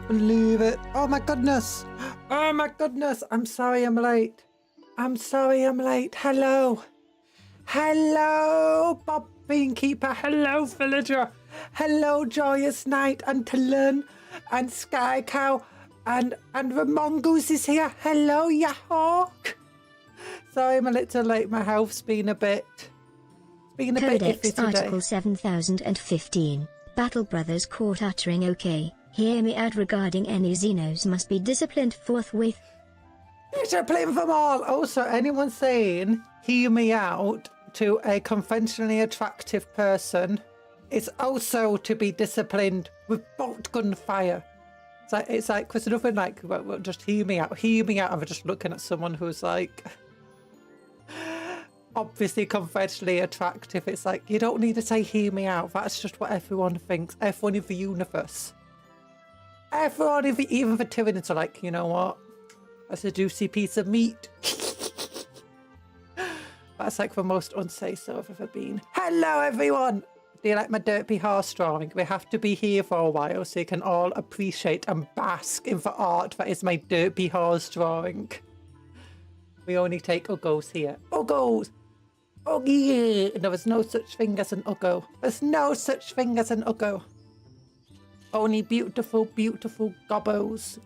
Believe it. Oh my goodness. Oh my goodness. I'm sorry I'm late. I'm sorry I'm late. Hello. Hello, Bob Beankeeper. Hello, Villager. Hello, Joyous Knight and Talon and Sky Cow and Ramongoose is here. Hello, Yahawk. Sorry I'm a little late. My health's been a bit Codex iffy today. Article 7015. Battle Brothers Court uttering okay. Hear me out regarding any Xenos must be disciplined forthwith. Discipline them all. Also, anyone saying hear me out to a conventionally attractive person is also to be disciplined with bolt gun fire. It's like, because nothing like, well, just hear me out. Hear me out. I'm just looking at someone who's like, obviously conventionally attractive. It's like, you don't need to say hear me out. That's just what everyone thinks. Everyone in the universe. Everyone, even the Tyranids are like, you know what? That's a juicy piece of meat. That's like the most unsafe I've ever been. Hello, everyone. Do you like my derpy horse drawing? We have to be here for a while so you can all appreciate and bask in the art that is my derpy horse drawing. We only take uggos here. Uggos! Oh yeah! No, there's no such thing as an uggo. There's no such thing as an uggo. Only beautiful, beautiful gobbos.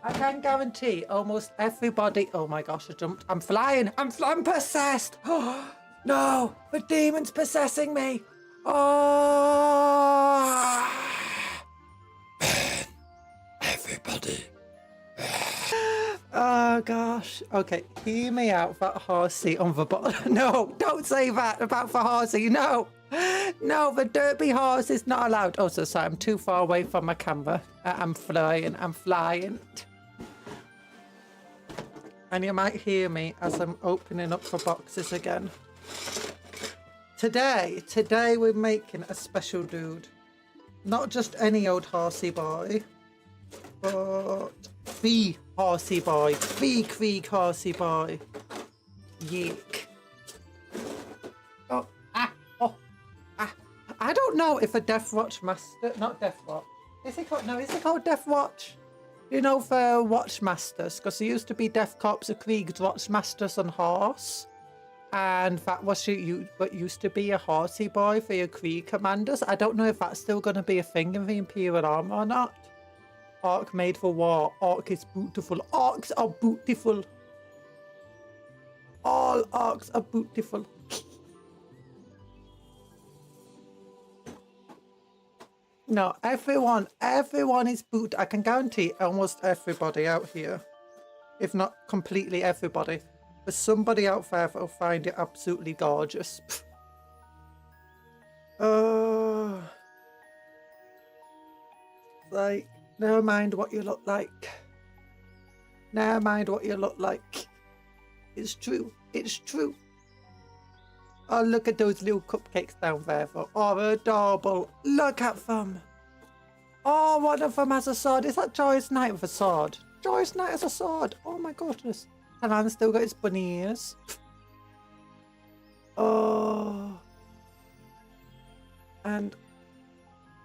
I can guarantee almost everybody. Oh my gosh, I jumped. I'm flying. I'm possessed. Oh no, the demon's possessing me. Oh, everybody. Oh gosh. Okay, hear me out. That horsey on the bottom. No, don't say that about the horsey. No, no, the derpy horse is not allowed. Oh, so sorry. I'm too far away from my camera. I'm flying. I'm flying. And you might hear me as I'm opening up the boxes again. Today we're making a special dude. Not just any old horsey boy, but the horsey boy, the Krieg horsey boy. Yeek. Oh, I don't know if a Death Watch master, not Death Watch. Is it called, no, is it called Death Watch? You know, for Watchmasters, because there used to be Death Corps of Krieg's Watchmasters on horse. And that was what used to be a horsey boy for your Krieg commanders. I don't know if that's still going to be a thing in the Imperial Army or not. Orc made for war. Orc is beautiful. Orcs are beautiful. All orcs are beautiful. No, everyone is boot. I can guarantee almost everybody out here, if not completely everybody, there's somebody out there that'll find it absolutely gorgeous. Oh, like, never mind what you look like. Never mind what you look like. It's true. It's true. Oh, look at those little cupcakes down there. Oh, they're adorable. Look at them. Oh, one of them has a sword. Is that Joyous Knight with a sword? Joyous Knight has a sword. Oh my goodness. And I've still got his bunny ears. Oh. And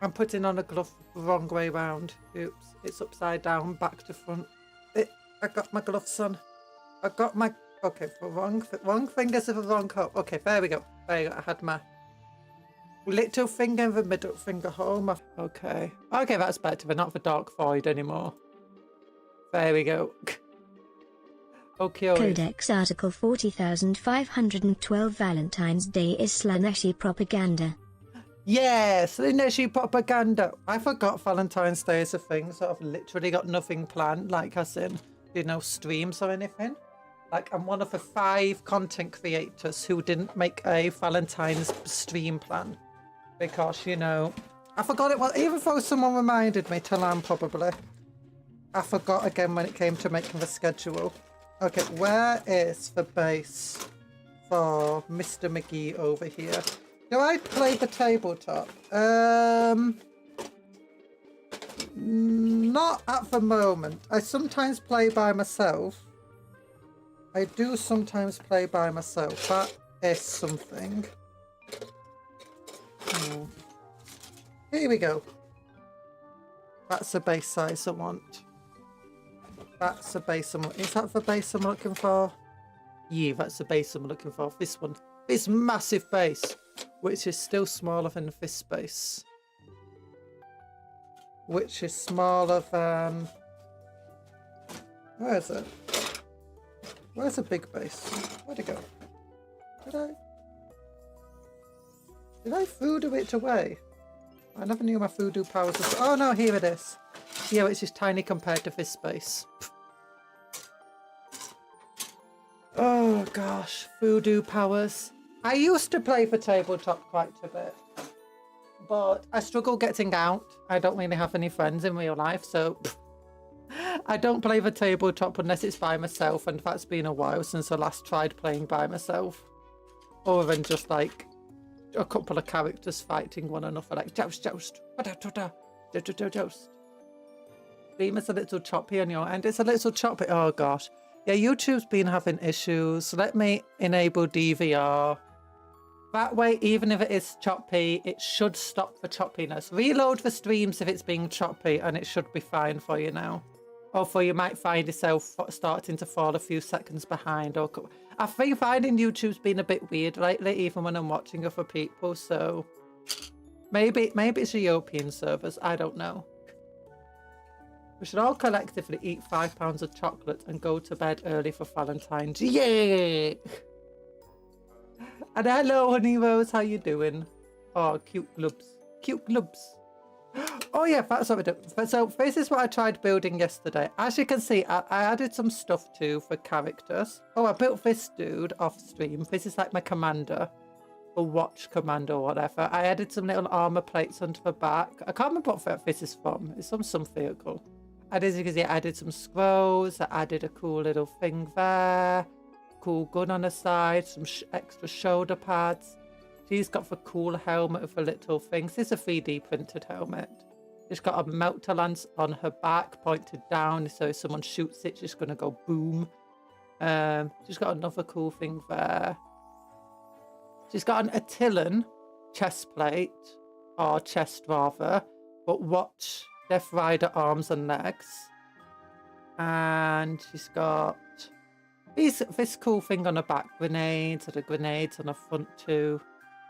I'm putting on a glove the wrong way round. Oops. It's upside down, back to front. I got my gloves on. I got my... Okay, wrong fingers of the wrong cup. Okay, there we go. There you go. I had my Little finger and the middle finger home. Okay. Okay, that's better. We're not the dark void anymore. There we go. Okay. Codex Article 40,512 Valentine's Day is Slaneshi propaganda. Yes, Slaneshi propaganda. I forgot Valentine's Day is a thing, so I've literally got nothing planned, like as in, streams or anything. Like, I'm one of the 5 content creators who didn't make a Valentine's stream plan. Because, I forgot it. Well, even though someone reminded me to land probably, I forgot again when it came to making the schedule. Okay, where is the base for Mr. McGee over here? Do I play the tabletop? Not at the moment. I sometimes play by myself. I do sometimes play by myself. That is something. Here we go. That's the base size I want. That's the base I'm looking for. Is that the base I'm looking for? Yeah, that's the base I'm looking for. This one. This massive base. Which is still smaller than this base. Which is smaller than... Where is it? Where's the big base? Where'd it go? Did I voodoo it away? I never knew my voodoo powers was... Oh no, here it is. Yeah, which is tiny compared to this space. Oh gosh, voodoo powers. I used to play for tabletop quite a bit, but I struggle getting out. I don't really have any friends in real life, so I don't play for tabletop unless it's by myself, and that's been a while since I last tried playing by myself. Other than just like a couple of characters fighting one another, like joust, joust, joust. Stream is a little choppy on your end. It's a little choppy. Oh gosh. Yeah, YouTube's been having issues. Let me enable DVR. That way, even if it is choppy, it should stop the choppiness. Reload the streams if it's being choppy, and it should be fine for you now. Although you might find yourself starting to fall a few seconds behind. Or I've been finding YouTube's been a bit weird lately, even when I'm watching other people. So maybe it's the European servers. I don't know. We should all collectively eat 5 pounds of chocolate and go to bed early for Valentine's. Yay! And hello, Honey Rose, how you doing? Oh, cute glubs. Cute glubs. Oh yeah, that's what we do. So this is what I tried building yesterday. As you can see, I added some stuff too for characters. Oh, I built this dude off stream. This is like my commander. Or watch commander or whatever. I added some little armor plates onto the back. I can't remember what this is from. It's from some vehicle. And as you can see, I added some scrolls. I added a cool little thing there. Cool gun on the side. Some extra shoulder pads. She's got the cool helmet with the little things. This is a 3D printed helmet. She's got a melter lance on her back, pointed down. So if someone shoots it, she's going to go boom. She's got another cool thing there. She's got an Attilan chest plate. Or chest rather. But watch Death Rider arms and legs. And she's got this cool thing on her back. Grenades and the grenades on her front too.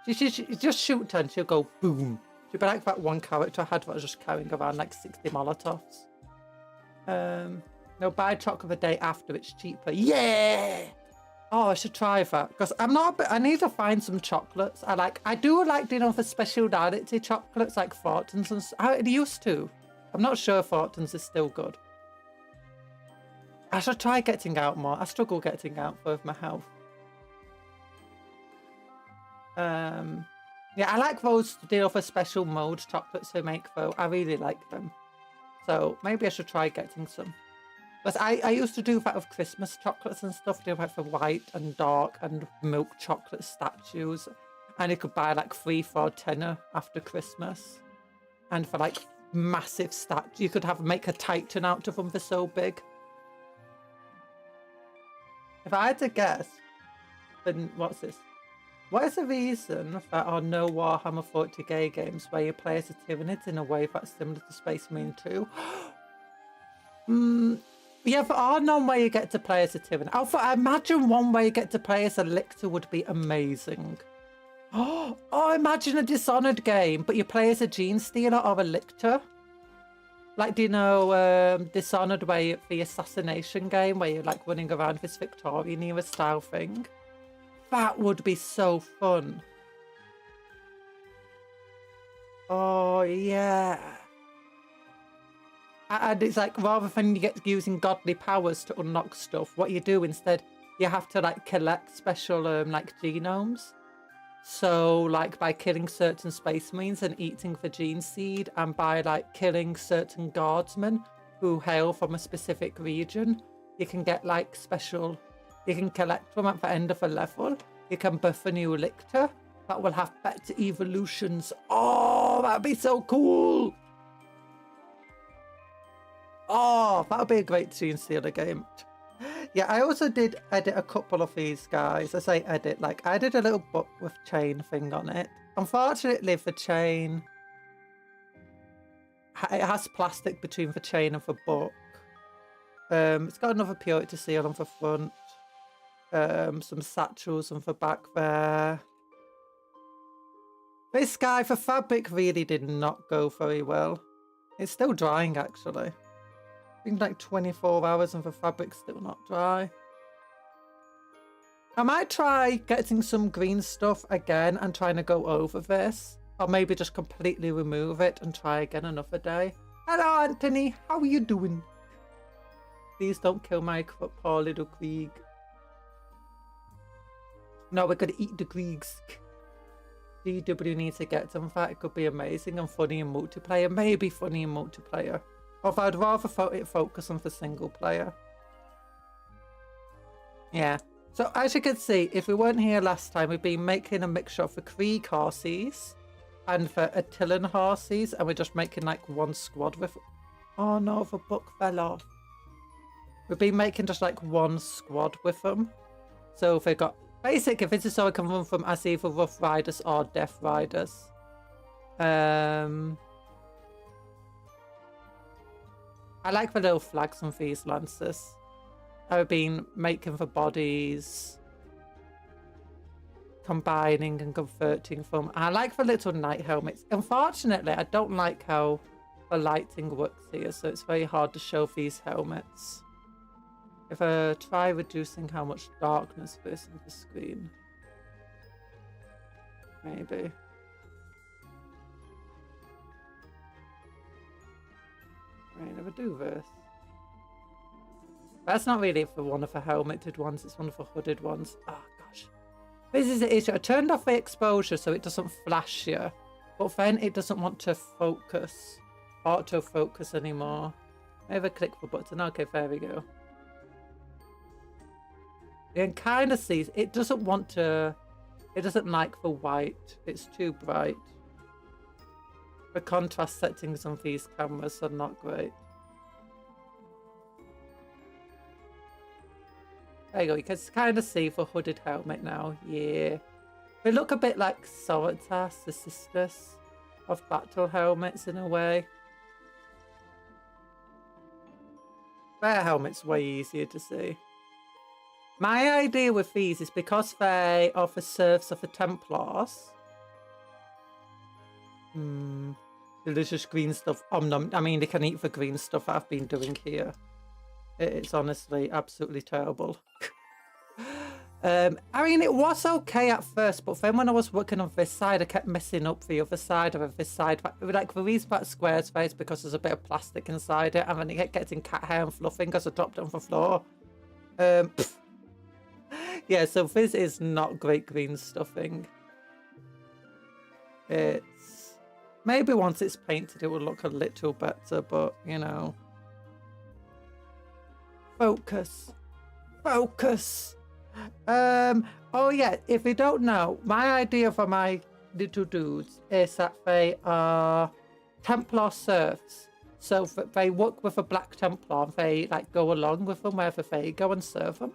She just shoot her and she'll go boom. She'll be like that one character I had that was just carrying around like 60 Molotovs. No, buy chocolate the day after, it's cheaper. Yeah! Oh, I should try that. Because I need to find some chocolates. I do like, the speciality chocolates like Fortune's and I used to. I'm not sure Fortune's is still good. I should try getting out more. I struggle getting out with my health. Yeah, I like those for special mode chocolates they make though. I really like them. So maybe I should try getting some. But I used to do that with Christmas chocolates and stuff. Do like the white and dark and milk chocolate statues. And you could buy like 3 for £10 after Christmas. And for like massive statues, you could make a Titan out of them. They're so big. If I had to guess, then what's this? What is the reason there are no Warhammer 40k games where you play as a Tyranid in a way that's similar to Space Marine 2? Yeah, there are none where you get to play as a Tyranid. I imagine one where you get to play as a Lictor would be amazing. Oh, imagine a Dishonored game, but you play as a Gene Stealer or a Lictor. Like, do you know Dishonored, where the assassination game, where you're like running around this Victorian era style thing? That would be so fun. Oh, yeah. And it's like, rather than you get using godly powers to unlock stuff, what you do instead, you have to like collect special like genomes. So like by killing certain space marines and eating the gene seed, and by like killing certain guardsmen who hail from a specific region, you can get like special, you can collect them at the end of a level. You can buff a new lictor that will have better evolutions. Oh, that'd be so cool. Oh, that would be a great Gene Stealer game. Yeah, I also did edit a couple of these guys. I say edit, like I did a little book with chain thing on it. Unfortunately, the chain, it has plastic between the chain and the book. It's got another purity seal on the front. Some satchels on the back there. This guy, the fabric really did not go very well. It's still drying, actually. It's been like 24 hours and the fabric's still not dry. I might try getting some green stuff again and trying to go over this. Or maybe just completely remove it and try again another day. Hello, Anthony. How are you doing? Please don't kill my poor little Krieg. No, we're going to eat the Kriegs. GW needs to get some that. It could be amazing and funny in multiplayer. Maybe funny in multiplayer. Although I'd rather focus on the single player. Yeah. So as you can see, if we weren't here last time, we've been making a mixture of the Krieg Horsies and the Attilan Horsies. And we're just making like one squad with... Oh no, the book fell off. We've been making just like one squad with them. So they've got... Basically, this is so I can run from as either Rough Riders or Death Riders. I like the little flags on these lances. I've been making the bodies, combining and converting them. I like the little knight helmets. Unfortunately, I don't like how the lighting works here, so it's very hard to show these helmets. If I try reducing how much darkness there is on the screen. Maybe. Right, if I do this. That's not really for one of the helmeted ones, it's one of the hooded ones. Oh gosh. This is the issue. I turned off the exposure so it doesn't flash you. But then it doesn't want to focus. Autofocus anymore. Maybe click the button. Okay, there we go. You can kind of see it doesn't want to, it doesn't like the white. It's too bright. The contrast settings on these cameras are not great. There you go, you can kind of see the hooded helmet now. Yeah. They look a bit like Soritas, the sisters of battle helmets in a way. Their helmet's way easier to see. My idea with these is because they are the serfs of the Templars. Delicious green stuff. I mean, they can eat the green stuff I've been doing here. It's honestly absolutely terrible. I mean, it was okay at first, but then when I was working on this side, I kept messing up the other side of this side. Like the reason about Squarespace, because there's a bit of plastic inside it, and then it kept getting cat hair and fluffing because I dropped it on the floor. Yeah, so this is not great green stuffing. It's... Maybe once it's painted it will look a little better, but, you know. Focus. Focus! Oh yeah, if you don't know, my idea for my little dudes is that they are Templar serfs. So they work with a Black Templar and they like go along with them wherever they go and serve them.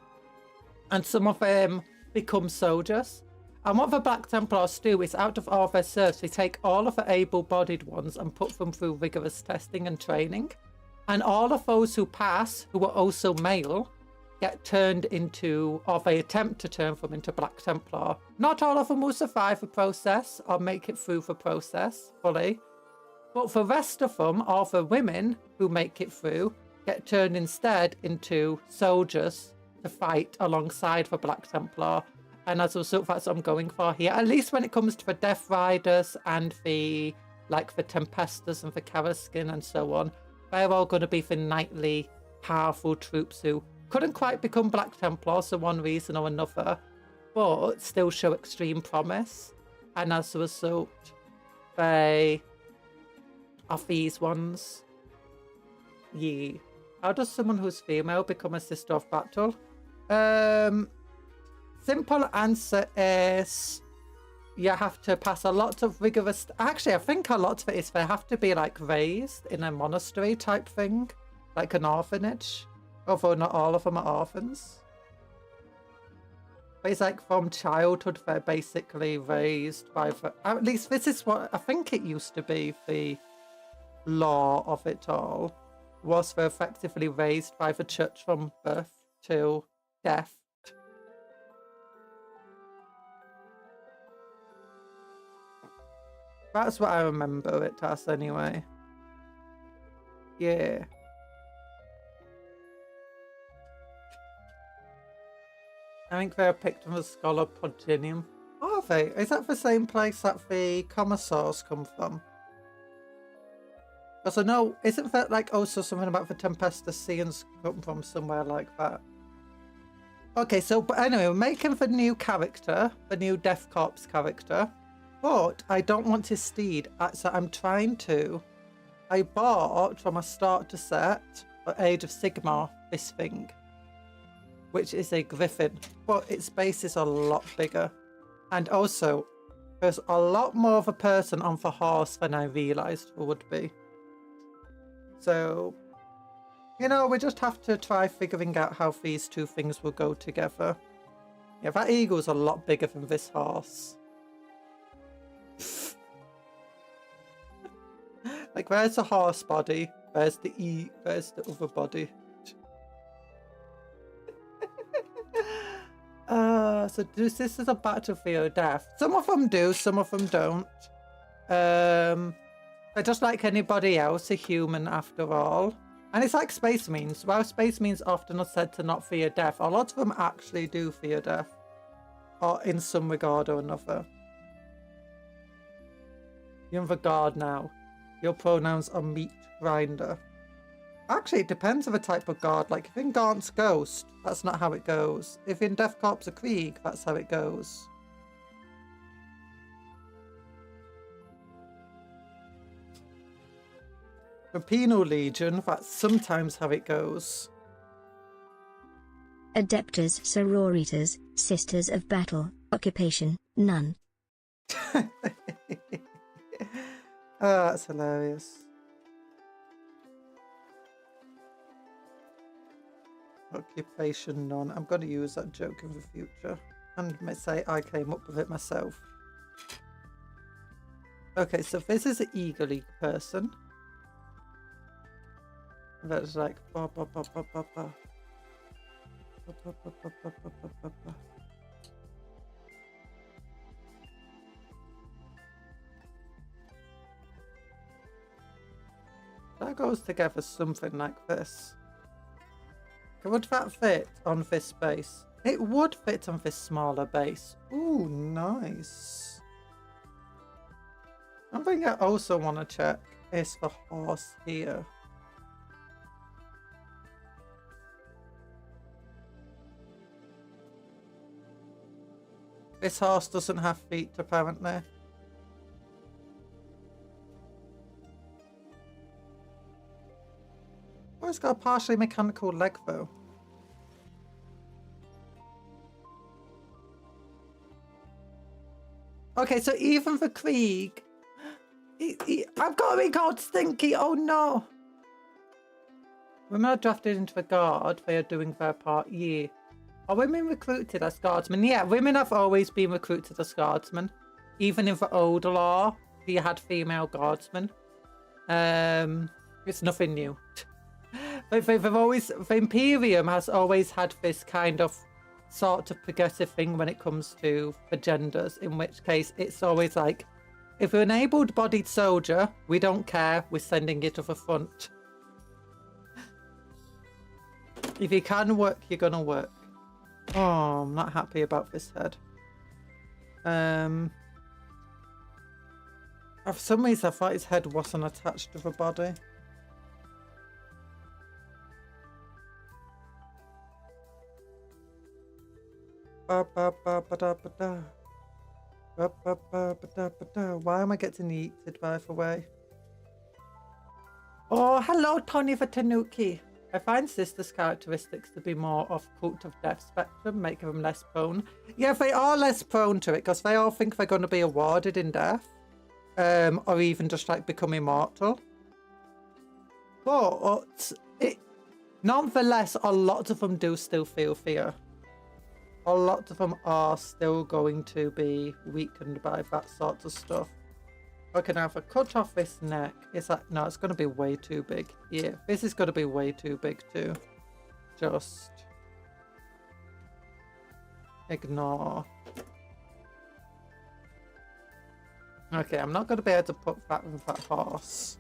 And some of them become soldiers. And what the Black Templars do is, out of all their serfs, they take all of the able-bodied ones and put them through rigorous testing and training. And all of those who pass, who are also male, get turned into, or they attempt to turn them into Black Templar. Not all of them will survive the process or make it through the process fully. But the rest of them, or the women who make it through, get turned instead into soldiers to fight alongside the Black Templar. And as a result, that's what I'm going for here. At least when it comes to the Death Riders and the, like, the Tempesters and the Karaskin and so on, they're all going to be the knightly, powerful troops who couldn't quite become Black Templars for one reason or another, but still show extreme promise. And as a result, they are these ones. Yeah. How does someone who's female become a Sister of Battle? Simple answer is you have to pass a lot of rigorous... Actually, I think a lot of it is they have to be like raised in a monastery type thing, like an orphanage. Although not all of them are orphans. But it's like from childhood they're basically raised by... At least this is what I think it used to be, the law of it all. Was they're effectively raised by the church from birth till death. That's what I remember it as anyway. Yeah. I think they're picked from the Scholar Podinium. Are they? Is that the same place that the Commissars come from? Because I know, isn't that like also something about the Tempestacians come from somewhere like that? Okay, so, but anyway, we're making the new character, the new Death Corps character, but I don't want his steed, so I'm trying to. I bought from a starter set for Age of Sigmar this thing, which is a griffin, but its base is a lot bigger. And also, there's a lot more of a person on the horse than I realised there would be. So, you know, we just have to try figuring out how these two things will go together. Yeah, that eagle's a lot bigger than this horse. Like, there's the horse body, there's the other body. So this is a battlefield death. Some of them do, some of them don't. They're just like anybody else, a human after all. And it's like Space Marines. While Space Marines often are said to not fear death, a lot of them actually do fear death. Or in some regard or another. You're the guard now. Your pronouns are meat grinder. Actually, it depends on the type of guard. Like, if in Gaunt's Ghost, that's not how it goes. If in Death Corps of Krieg, that's how it goes. For Penal Legion, that's sometimes how it goes. Adeptas Sororitas, Sisters of Battle, Occupation, none. Oh, that's hilarious. Occupation none. I'm going to use that joke in the future. And may say I came up with it myself. Okay, so this is an Eagle League person. That's like ba ba ba ba ba ba. Ba ba ba ba ba ba ba ba ba. That goes together something like this. Would that fit on this base? It would fit on this smaller base. Ooh, nice. Something I also want to check is the horse here. This horse doesn't have feet, apparently. Oh, it's got a partially mechanical leg, though. Okay, so even for Krieg... I've got to be called Stinky, oh no! Women are drafted into the guard, they are doing their part, yeah. Are women recruited as guardsmen? Yeah, women have always been recruited as guardsmen. Even in the old law, you had female guardsmen. It's nothing new. But the Imperium has always had this kind of sort of progressive thing when it comes to the genders, in which case it's always like, if you're an able-bodied soldier, we don't care, we're sending you to the front. If you can work, you're gonna work. Oh, I'm not happy about this head. For some reason, I thought his head wasn't attached to the body. Why am I getting yeeted, by the way? Oh, hello, Tony the Tanuki. I find sisters' characteristics to be more of cult of death spectrum, making them less prone. Yeah, they are less prone to it because they all think they're going to be awarded in death. Or even just like become immortal. But nonetheless, a lot of them do still feel fear. A lot of them are still going to be weakened by that sort of stuff. Okay, now if I cut off this neck, it's like, no, it's going to be way too big. Yeah, this is going to be way too big too. Just ignore. Okay, I'm not going to be able to put that in that horse.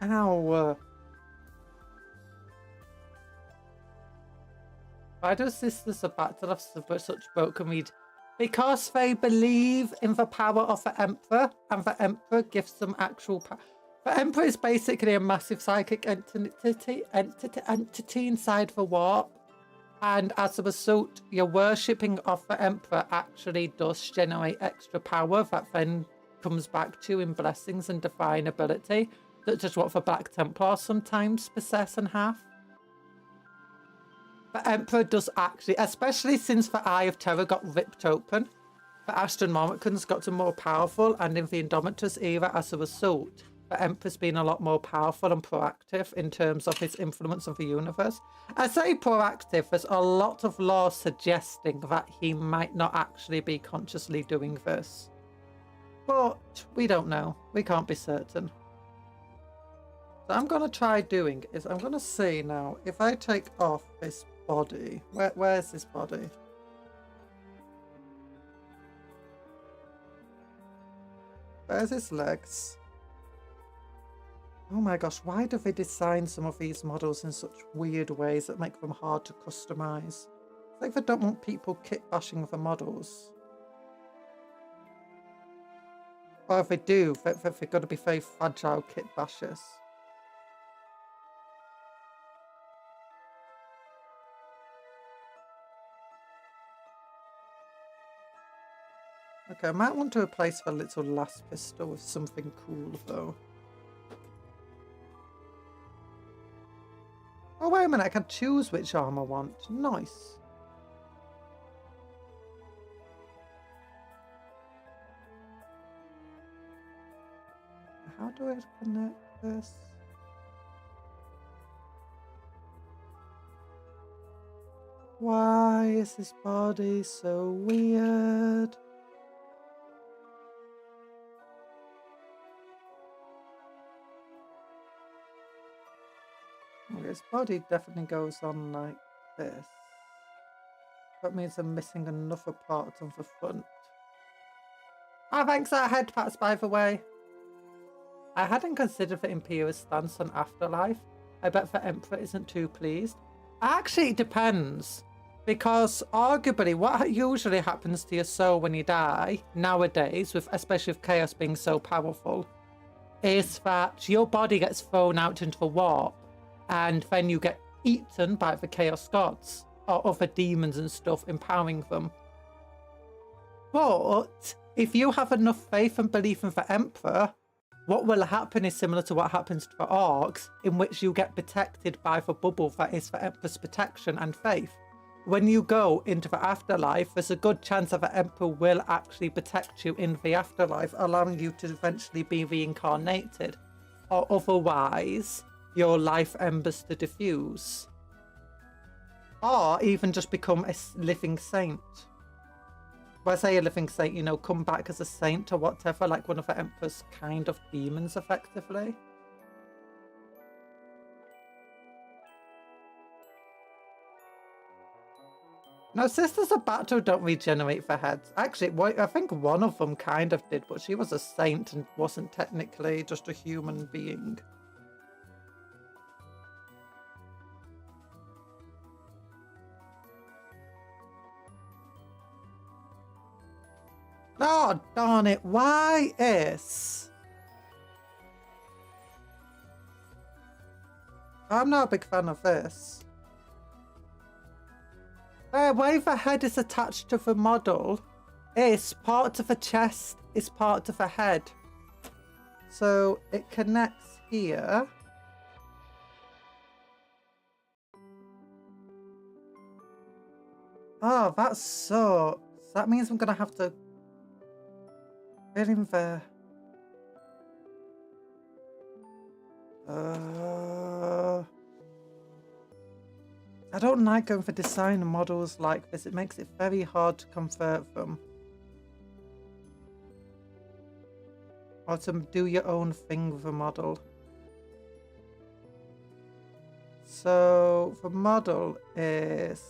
Ow. Why does sisters of battle have such broken read? Because they believe in the power of the Emperor, and the Emperor gives them actual power. The Emperor is basically a massive psychic entity inside the warp. And as a result, your worshipping of the Emperor actually does generate extra power that then comes back to in blessings and divine ability. That's just what the Black Templars sometimes possess and have. The Emperor does actually, especially since the Eye of Terror got ripped open, the Astronomicans got more powerful, and in the Indomitus era as a result, the Emperor's been a lot more powerful and proactive in terms of his influence on the universe. I say proactive, there's a lot of law suggesting that he might not actually be consciously doing this. But we don't know. We can't be certain. So I'm going to try doing is I'm going to see now if I take off this body. Where's this body? Where's his legs? Oh my gosh, why do they design some of these models in such weird ways that make them hard to customize? It's like they don't want people kit bashing the models. Or if they do, they're going to be very fragile kit bashers. Okay, I might want to replace the little last pistol with something cool though. Oh wait a minute, I can choose which arm I want. Nice. How do I connect this? Why is this body so weird? His body definitely goes on like this. That means I'm missing another part on the front. Oh, thanks for that head pats, by the way. I hadn't considered the Imperial's stance on afterlife. I bet the Emperor isn't too pleased. Actually, it depends. Because arguably, what usually happens to your soul when you die, nowadays, especially with chaos being so powerful, is that your body gets thrown out into the warp. And then you get eaten by the Chaos Gods or other demons and stuff, empowering them. But if you have enough faith and belief in the Emperor, what will happen is similar to what happens to the orcs, in which you get protected by the bubble that is the Emperor's protection and faith. When you go into the afterlife, there's a good chance that the Emperor will actually protect you in the afterlife, allowing you to eventually be reincarnated. Or otherwise, your life embers to diffuse. Or even just become a living saint. When I say a living saint, you know, come back as a saint or whatever, like one of the Emperor's kind of demons, effectively. No, Sisters of Battle don't regenerate for heads. Actually, I think one of them kind of did, but she was a saint and wasn't technically just a human being. Oh, darn it. Why is... I'm not a big fan of this. The way the head is attached to the model is part of the chest, is part of the head. So it connects here. Oh, that sucks. That means I'm going to have to fill in the... I don't like going for design models like this. It makes it very hard to convert them. Or to do your own thing with a model. So the model is...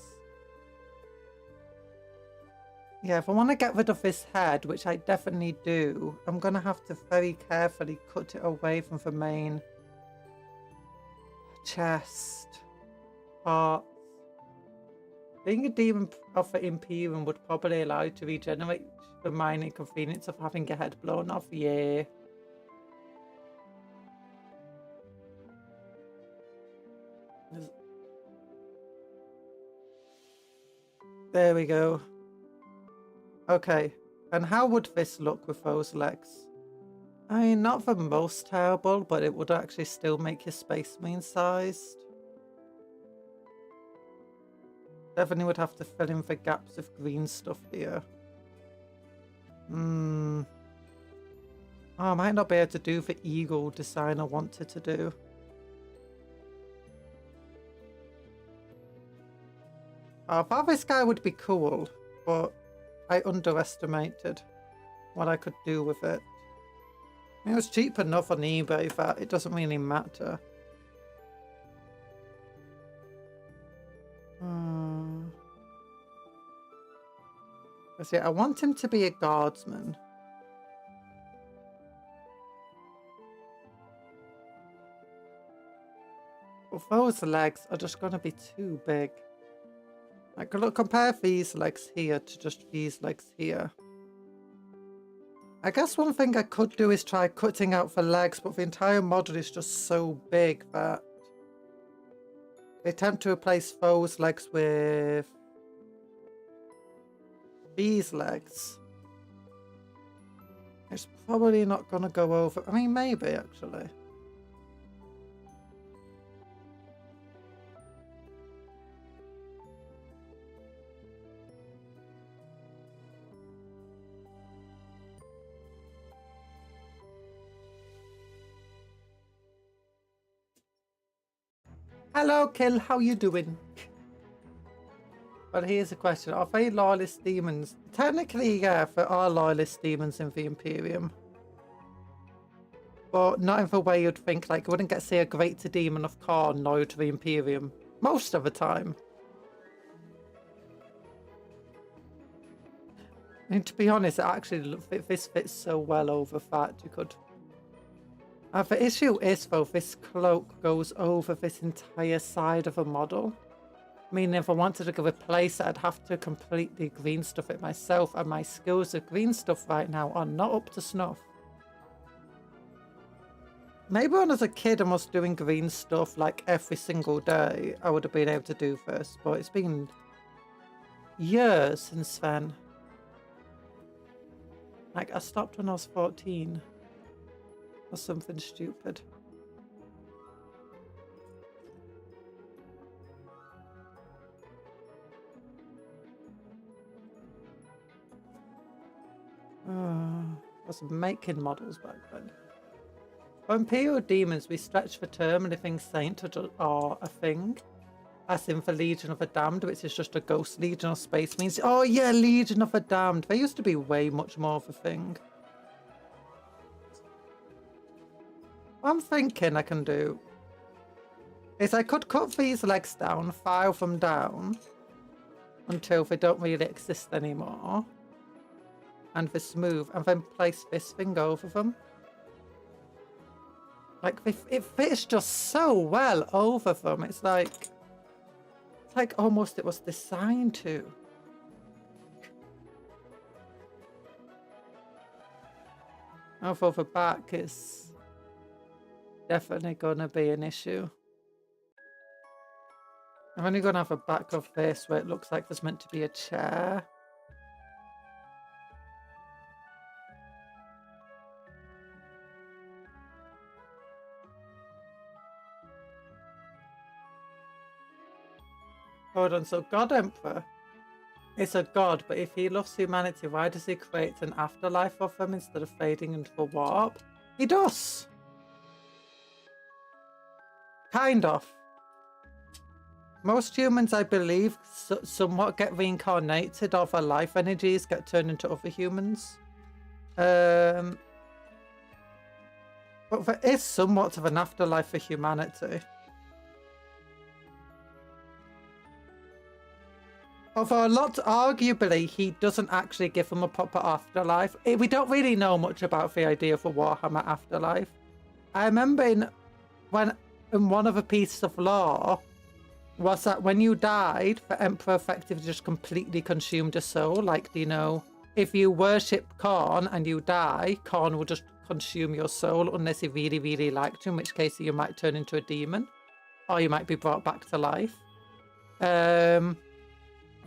Yeah, if I want to get rid of this head, which I definitely do, I'm going to have to very carefully cut it away from the main chest part. Being a demon of the Imperium would probably allow you to regenerate the minor inconvenience of having your head blown off. Yeah. There we go. Okay. And how would this look with those legs? I mean, not the most terrible, but it would actually still make your Space Marine sized. Definitely would have to fill in the gaps of green stuff here. Oh, I might not be able to do the eagle design I wanted to do. I thought this guy would be cool, but I underestimated what I could do with it. I mean, it was cheap enough on eBay that it doesn't really matter. See, I want him to be a guardsman. But those legs are just going to be too big. Like, look, compare these legs here to just these legs here. I guess one thing I could do is try cutting out the legs, but the entire model is just so big that they attempt to replace those legs with these legs. It's probably not going to go over. I mean, maybe actually. Hello, Kill. How you doing? Well, here's a question. Are they lawless demons? Technically, yeah, there are lawless demons in the Imperium. But not in the way you'd think. Like, you wouldn't get, say, a greater demon of Khorne loyal to the Imperium. Most of the time. And to be honest, actually, this fits so well over that you could... the issue is, though, this cloak goes over this entire side of a model. Meaning if I wanted to replace it, I'd have to completely green stuff it myself, and my skills of green stuff right now are not up to snuff. Maybe when I was a kid and was doing green stuff like every single day, I would have been able to do this, but it's been years since then. Like, I stopped when I was 14. Or something stupid. I was making models back then. For Imperial Demons, we stretch the term and if things saint are a thing. As in for Legion of the Damned, which is just a ghost legion of space means. Oh yeah, Legion of the Damned. They used to be way much more of a thing. What I'm thinking I can do is I could cut these legs down, file them down until they don't really exist anymore. And they're smooth, and then place this thing over them. Like, it fits just so well over them. It's like almost it was designed to. Although the back is definitely going to be an issue. I'm only going to have a back of this where it looks like there's meant to be a chair. Hold on, so God Emperor is a god, but if he loves humanity, why does he create an afterlife of them instead of fading into a warp? He does! Kind of. Most humans, I believe, somewhat get reincarnated, or their life energies get turned into other humans. But there is somewhat of an afterlife for humanity. Although a lot, arguably, he doesn't actually give them a proper afterlife. We don't really know much about the idea of a Warhammer afterlife. I remember in one of the pieces of lore was that when you died, the Emperor effectively just completely consumed your soul. Like, you know, if you worship Khorne and you die, Khorne will just consume your soul unless he really, really liked you, in which case you might turn into a demon or you might be brought back to life.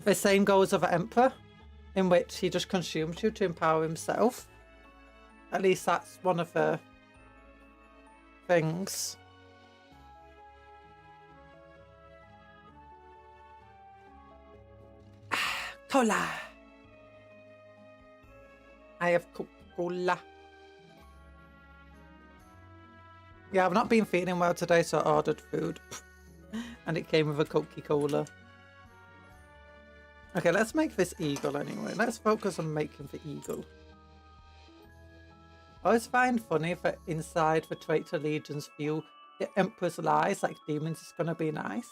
The same goes of the Emperor, in which he just consumes you to empower himself. At least that's one of the things. Cola. I have Coca-Cola. Yeah, I've not been feeling well today, so I ordered food. And it came with a Coca-Cola. Okay, let's make this eagle anyway. Let's focus on making the eagle. I always find funny that inside the traitor legion's view, the Emperor's lies, like demons, is going to be nice.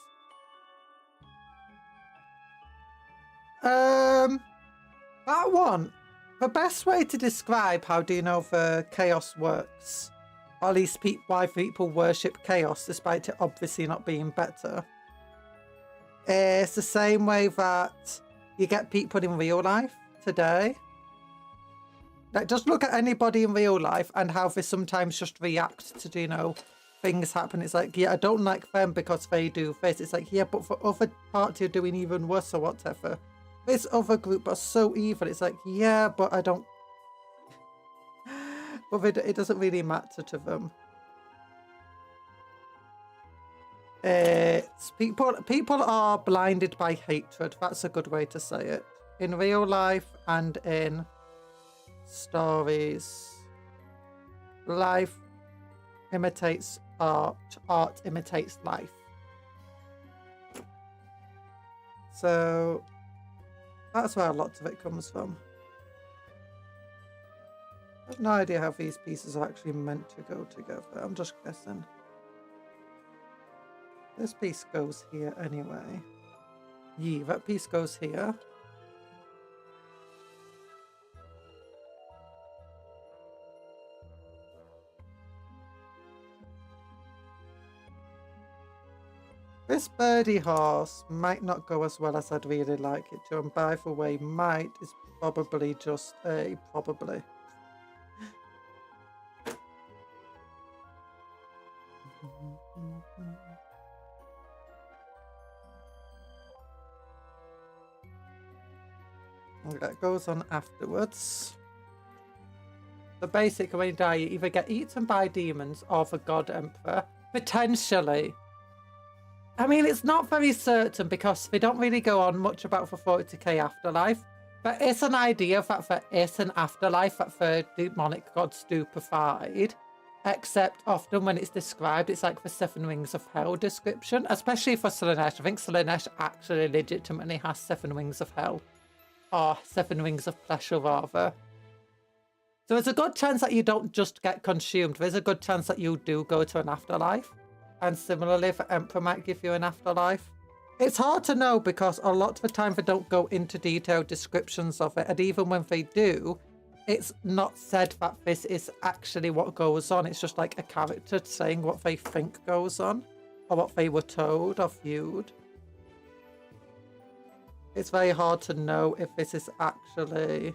That one. The best way to describe how do you know the chaos works, or at least why people worship chaos despite it obviously not being better, it's the same way that you get people in real life today. Like, just look at anybody in real life and how they sometimes just react to, you know, things happen. It's like, yeah, I don't like them because they do this. It's like, yeah, but for other party are doing even worse or whatever. This other group are so evil. It's like, yeah, but I don't... But it doesn't really matter to them. It's people are blinded by hatred. That's a good way to say it. In real life and in stories. Life imitates art. Art imitates life. So that's where a lot of it comes from. I have no idea how these pieces are actually meant to go together. I'm just guessing. This piece goes here anyway. Yeah, that piece goes here. This birdie horse might not go as well as I'd really like it to, and by the way, might is probably just a probably. That goes on afterwards. The basic, when you die, you either get eaten by demons or the God Emperor. Potentially. I mean, it's not very certain because they don't really go on much about the 40k afterlife. But it's an idea that there is an afterlife that the demonic gods do provide. Except often when it's described, it's like the Seven Wings of Hell description, especially for Slaanesh. I think Slaanesh actually legitimately has 7 Wings of Hell, or 7 Wings of Pleasure rather. So there's a good chance that you don't just get consumed. There's a good chance that you do go to an afterlife. And similarly, the Emperor might give you an afterlife. It's hard to know because a lot of the time they don't go into detailed descriptions of it. And even when they do, it's not said that this is actually what goes on. It's just like a character saying what they think goes on, or what they were told or viewed. It's very hard to know if this is actually,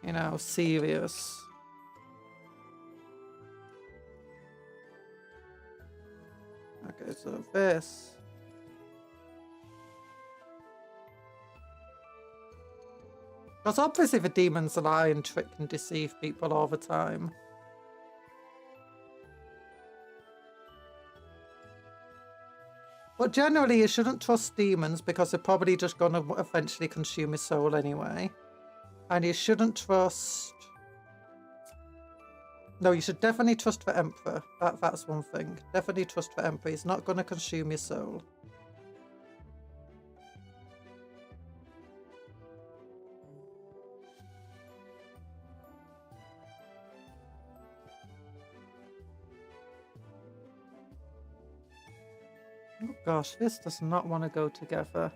you know, serious. Okay, so this. Because obviously the demons lie and trick and deceive people all the time. But generally you shouldn't trust demons because they're probably just going to eventually consume your soul anyway. And you shouldn't trust... No, you should definitely trust the Emperor. That's one thing. Definitely trust the Emperor. He's not going to consume your soul. Oh gosh, this does not want to go together.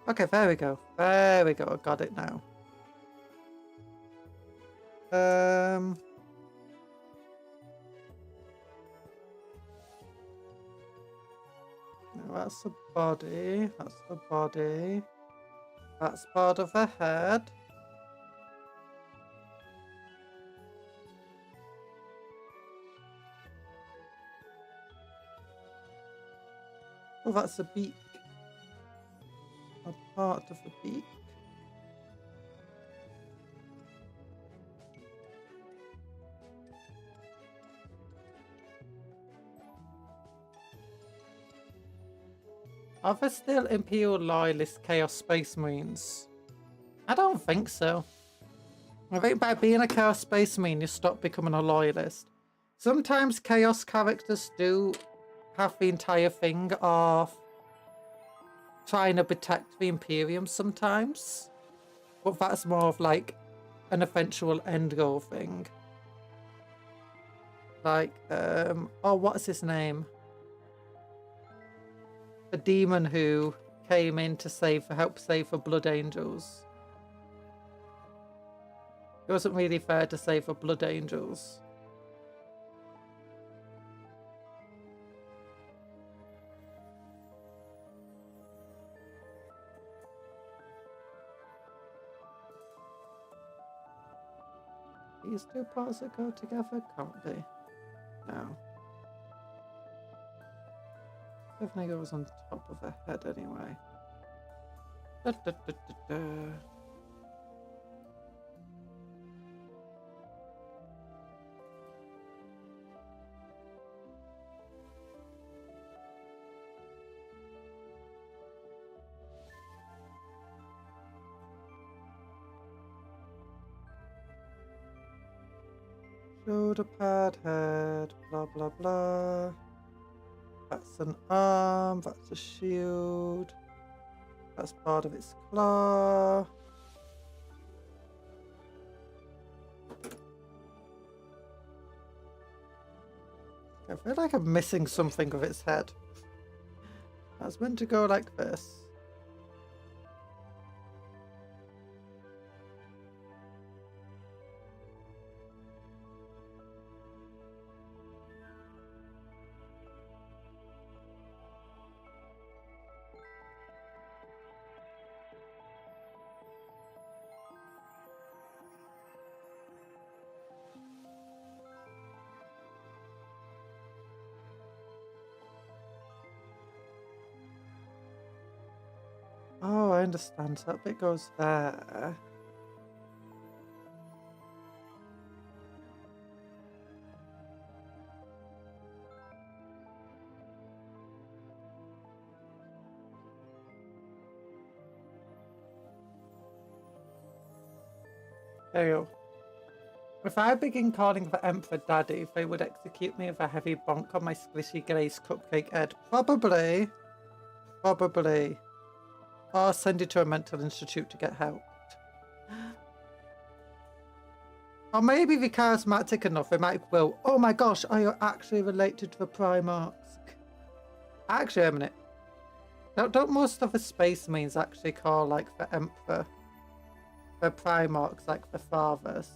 Okay, there we go. There we go. I got it now. No, that's the body. That's the body. That's part of the head. Oh, that's the beak. A part of the beak. Are there still Imperial Loyalist Chaos Space Marines? I don't think so. I think by being a Chaos Space Marine, you stop becoming a Loyalist. Sometimes Chaos characters do have the entire thing of trying to protect the Imperium sometimes. But that's more of like an eventual end goal thing. Like, oh, what's his name? The demon who came in to help save the Blood Angels. It wasn't really fair to save the Blood Angels. These two parts that go together, can't they? No. Definitely goes on top of the head anyway. Da, da, da, da, da. Shoulder pad, head, blah blah blah. That's an arm, that's a shield. That's part of its claw. I feel like I'm missing something of its head. That's meant to go like this. Oh, I understand. So that bit goes there. There you go. If I begin calling the Emperor Daddy, they would execute me with a heavy bonk on my squishy glazed cupcake head. Probably. Probably. Or send you to a mental institute to get help. Or maybe if you're charismatic enough, they might will. Oh my gosh, are you actually related to the Primarchs? Actually, a minute. Don't most of the Space Marines actually call like the Emperor, the Primarchs, like the fathers?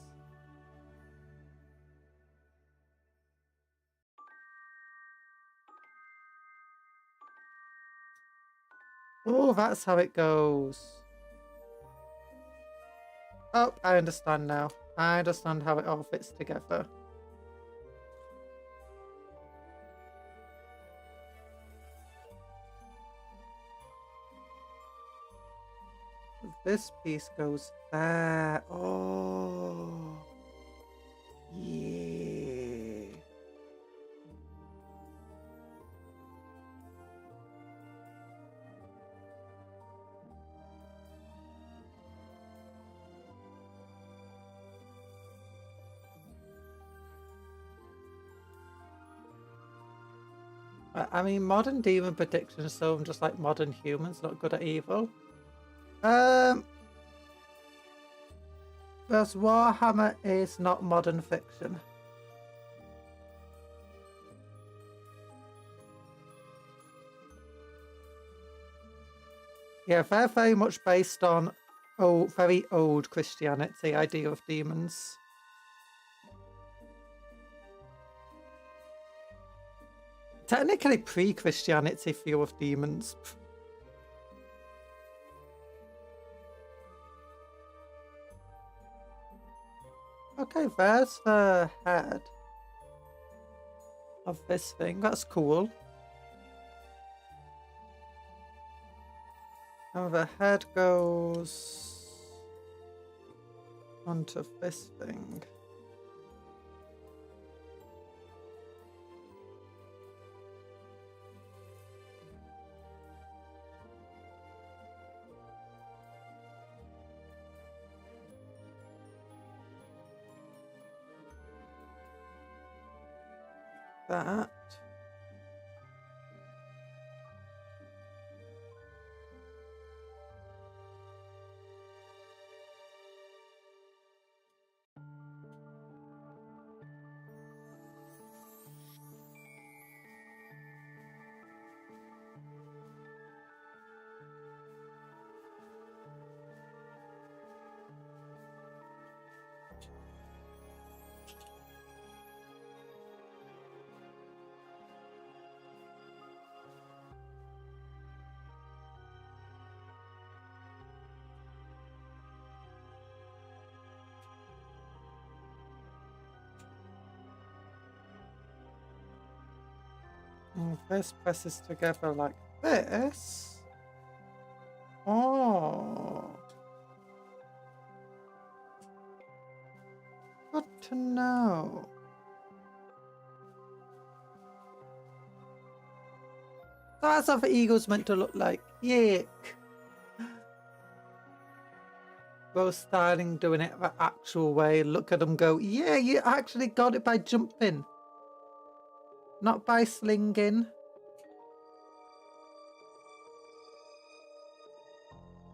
Oh, that's how it goes. Oh, I understand now. I understand how it all fits together. This piece goes there. Oh. Yeah. I mean, modern demon predictions, so I'm just like modern humans, not good at evil. Because Warhammer is not modern fiction. Yeah, they're very much based on very old Christianity, idea of demons. Technically pre-Christianity view of demons. Okay, there's the head of this thing. That's cool. And the head goes onto this thing. That. And this presses together like this. Oh. Good to know. That's how the eagle's meant to look like. Yuck. Both styling, doing it the actual way. Look at them go, yeah, you actually got it by jumping. Not by slinging.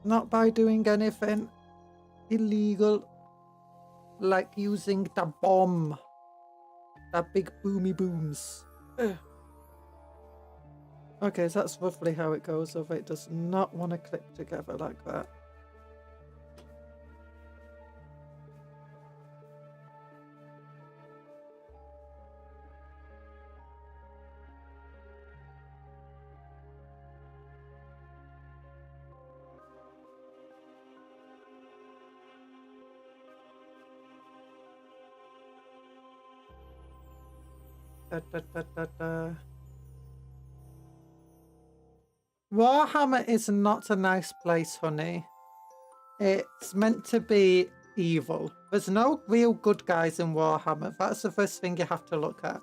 Not by doing anything illegal. Like using the bomb. The big boomy booms. Ugh. Okay, so that's roughly how it goes, although it does not want to click together like that. Da, da, da, da, da. Warhammer is not a nice place, honey. It's meant to be evil. There's no real good guys in Warhammer. That's the first thing you have to look at.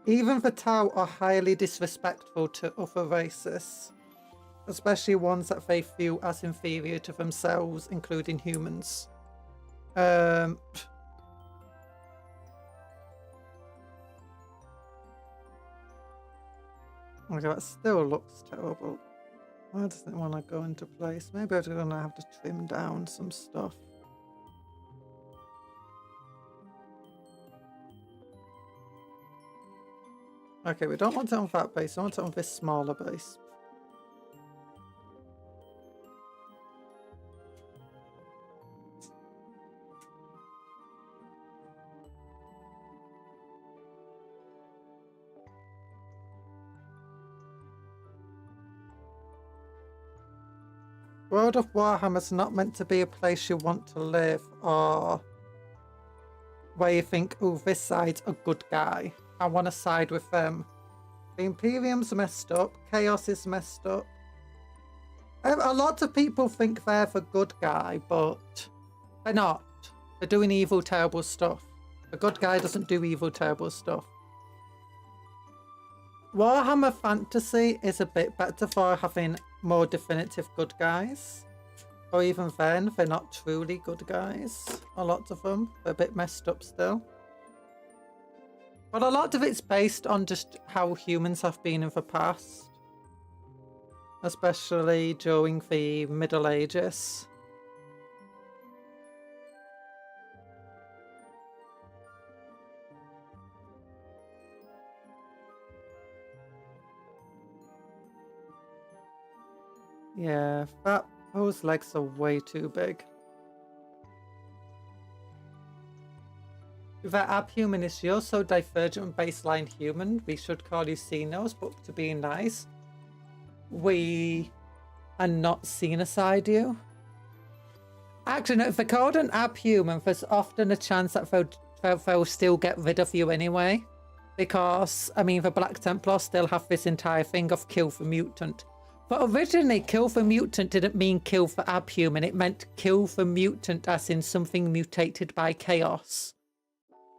Even the Tau are highly disrespectful to other races. especially ones that they view as inferior to themselves, including humans. Okay, that still looks terrible. Why doesn't it want to go into place? Maybe I'm going to have to trim down some stuff. Okay, we don't want it on that base. I want it on this smaller base. World of Warhammer is not meant to be a place you want to live, or where you think, oh, this side's a good guy. I want to side with them. The Imperium's messed up. Chaos is messed up. A lot of people think they're the good guy, but they're not. They're doing evil, terrible stuff. A good guy doesn't do evil, terrible stuff. Warhammer Fantasy is a bit better for having more definitive good guys. Or even then, they're not truly good guys. A lot of them. They're a bit messed up still. But a lot of it's based on just how humans have been in the past. Especially during the Middle Ages. Yeah, those legs are way too big. That abhuman is you're so divergent from baseline human, we should call you Xenos, but to be nice, we are not xenocide you. Actually, no, if they're called an abhuman, there's often a chance that they'll still get rid of you anyway. Because, I mean, the Black Templars still have this entire thing of kill the mutant. But originally, kill the mutant didn't mean kill the abhuman. It meant kill the mutant as in something mutated by chaos.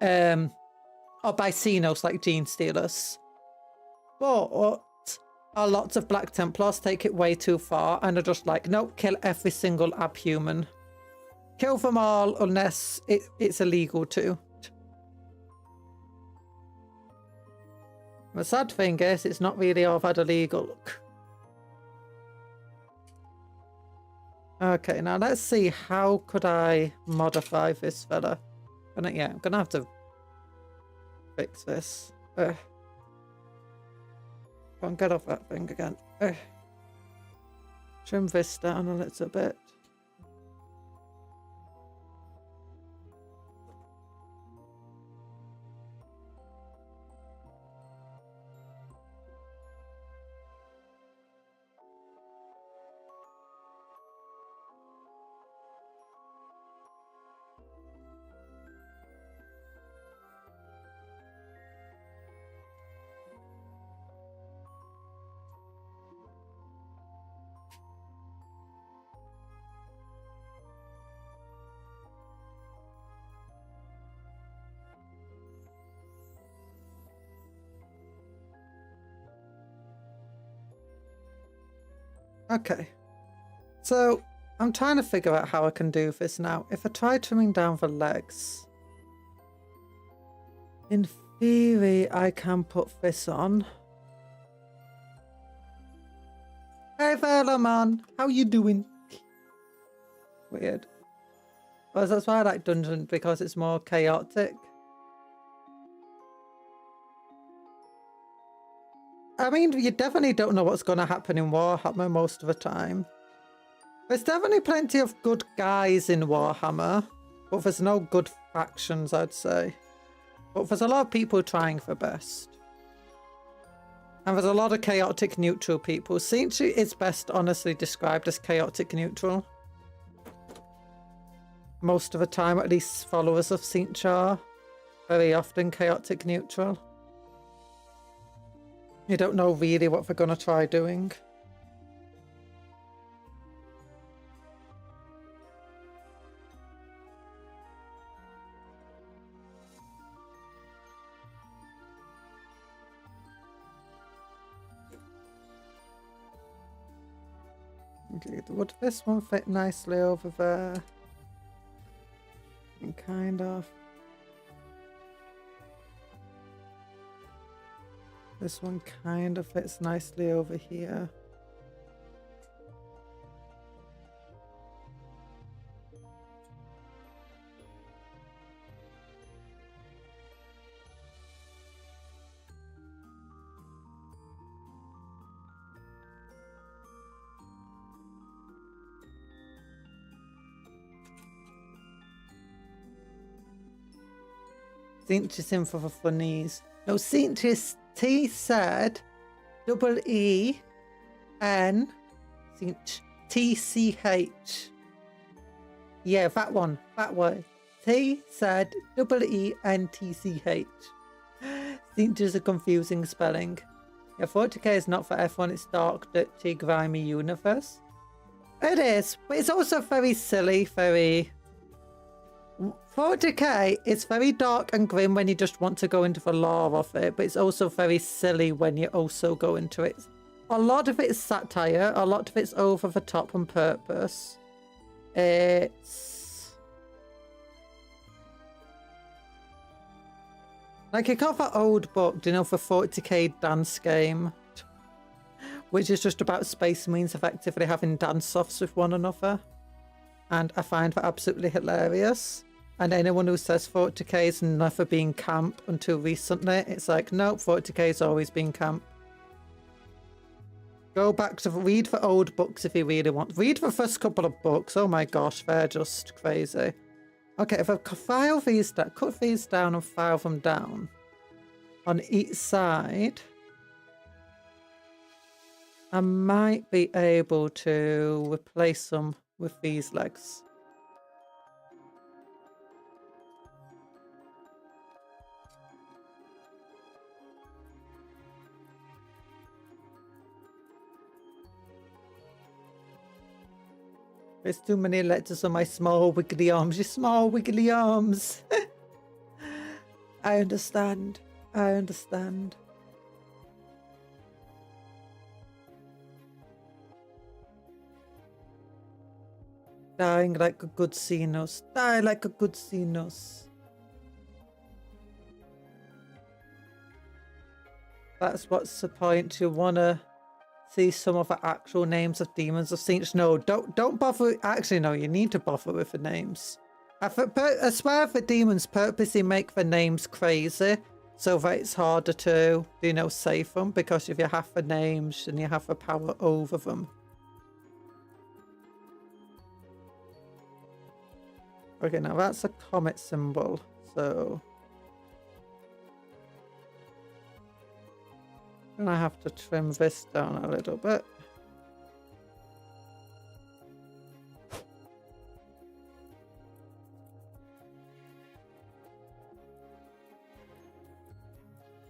Or by Xenos, like Gene Stealers. But a lot of Black Templars take it way too far and are just like, nope, kill every single abhuman. Kill them all unless it's illegal to. The sad thing is, it's not really all that illegal. Okay, now let's see, how could I modify this fella? Yeah, I'm gonna have to fix this. Can't get off that thing again. Trim this down a little bit. Okay, so I'm trying to figure out how I can do this now. If I try trimming down the legs, in theory, I can put this on. Hey there, man. How you doing? Weird. Well, that's why I like Dungeon, because it's more chaotic. I mean, you definitely don't know what's going to happen in Warhammer most of the time. There's definitely plenty of good guys in Warhammer, but there's no good factions, I'd say. But there's a lot of people trying their best. And there's a lot of chaotic neutral people. Tzeentch is best honestly described as chaotic neutral. Most of the time, at least followers of Tzeentch are very often chaotic neutral. You don't know really what they're going to try doing. Indeed. Would this one fit nicely over there? Kind of. This one kind of fits nicely over here. Cinch's in for the funnies. No, Cinch's T said double E N Cinch TCH. Yeah, that one. That one. T said double E N TCH. Cinch is a confusing spelling. Yeah, 40k is not for everyone. It's dark, dirty, grimy universe. It is, but it's also very silly, very... 40k is very dark and grim when you just want to go into the lore of it, but it's also very silly when you also go into it. A lot of it is satire, a lot of it's over the top on purpose. It's... like, you got that old book, do you know, for 40k dance game, which is just about Space Marines effectively having dance-offs with one another. And I find that absolutely hilarious. And anyone who says 40k has never been camp until recently, it's like, nope, 40k has always been camp. Go back to read the old books if you really want. Read the first couple of books. Oh my gosh, they're just crazy. Okay, if I file these down, cut these down and file them down on each side, I might be able to replace them with these legs. There's too many letters on my small wiggly arms. Your small wiggly arms. I understand. I understand. Dying like a good Xenos. Die like a good Xenos. That's what's the point. You wanna see some of the actual names of demons of saints. No, don't bother. Actually, no, you need to bother with the names. I swear the demons purposely make the names crazy so that it's harder to, you know, save them, because if you have the names then you have the power over them. Okay, now that's a comet symbol, so I'm gonna have to trim this down a little bit.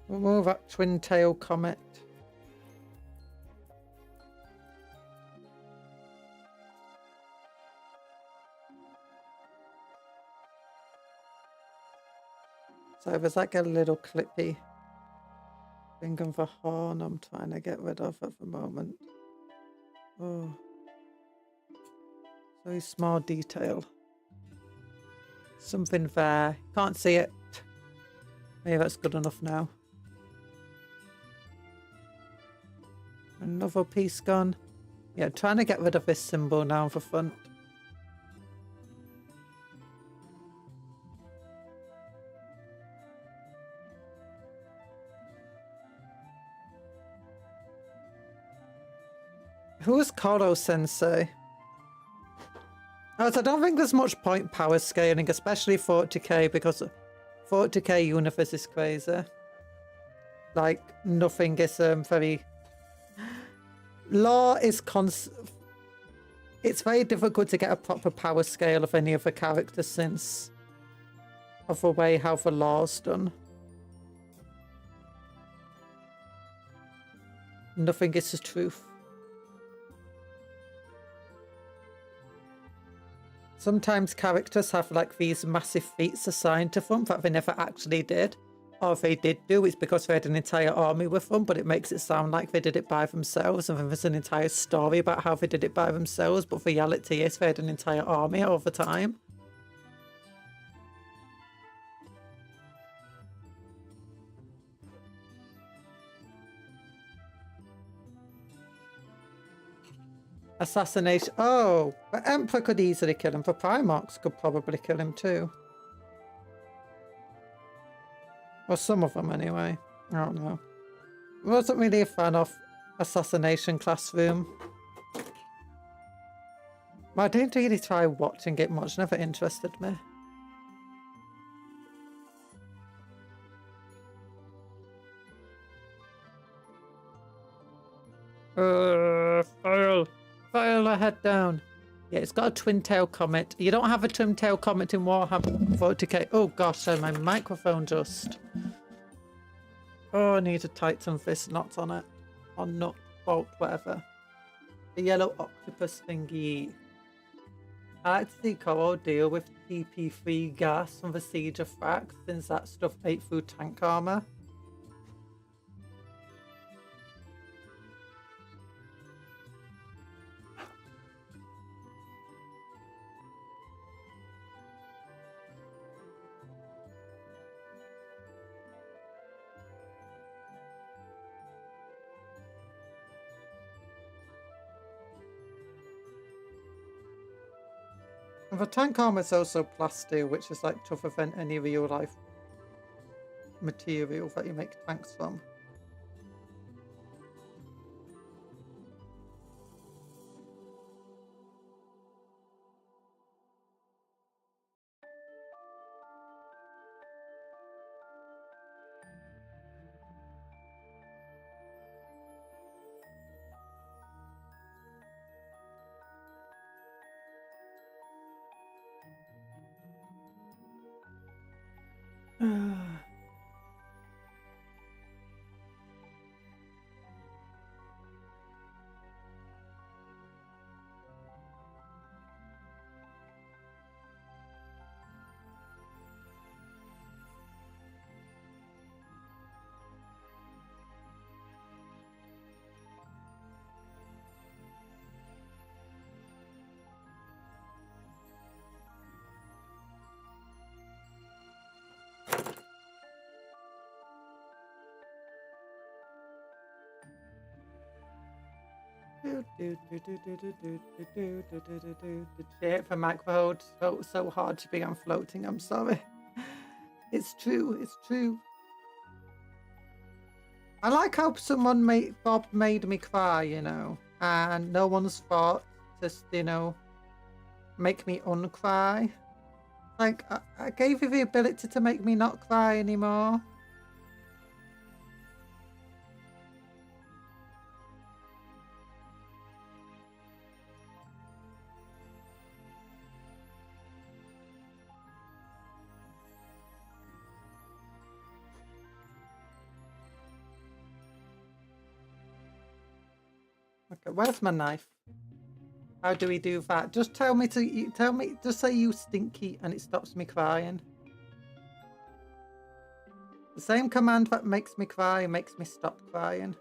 We'll move that twin tail comet. So there's like a little clippy thing of a horn I'm trying to get rid of at the moment. Oh, very small detail. Something there. Can't see it. Maybe that's good enough now. Another piece gone. Yeah, trying to get rid of this symbol now for front. Who is Koro Sensei? Oh, so I don't think there's much point power scaling, especially 40k, because 40k universe is crazy. Like, nothing is very... Law is it's very difficult to get a proper power scale of any of the characters since of the way how the law's done. Nothing is the truth. Sometimes characters have like these massive feats assigned to them that they never actually did. Or if they did do, it's because they had an entire army with them, but it makes it sound like they did it by themselves, and then there's an entire story about how they did it by themselves, but the reality is they had an entire army over time. Assassination. Oh, the Emperor could easily kill him. The Primarchs could probably kill him too. Or some of them anyway. I don't know. I wasn't really a fan of Assassination Classroom. I didn't really try watching it much. Never interested me. File a head down. Yeah, it's got a twin tail comet. You don't have a twin tail comet in Warhammer 40k. Oh gosh, my microphone just. Oh, I need to tighten this knot on it. Or nut, bolt, whatever. The yellow octopus thingy. I like to see Coro deal with TP3 gas from the Siege of Thrax, since that stuff ate through tank armor. And the tank armor is also plastic, which is like tougher than any real life material that you make tanks from. Shit, the microphone so hard to be on floating. I'm sorry. It's true. It's true. I like how Bob made me cry, you know, and no one's fault just, you know, make me uncry. Like, I gave you the ability to make me not cry anymore. Okay, where's my knife? How do we do that? Just tell me, just say you stinky and it stops me crying. The same command that makes me cry makes me stop crying.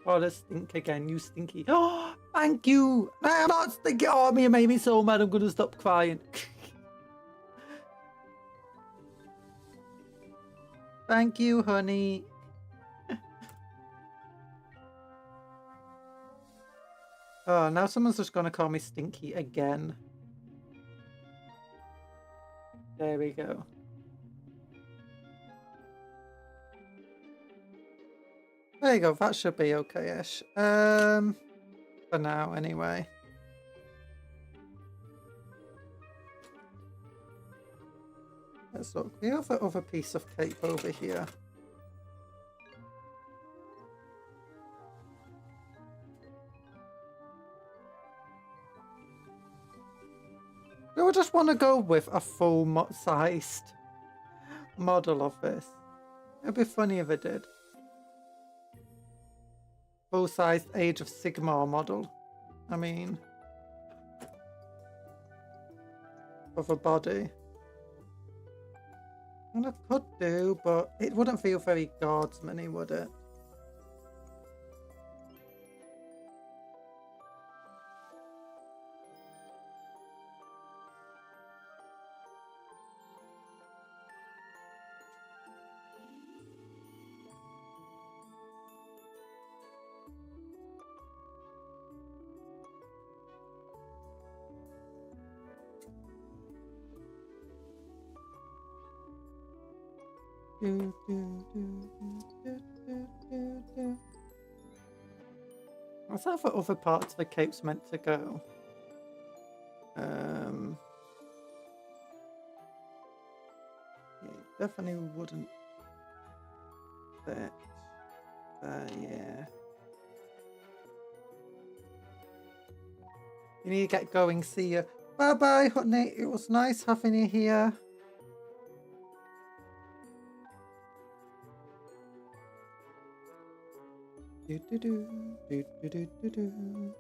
Oh, let's stink again, you stinky. Oh, thank you. I'm not stinky. Oh, you made me so mad, I'm gonna stop crying. Thank you, honey. Oh, now someone's just gonna call me stinky again. There we go. There you go, that should be okay-ish. For now, anyway. Let's look. We have the other piece of cake over here. Do I just want to go with a full-sized model of this? It'd be funny if I did. Full-sized Age of Sigmar model. I mean, of a body. And I could do, but it wouldn't feel very guardsman-y, would it? That's how the other parts of the cape's meant to go. Yeah, definitely wouldn't fit there, yeah. You need to get going, see you. Bye bye, honey. It was nice having you here. Do do do do do do do do.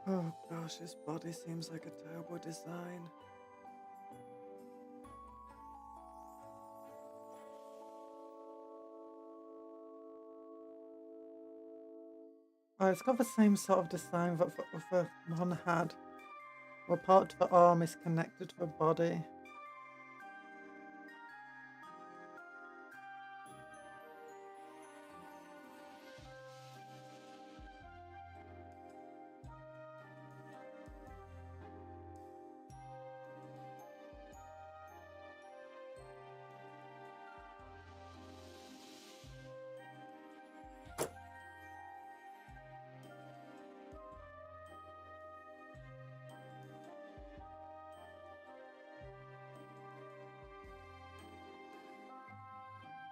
Oh gosh, his body seems like a terrible design. Oh, it's got the same sort of design that the other one had, where part of the arm is connected to the body.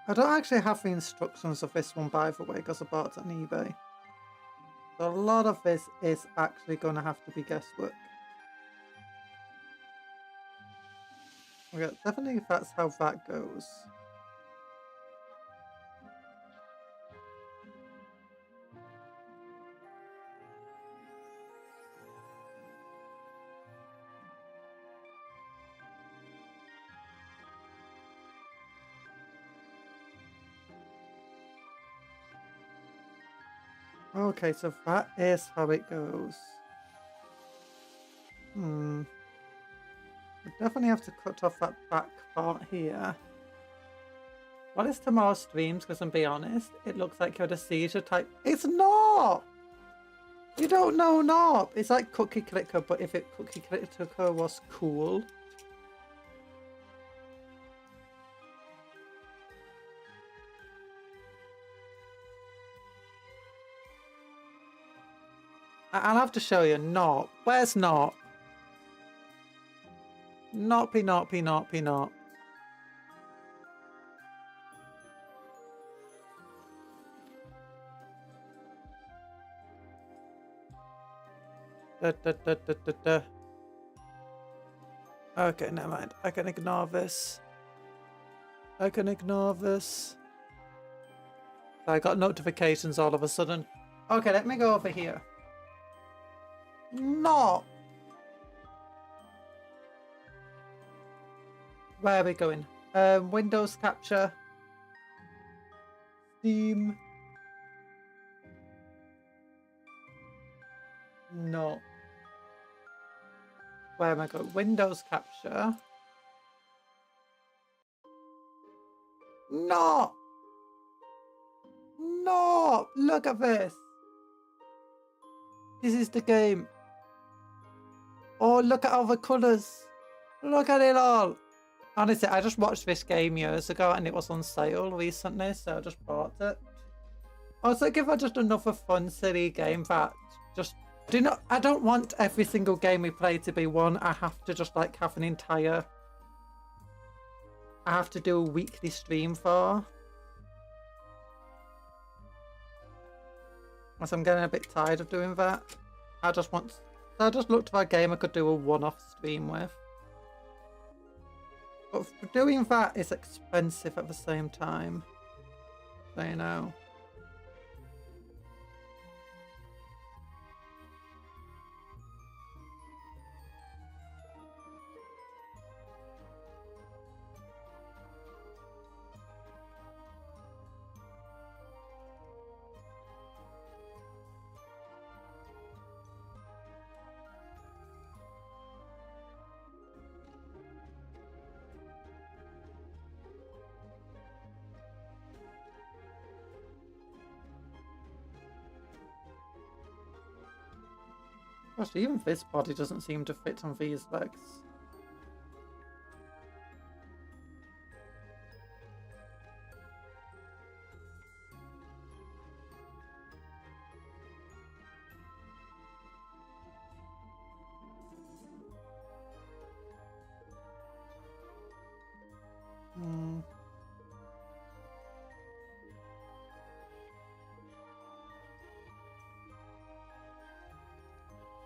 I don't actually have the instructions of this one, by the way, because I bought it on eBay. So a lot of this is actually going to have to be guesswork. Okay, definitely if that's how that goes. Okay, so that is how it goes. We definitely have to cut off that back part here. What is tomorrow's streams? Because I'm being honest, it looks like you're the seizure type. It's not! You don't know not. It's like Cookie Clicker, but if it Cookie Clicker was cool. I'll have to show you. Not. Where's not? Not not not not. Da, da, da, da, da, da. Okay, never mind. I can ignore this. I can ignore this. I got notifications all of a sudden. Okay, let me go over here. No. Where are we going? Windows capture. Steam. No. Where am I going? Windows capture. No. No. Look at this. This is the game. Oh, look at all the colours. Look at it all. Honestly, I just watched this game years ago and it was on sale recently, so I just bought it. Also, give it just another fun, silly game that just... I don't want every single game we play to be one. I have to just like have an entire... I have to do a weekly stream for. So I'm getting a bit tired of doing that. I just looked for a game I could do a one-off stream with. But doing that is expensive at the same time. So you know. Gosh, even this body doesn't seem to fit on these legs.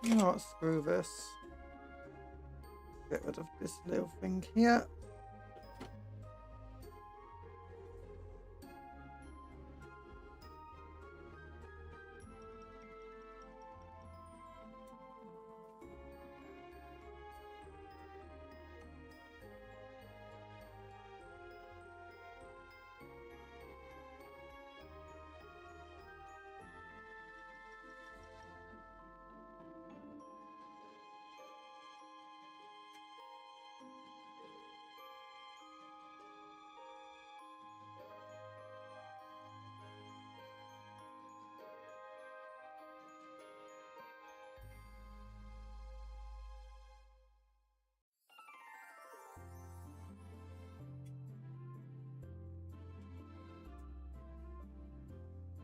You know what, screw this. Get rid of this little thing here.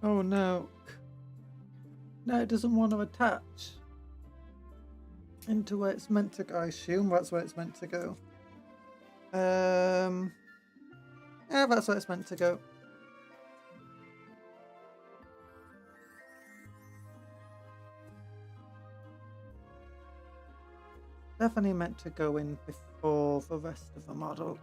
Oh no. No, it doesn't want to attach into where it's meant to go. I assume that's where it's meant to go. Yeah, that's where it's meant to go. Definitely meant to go in before the rest of the model.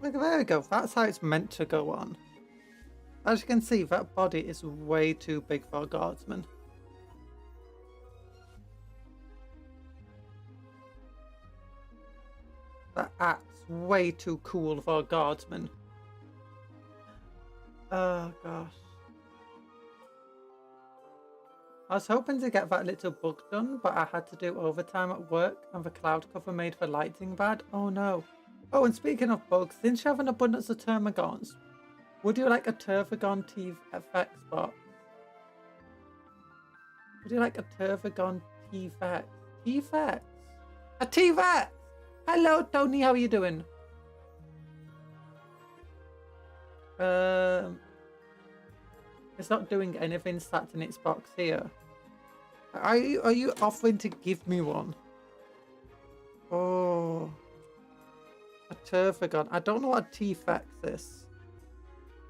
Look, there we go. That's how it's meant to go on. As you can see, that body is way too big for a guardsman. That axe way too cool for a guardsman. Oh gosh. I was hoping to get that little bug done, but I had to do overtime at work and the cloud cover made the lighting bad. Oh no. Oh, and speaking of bugs, since you have an abundance of termagants, would you like a Tervagon TVX box? Would you like a Tervagon TVX? TVX? A TVX! Hello, Tony, how are you doing? It's not doing anything sat in its box here. Are you offering to give me one? Oh. A Tervagon. I don't know what a T-Fex is.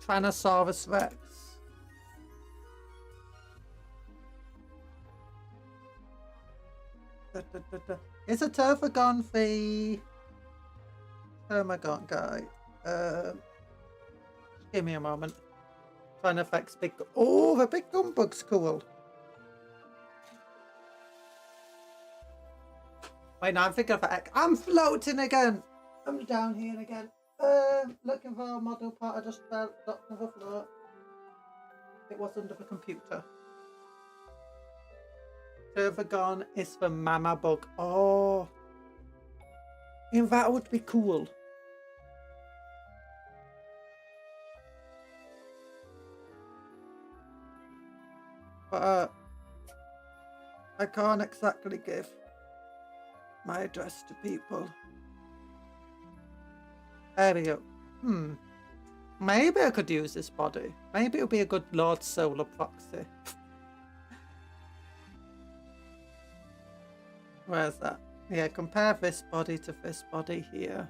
Tyrannosaurus Rex. Is a Tervagon the Termagon guy? Give me a moment. Tyrannosaurus big. Oh, the big gun bug's cool. Wait, no, I'm thinking of an. I'm floating again. I'm down here again. Looking for a model part. I just fell on the floor. It was under the computer. Tervagon is the mama bug. Oh. And that would be cool. But I can't exactly give my address to people. There we go. Maybe I could use this body. Maybe it'll be a good Lord Solar proxy. Where's that? Yeah, compare this body to this body here.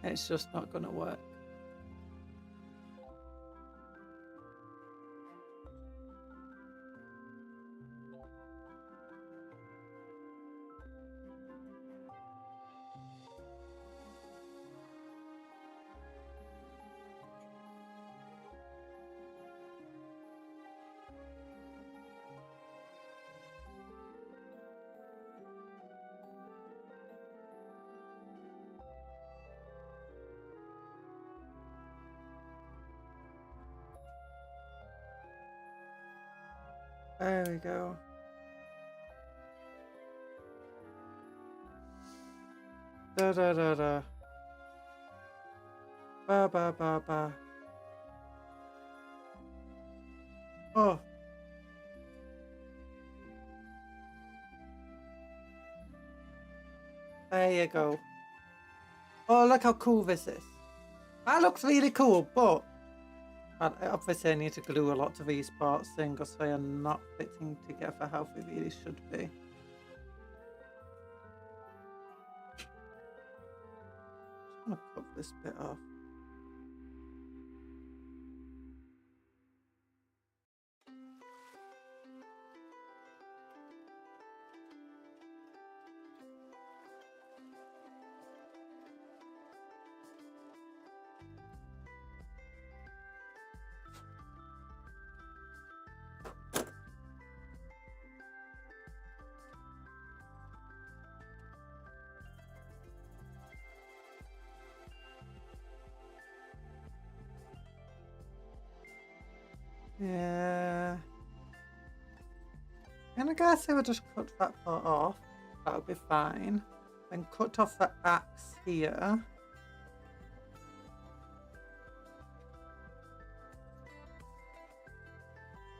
It's just not going to work. There we go. Da da da da. Ba ba ba ba. Oh. There you go. Oh, look how cool this is. That looks really cool, but obviously I need to glue a lot of these parts in because they are not fitting together how they really should be. I'm gonna cut this bit off. Yeah. And I guess I would just cut that part off. That would be fine. Then cut off the axe here.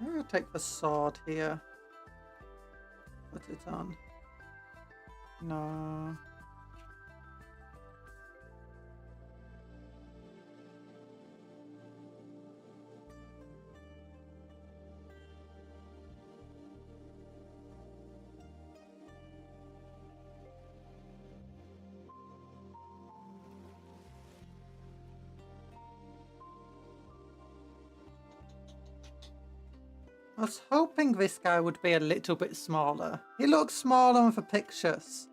I'm going to take the sword here. Put it on. No. I was hoping this guy would be a little bit smaller. He looks smaller on the pictures.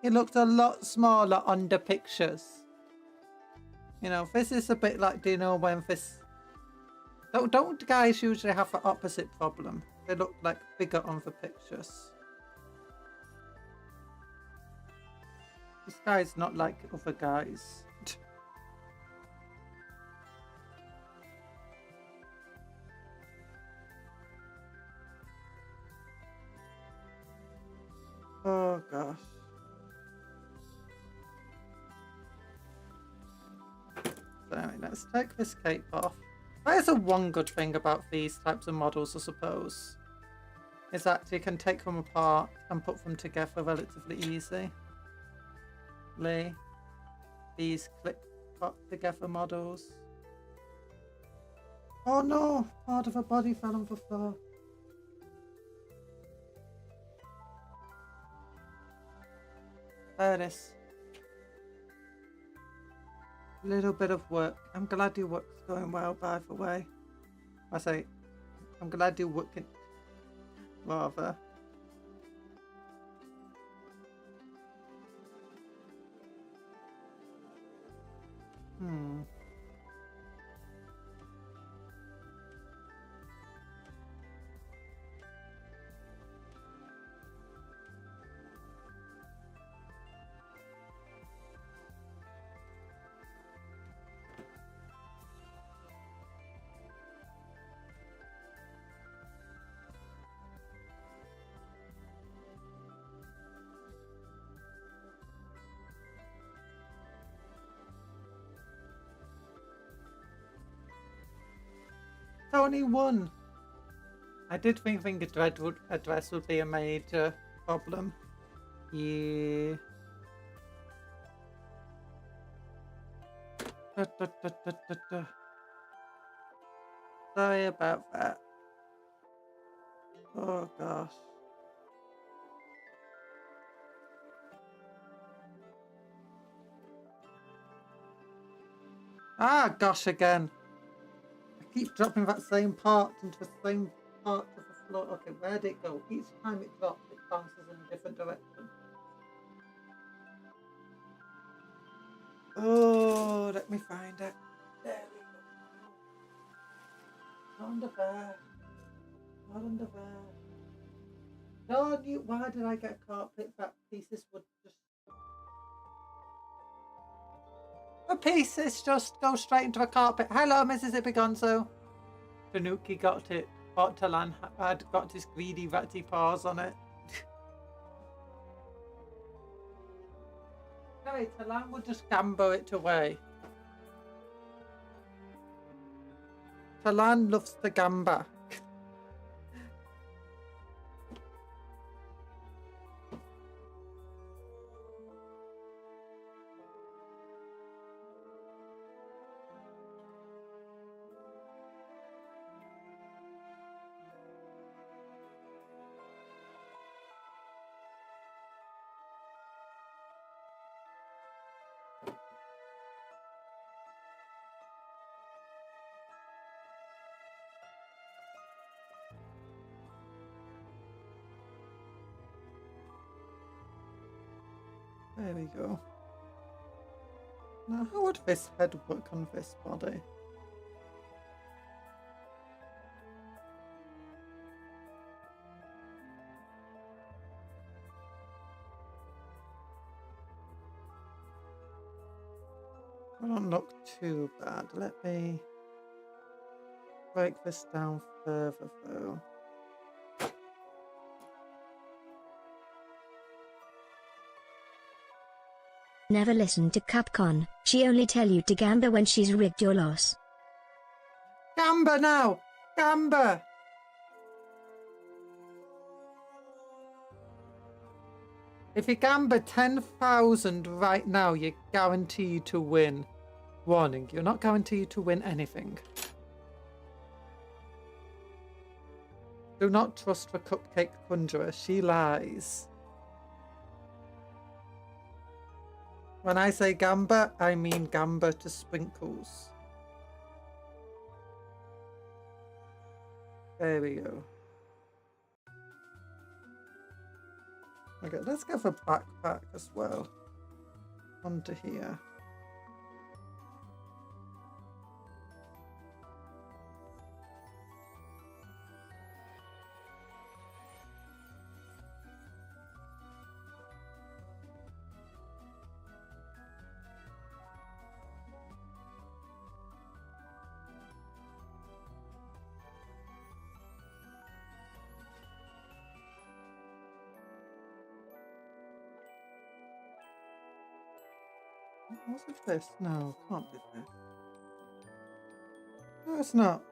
He looked a lot smaller on the pictures. You know, this is a bit like, do you know when this... Don't guys usually have the opposite problem? They look like bigger on the pictures. This guy's not like other guys. Oh gosh. So anyway, let's take this cape off. That is the one good thing about these types of models, I suppose, is that you can take them apart and put them together relatively easily. These click together models. Oh no! Part of her body fell on the floor. There it is. Little bit of work. I'm glad your work's going well, by the way. I say, I'm glad you're working. Rather. only one. I did think a dress would be a major problem. Yeah. Sorry about that. Oh gosh. Ah, gosh, again. I keep dropping that same part into the same part of the floor. Okay, where'd it go? Each time it drops, it bounces in a different direction. Oh, let me find it. There we go. Not under there. Not under there. No, why did I get a carpet? That pieces would just... The pieces just go straight into a carpet. Hello, Mississippi Gonzo. Tanuki got it. Talan had got his greedy ratty paws on it. Okay, Talan would just gambo it away. Talan loves the gamba. There we go. Now, how would this head work on this body? I don't look too bad. Let me break this down further, though. Never listen to Cupcon. She only tell you to gamba when she's rigged your loss. Gamba now! Gamba! If you gamba 10,000 right now, you're guaranteed to win. Warning, you're not guaranteed to win anything. Do not trust the Cupcake Conjuror. She lies. When I say gamba, I mean gamba to sprinkles. There we go. Okay, let's get the backpack as well. Onto here. What's with this? No, can't be this. No, it's not.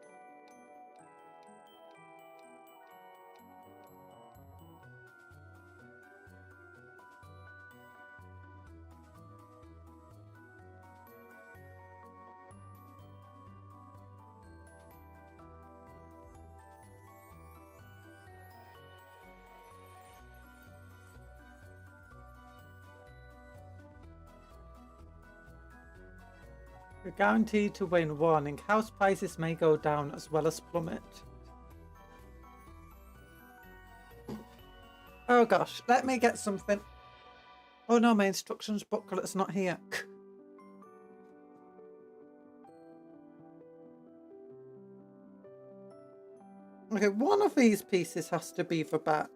You're guaranteed to win. Warning, house prices may go down as well as plummet. Oh gosh, let me get something. Oh no, my instructions booklet's not here. Okay, one of these pieces has to be for back.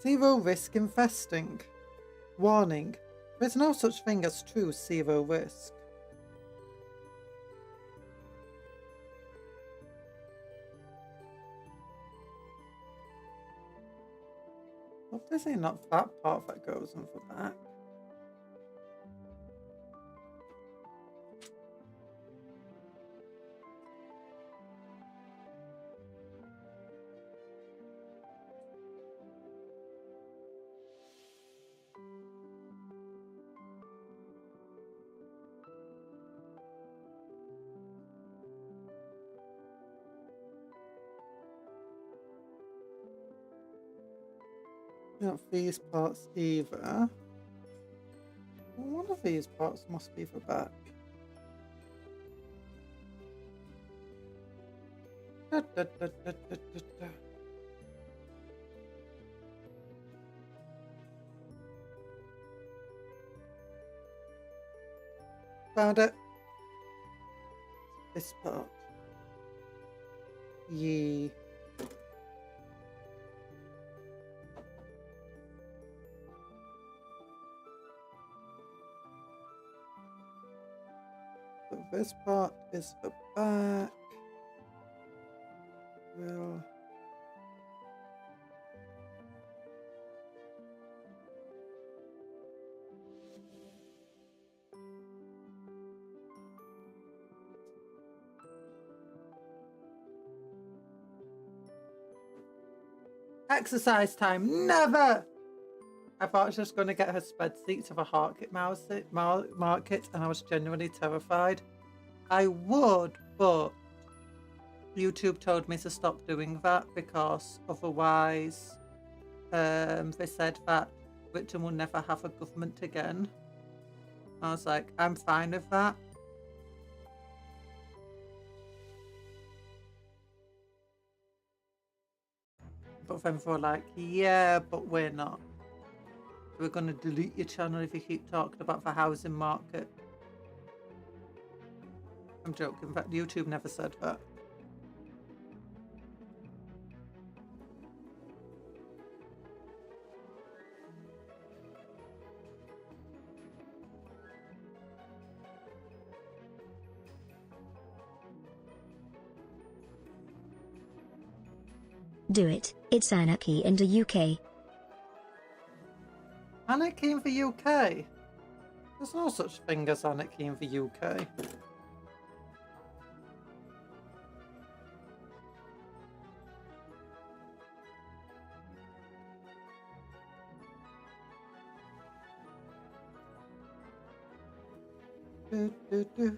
Zero risk investing. Warning, there's no such thing as true zero risk. Obviously not that part that goes on the back. Not these parts either. Well, one of these parts must be the back. Da, da, da, da, da, da, da. Found it. This part. Yee. So this part is the back. Well, exercise time, never! I thought I was just going to get her spreadsheet of a market and I was genuinely terrified. I would, but YouTube told me to stop doing that because otherwise they said that Britain will never have a government again. I was like, I'm fine with that. But then they were like, yeah, but we're not. We're going to delete your channel if you keep talking about the housing market. I'm joking, but YouTube never said that. Do it, it's anarchy in the UK. Anarchy in the UK? There's no such thing as anarchy in the UK. Do, do, do.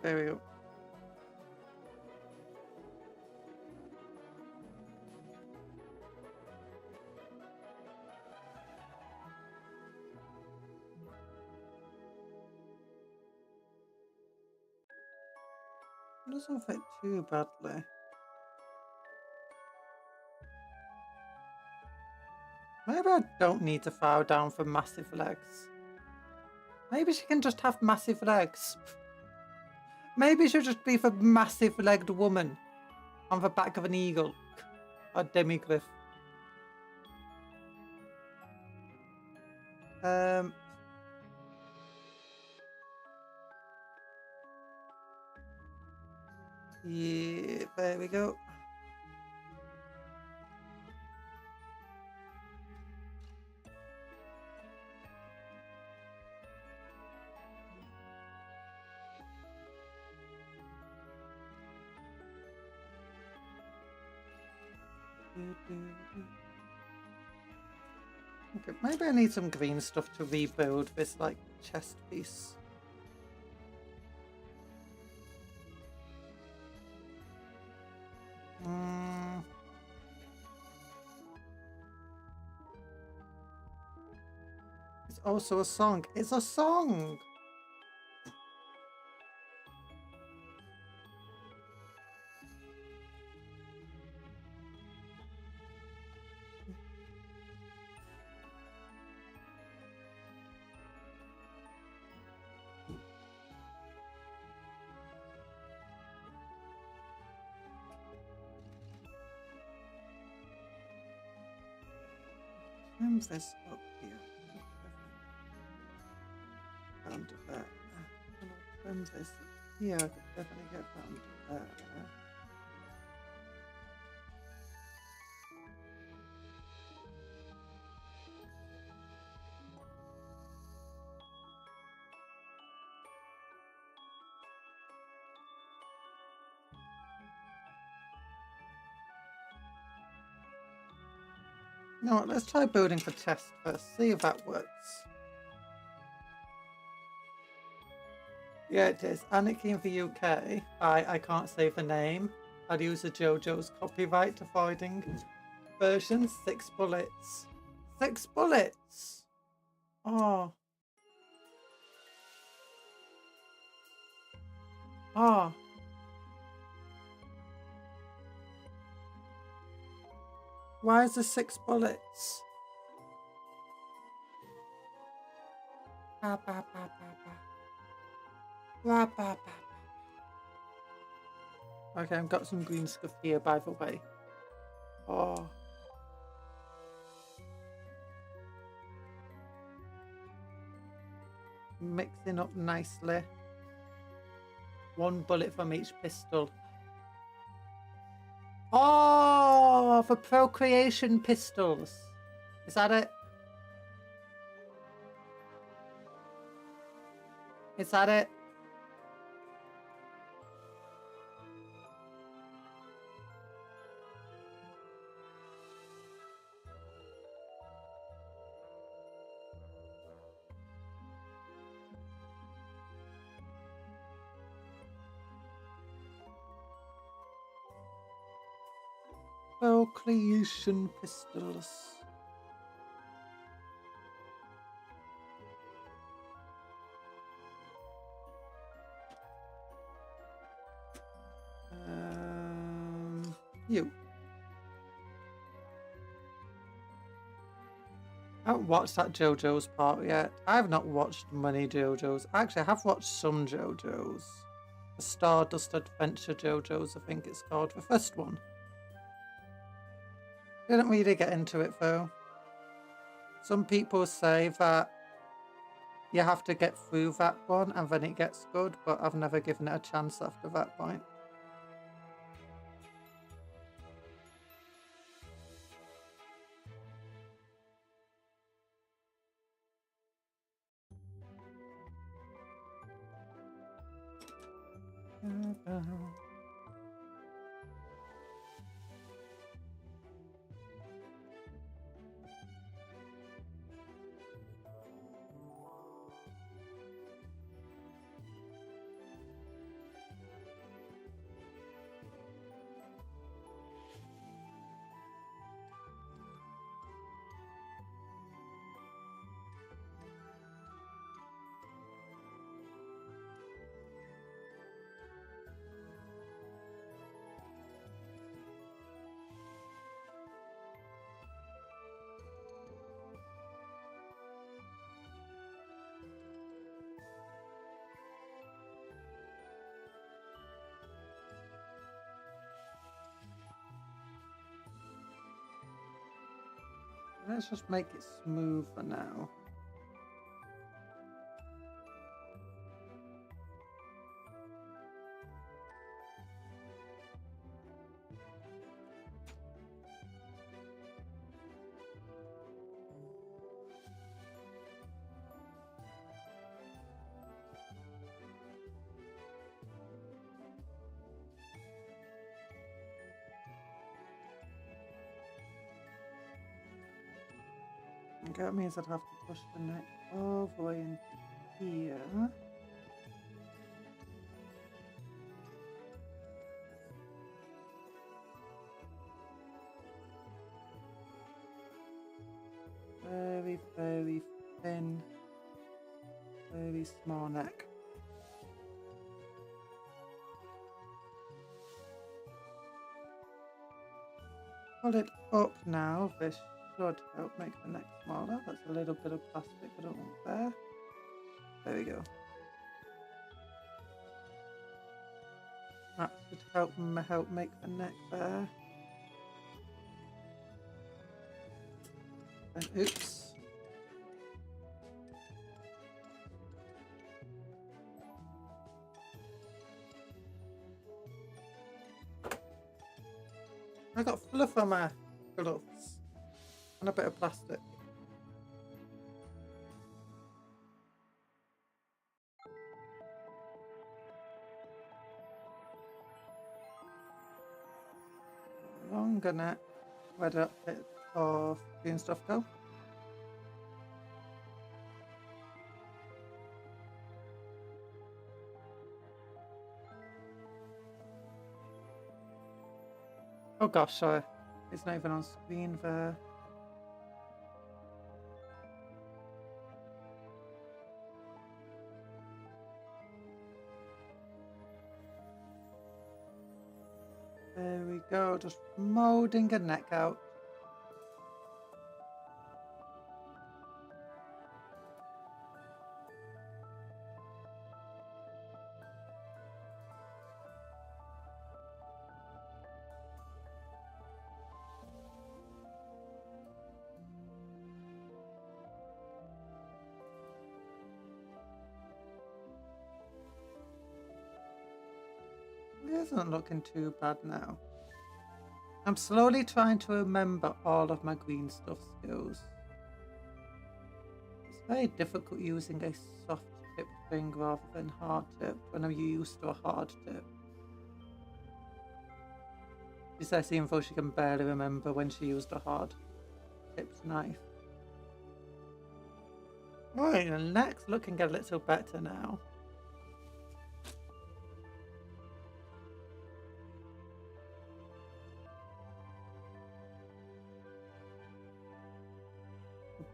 There we go. It doesn't fit too badly. Maybe I don't need to file down for massive legs. Maybe she can just have massive legs. Maybe she'll just be the massive-legged woman on the back of an eagle or demiglyph. Yeah, there we go. Okay, maybe I need some green stuff to rebuild this, like, chest piece. also a song. It's a song. Move this up here. Round to there. And I'll trim this up here. I could definitely get round to there. You know what, let's try building for test first, see if that works. Yeah, it is. Anarchy in the UK. I can't say the name. I'd use the JoJo's copyright avoiding version. 6 bullets. 6 bullets! Oh. Oh. Why is there 6 bullets? Ba, ba, ba, ba, ba. Ba, ba, ba, ba. Okay, I've got some green stuff here, by the way. Oh. Mixing up nicely. 1 bullet from each pistol. Oh, for procreation pistols. Is that it? Is that it? Procreation pistols. You. I haven't watched that JoJo's part yet. I have not watched many JoJo's. Actually, I have watched some JoJo's. The Stardust Adventure JoJo's, I think it's called. The first one. Didn't really get into it though. Some people say that you have to get through that one and then it gets good, but I've never given it a chance after that point. Let's just make it smoother now. Okay, that means I'd have to push the neck all the way into here. Very, very thin. Very small neck. Pull it up now. This should help make the neck smaller. That's a little bit of plastic I don't want there. There we go. That should help make the neck there. And oops. I got fluff on my gloves and a bit of plastic. Longer neck. Where did that bit of green stuff go? Oh gosh, sorry. It's not even on screen there. There we go, just moulding a neck out. It isn't looking too bad now. I'm slowly trying to remember all of my green stuff skills. It's very difficult using a soft tipped thing rather than hard tipped when I'm used to a hard tip. She says even though she can barely remember when she used a hard tipped knife. Right, the neck's looking a little better now.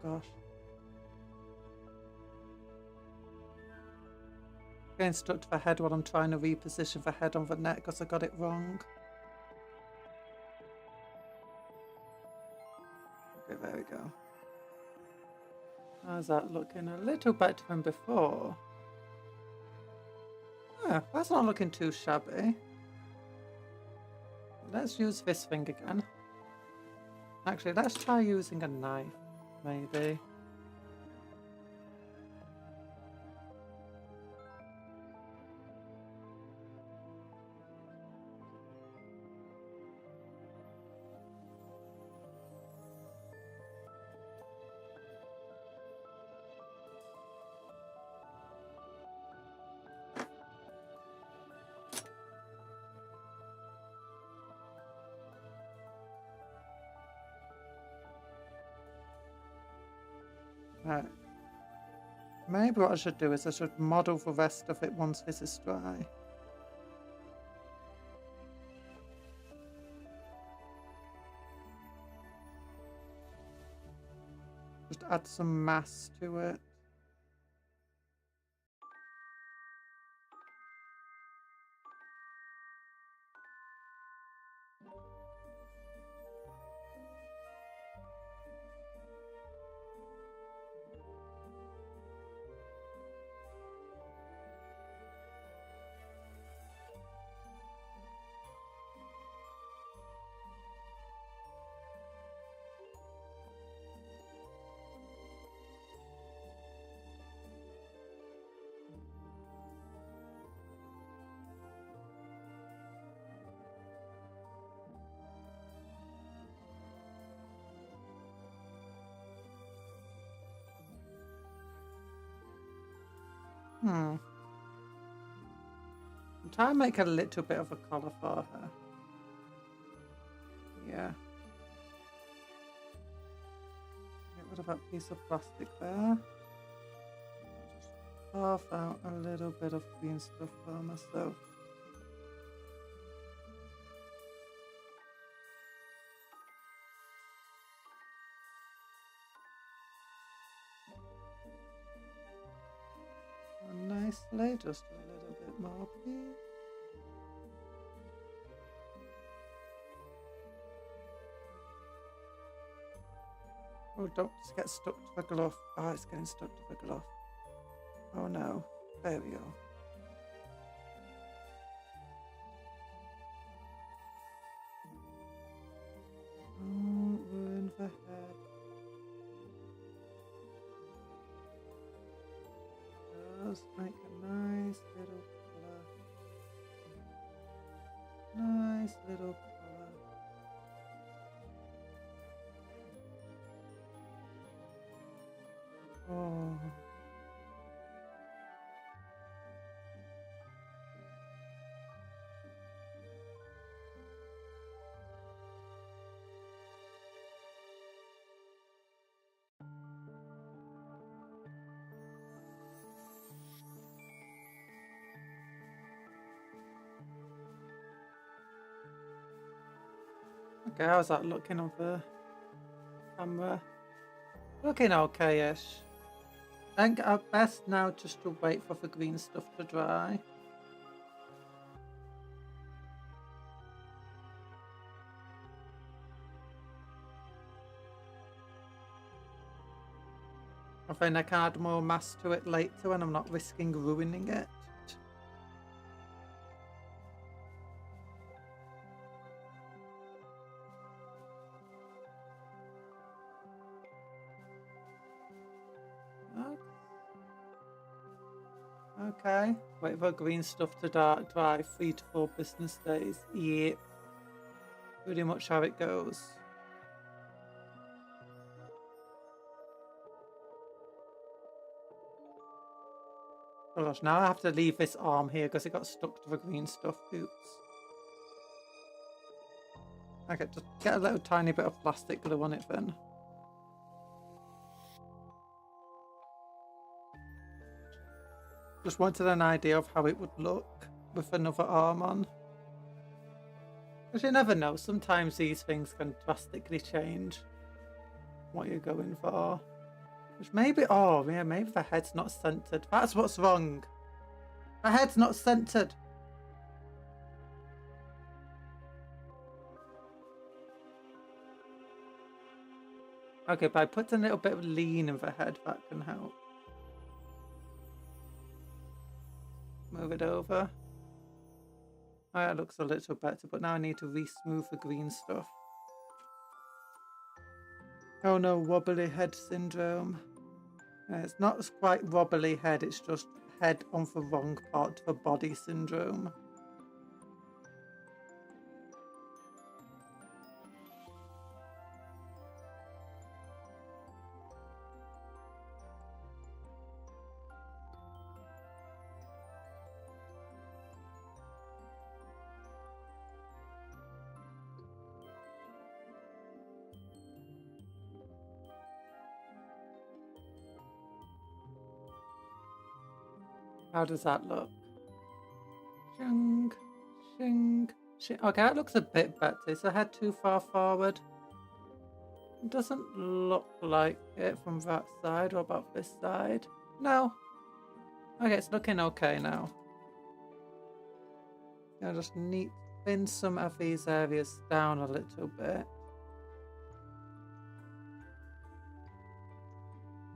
Gosh. Getting stuck to the head while I'm trying to reposition the head on the neck because I got it wrong. Okay, there we go. How's that looking? A little better than before. Yeah, that's not looking too shabby. Let's use this thing again. Actually, let's try using a knife. Maybe. Right. Maybe what I should do is I should model the rest of it once this is dry. Just add some mass to it. I'm trying to make a little bit of a collar for her. Yeah. Get rid of that piece of plastic there. Just carve out a little bit of green stuff for myself. nicely. Just a little bit more, please. Oh, don't just get stuck to the glove. Oh, it's getting stuck to the glove. Oh no. There we go. Ruin the head. Just make a nice little colour. Nice little colour. Oh. Okay, how's that looking on the camera? Looking okay-ish. I think our best now just to wait for the green stuff to dry. I think I can add more mass to it later when I'm not risking ruining it. Okay, wait for green stuff to dry, 3 to 4 business days. Yep. Pretty much how it goes. Oh gosh, now I have to leave this arm here because it got stuck to the green stuff. Oops. Okay, just get a little tiny bit of plastic glue on it then. Just wanted an idea of how it would look with another arm on. Because you never know, sometimes these things can drastically change what you're going for. Which maybe, oh yeah, maybe the head's not centered. That's what's wrong. The head's not centered. Okay, by putting a little bit of lean in the head, that can help. Move it over. Oh, that looks a little better, but now I need to re-smooth the green stuff. Oh no, wobbly head syndrome. It's not quite wobbly head, it's just head on the wrong part of the body syndrome. How does that look? Shing, shing, shing. Okay, that looks a bit better. Is the head too far forward? It doesn't look like it from that side. What about this side? No. Okay, it's looking okay now. I just need to thin some of these areas down a little bit.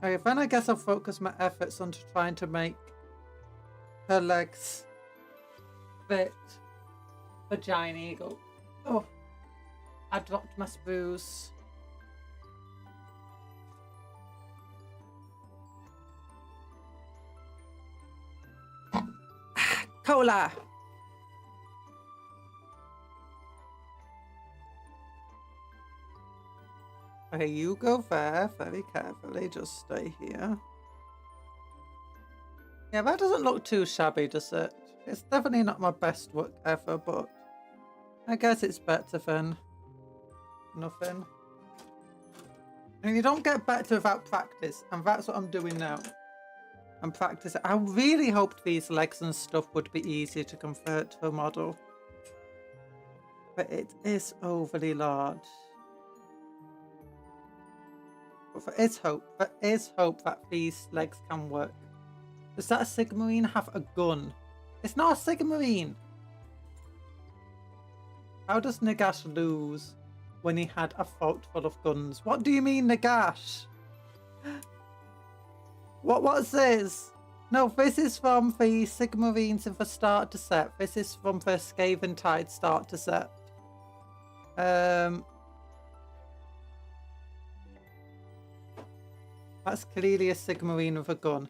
Okay, then I guess I'll focus my efforts on trying to make her legs fit the giant eagle. Oh, I dropped my spruce. Cola! Okay, you go there very carefully. Just stay here. Yeah, that doesn't look too shabby, does it? It's definitely not my best work ever, but I guess it's better than nothing. And you don't get better without practice, and that's what I'm doing now. I'm practicing. I really hoped these legs and stuff would be easier to convert to a model, but it is overly large. But there is hope that these legs can work. Does that a Sigmarine have a gun? It's not a Sigmarine! How does Nagash lose when he had a fort full of guns? What do you mean, Nagash? What's this? No, this is from the Sigmarines in the starter set. This is from the Skaven Tide starter set. That's clearly a Sigmarine with a gun.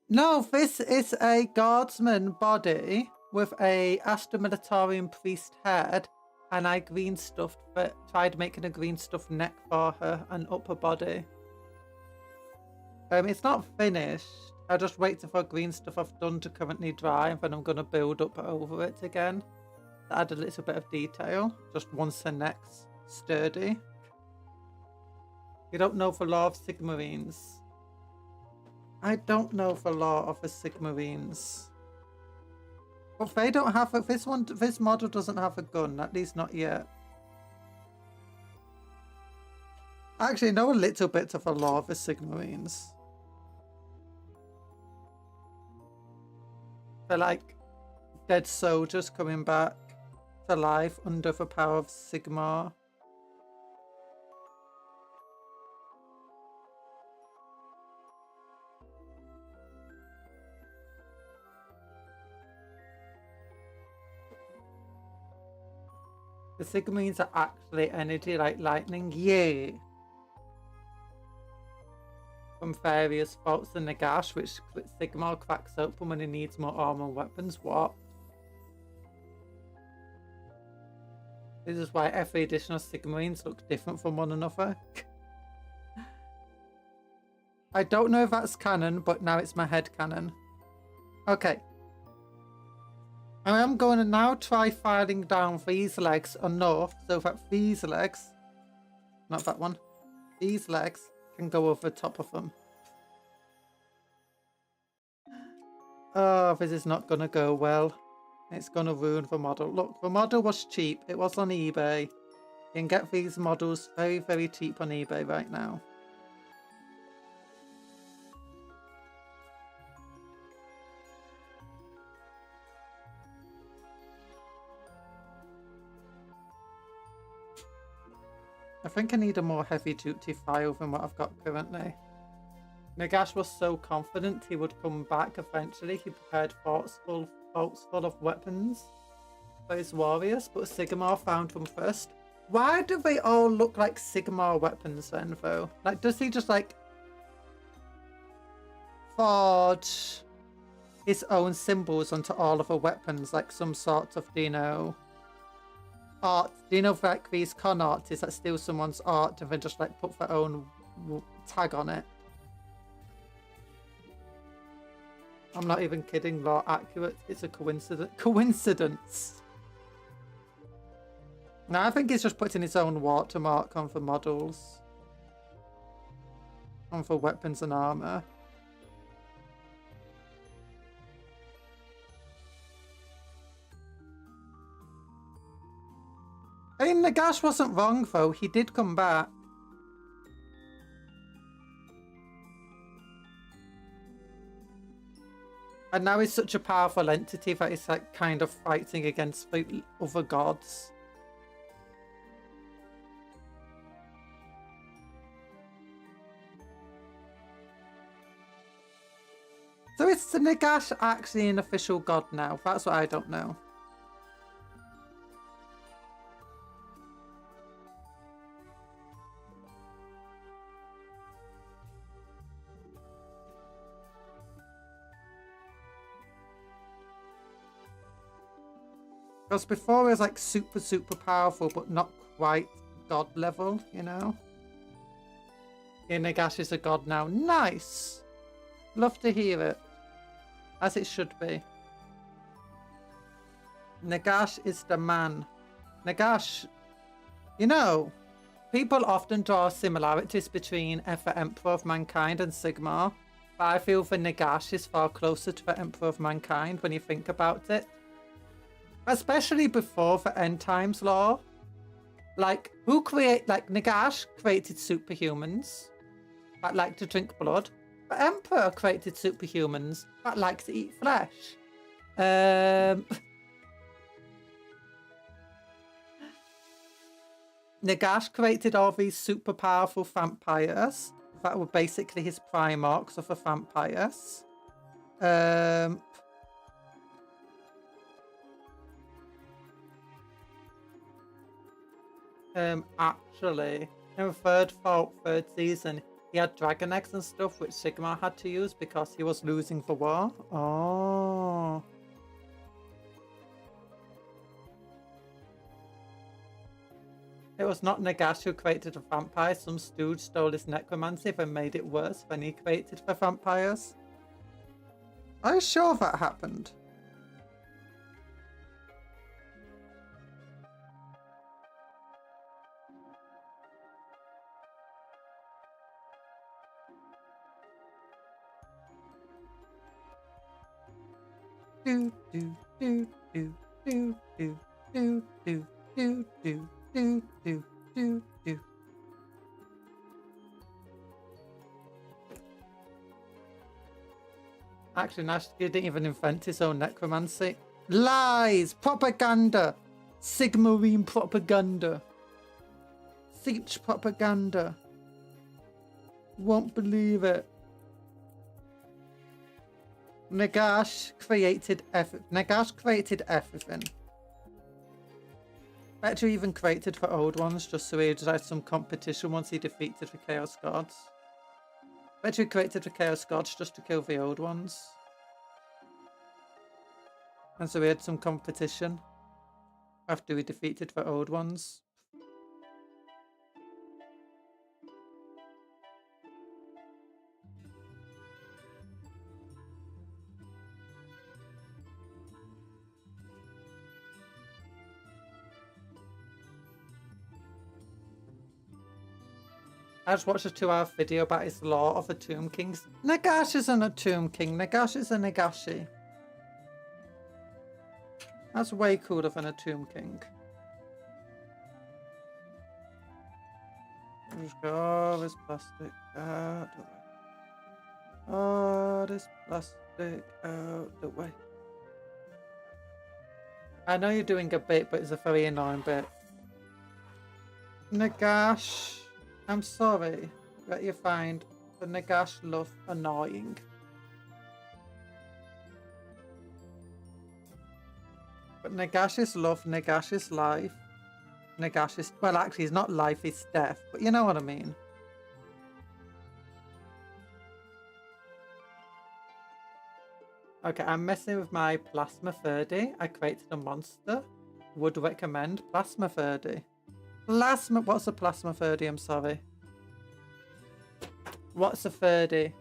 No, this is a guardsman body with a Astra Militarium priest head, and I green stuffed, but tried making a green stuffed neck for her and upper body. It's not finished. I'll just wait for green stuff I've done to currently dry, and then I'm going to build up over it again to add a little bit of detail, just once the neck's sturdy. You don't know the law of Sigmarines. I don't know the law of the Sigmarines. But they don't have a, this model doesn't have a gun, at least not yet. I actually know a little bit of the law of the Sigmarines. They're like dead soldiers coming back to life under the power of Sigmar. The Sigmarines are actually energy like lightning. Yeah. From various faults in Nagash, which Sigmar cracks open when he needs more armor and weapons. What? This is why every additional Sigmarines look different from one another. I don't know if that's canon, but now it's my head canon. Okay. I am going to now try filing down these legs enough so that these legs, not that one, these legs can go over the top of them. Oh, this is not going to go well. It's going to ruin the model. Look, the model was cheap. It was on eBay. You can get these models very, very cheap on eBay right now. I think I need a more heavy-duty file than what I've got currently. Nagash was so confident he would come back eventually. He prepared forts full of weapons for his warriors, but Sigmar found them first. Why do they all look like Sigmar weapons then, though? Like, does he just, like, forge his own symbols onto all of the weapons, like some sort of, you know, art? Do you know, like, these con artists that steal someone's art and then just, like, put their own tag on it? I'm not even kidding, law accurate. It's a coincidence. No, I think he's just putting his own watermark on for models. On for weapons and armor. I mean, Nagash wasn't wrong, though. He did come back. And now he's such a powerful entity that he's, like, kind of fighting against the other gods. So is Nagash actually an official god now? That's what I don't know. Because before it was like super powerful, but not quite god level, you know? Yeah, Nagash is a god now. Nice! Love to hear it. As it should be. Nagash is the man. Nagash, you know, people often draw similarities between the Emperor of Mankind and Sigmar, but I feel that Nagash is far closer to the Emperor of Mankind when you think about it. Especially before the end times law. Like, Nagash created superhumans that like to drink blood. The Emperor created superhumans that like to eat flesh. Nagash created all these super powerful vampires that were basically his Primarchs of the vampires. Actually, in the third season, he had dragon eggs and stuff which Sigmar had to use because he was losing the war. Oh. It was not Nagash who created the vampire. Some stooge stole his necromancy and made it worse when he created the vampires. Are you sure that happened? Do do do do do do do do do do do do do. Actually, Nash didn't even invent his own necromancy. Lies! Propaganda! Sigmarine propaganda. Siege propaganda. Won't believe it. Nagash created everything. Bet you even created the old ones just so he had some competition once he defeated the Chaos Gods. Bet you created the Chaos Gods just to kill the old ones. And so we had some competition after we defeated the old ones. I just watched a 2-hour video about his lore of the Tomb Kings. Nagash isn't a Tomb King. Nagash is a Nagashi. That's way cooler than a Tomb King. Just go, oh, this plastic out the way. Oh, this plastic out the way. I know you're doing a bit, but it's a very annoying bit. Nagash. I'm sorry that you find the Nagash love annoying. But Nagash is love, Nagash is life. Nagash is, well, actually, it's not life, it's death, but you know what I mean. Okay, I'm messing with my Plasma 30. I created a monster. Would recommend Plasma 30. Plasma, what's a Plasma 30? I'm sorry. What's a 30?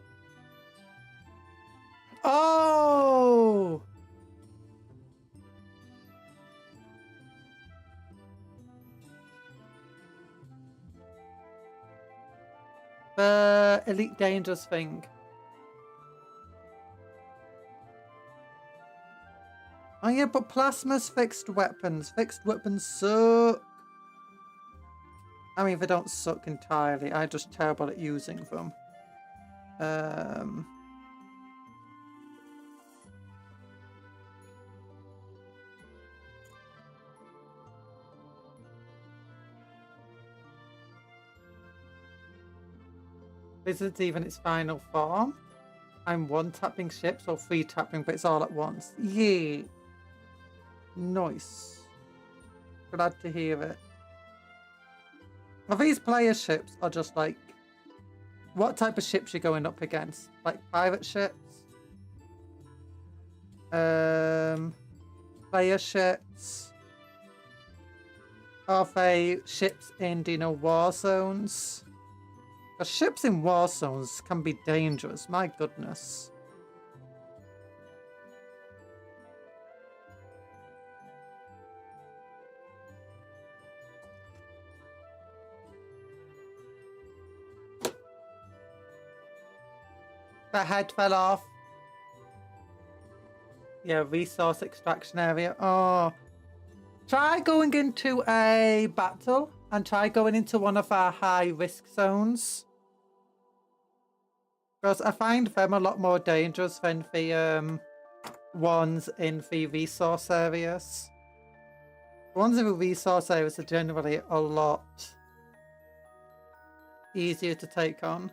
Oh! The Elite Dangerous thing. Oh yeah, but Plasma's fixed weapons. Fixed weapons suck. I mean, they don't suck entirely. I'm just terrible at using them. This isn't even its final form. I'm 1-tapping ships or 3-tapping, but it's all at once. Yeah. Nice. Glad to hear it. Well, these player ships are just like, what type of ships you're going up against? Like pirate ships? Player ships? Are they ships in, war zones? Because ships in war zones can be dangerous, my goodness. The head fell off. Yeah, resource extraction area. Oh. Try going into a battle and try going into one of our high risk zones. Because I find them a lot more dangerous than the ones in the resource areas. The ones in the resource areas are generally a lot easier to take on.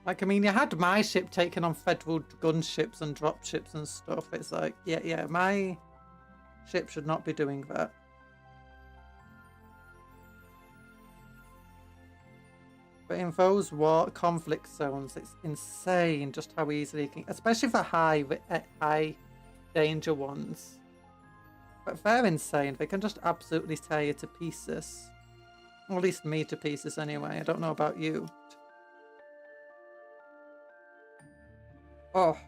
Like, I mean, you had my ship taking on federal gunships and dropships and stuff. It's like, yeah, my ship should not be doing that. But in those war conflict zones, it's insane just how easily you can, especially for high danger ones. But they're insane. They can just absolutely tear you to pieces. Or at least me to pieces anyway. I don't know about you. Oh.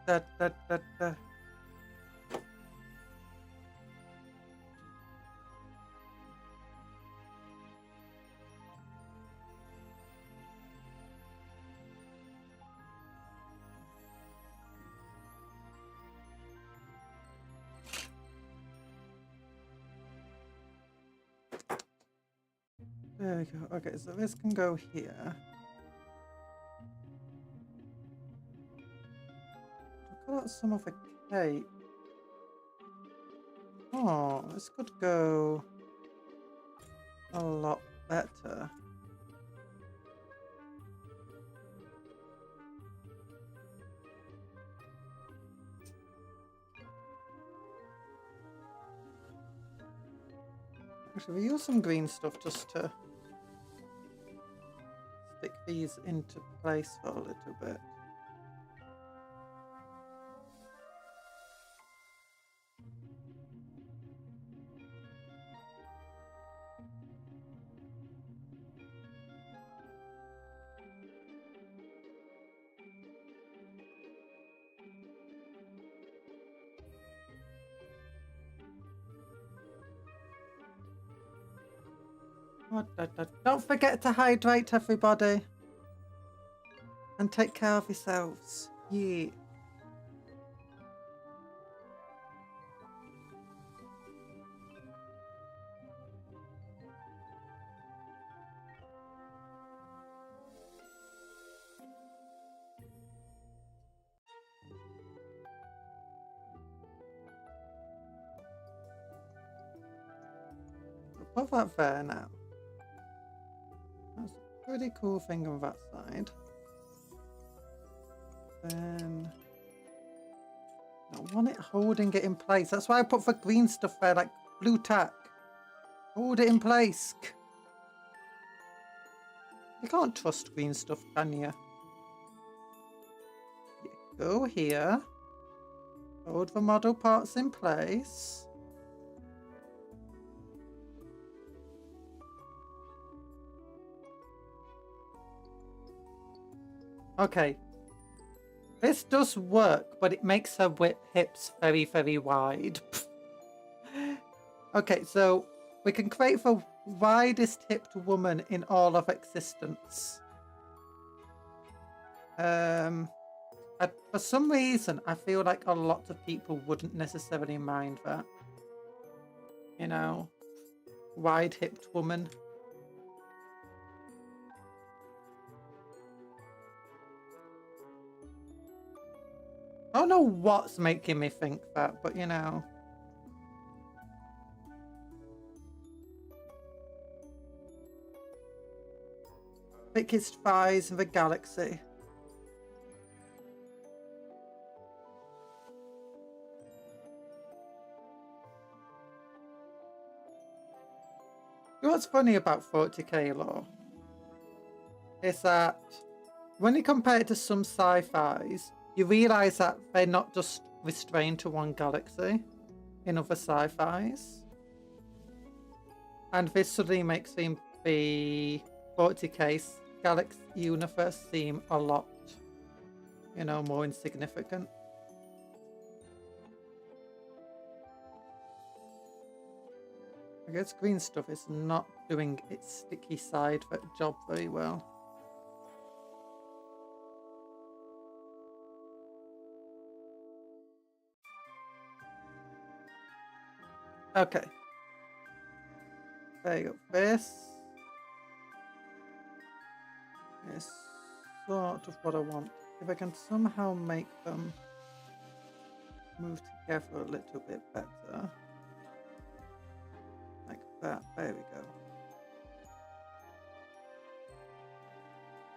Da. There we go. Okay, so this can go here. Look at some of the cape. Oh, this could go a lot better. Actually, we use some green stuff just to stick these into place for a little bit. Don't forget to hydrate, everybody. And take care of yourselves. Yeet. Put that there now. That's a pretty cool thing on that side. Then I want it holding it in place. That's why I put the green stuff there, like blue tack. Hold it in place. You can't trust green stuff, can you? Go here. Hold the model parts in place. Okay. This does work, but it makes her hips very, very wide. Okay, so we can create the widest hipped woman in all of existence. For some reason, I feel like a lot of people wouldn't necessarily mind that. You know, wide hipped woman. I don't know what's making me think that, but you know. Thickest thighs in the galaxy. You know what's funny about 40k lore? Is that when you compare it to some sci-fis, you realise that they're not just restrained to one galaxy in other sci-fis. And this suddenly makes the 40k Galaxy universe seem a lot, you know, more insignificant. I guess green stuff is not doing its sticky side job very well. Okay. There you go. This is sort of what I want. If I can somehow make them move together a little bit better. Like that. There we go.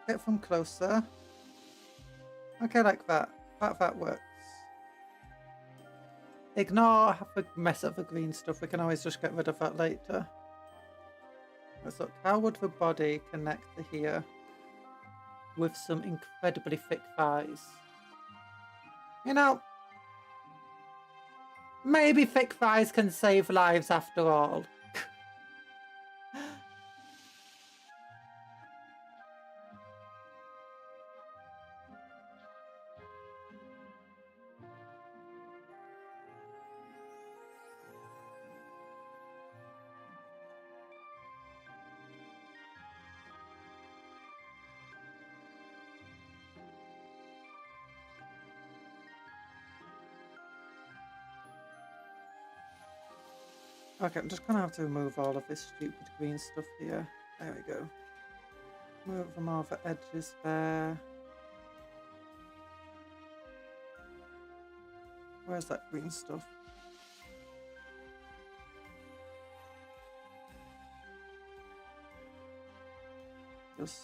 Get them closer. Okay, like that. That works. Ignore the mess up the green stuff. We can always just get rid of that later. Let's look. How would the body connect to here with some incredibly thick thighs? You know, maybe thick thighs can save lives after all. Okay, I'm just gonna have to remove all of this stupid green stuff here. There we go. Move them over edges there. Where's that green stuff? Just...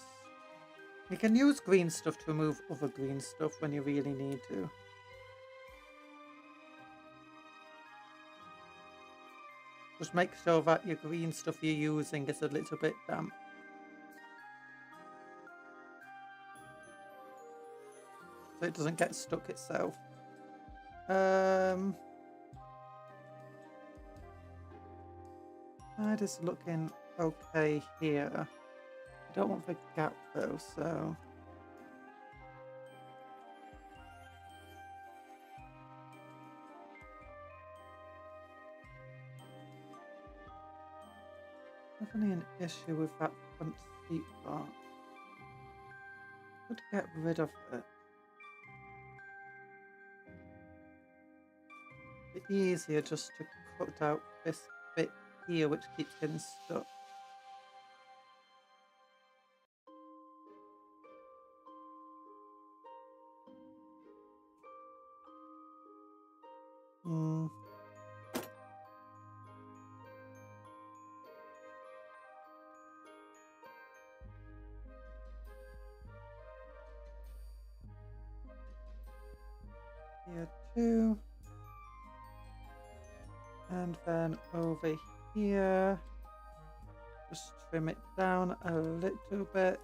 You can use green stuff to remove other green stuff when you really need to. Just make sure that your green stuff you're using is a little bit damp. So it doesn't get stuck itself. That is looking okay here. I don't want the gap though, so... Definitely an issue with that front seat part. Could get rid of it. It'd be easier just to cut out this bit here which keeps getting stuck. Here too. And then over here, just trim it down a little bit.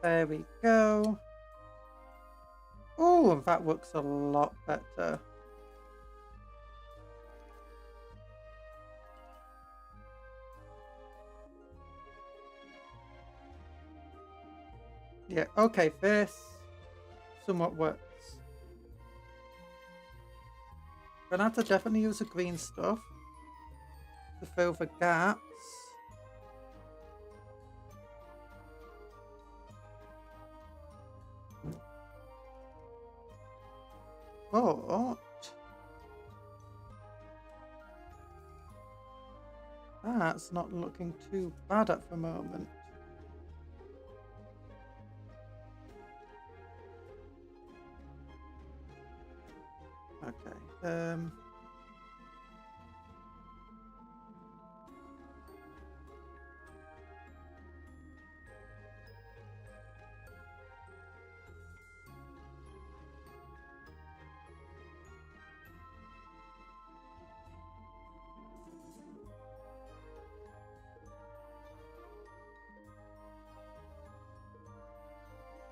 There we go. Oh, that looks a lot better. Yeah, okay, this somewhat works. Gonna have to definitely use the green stuff to fill the gaps. But that's not looking too bad at the moment. Okay.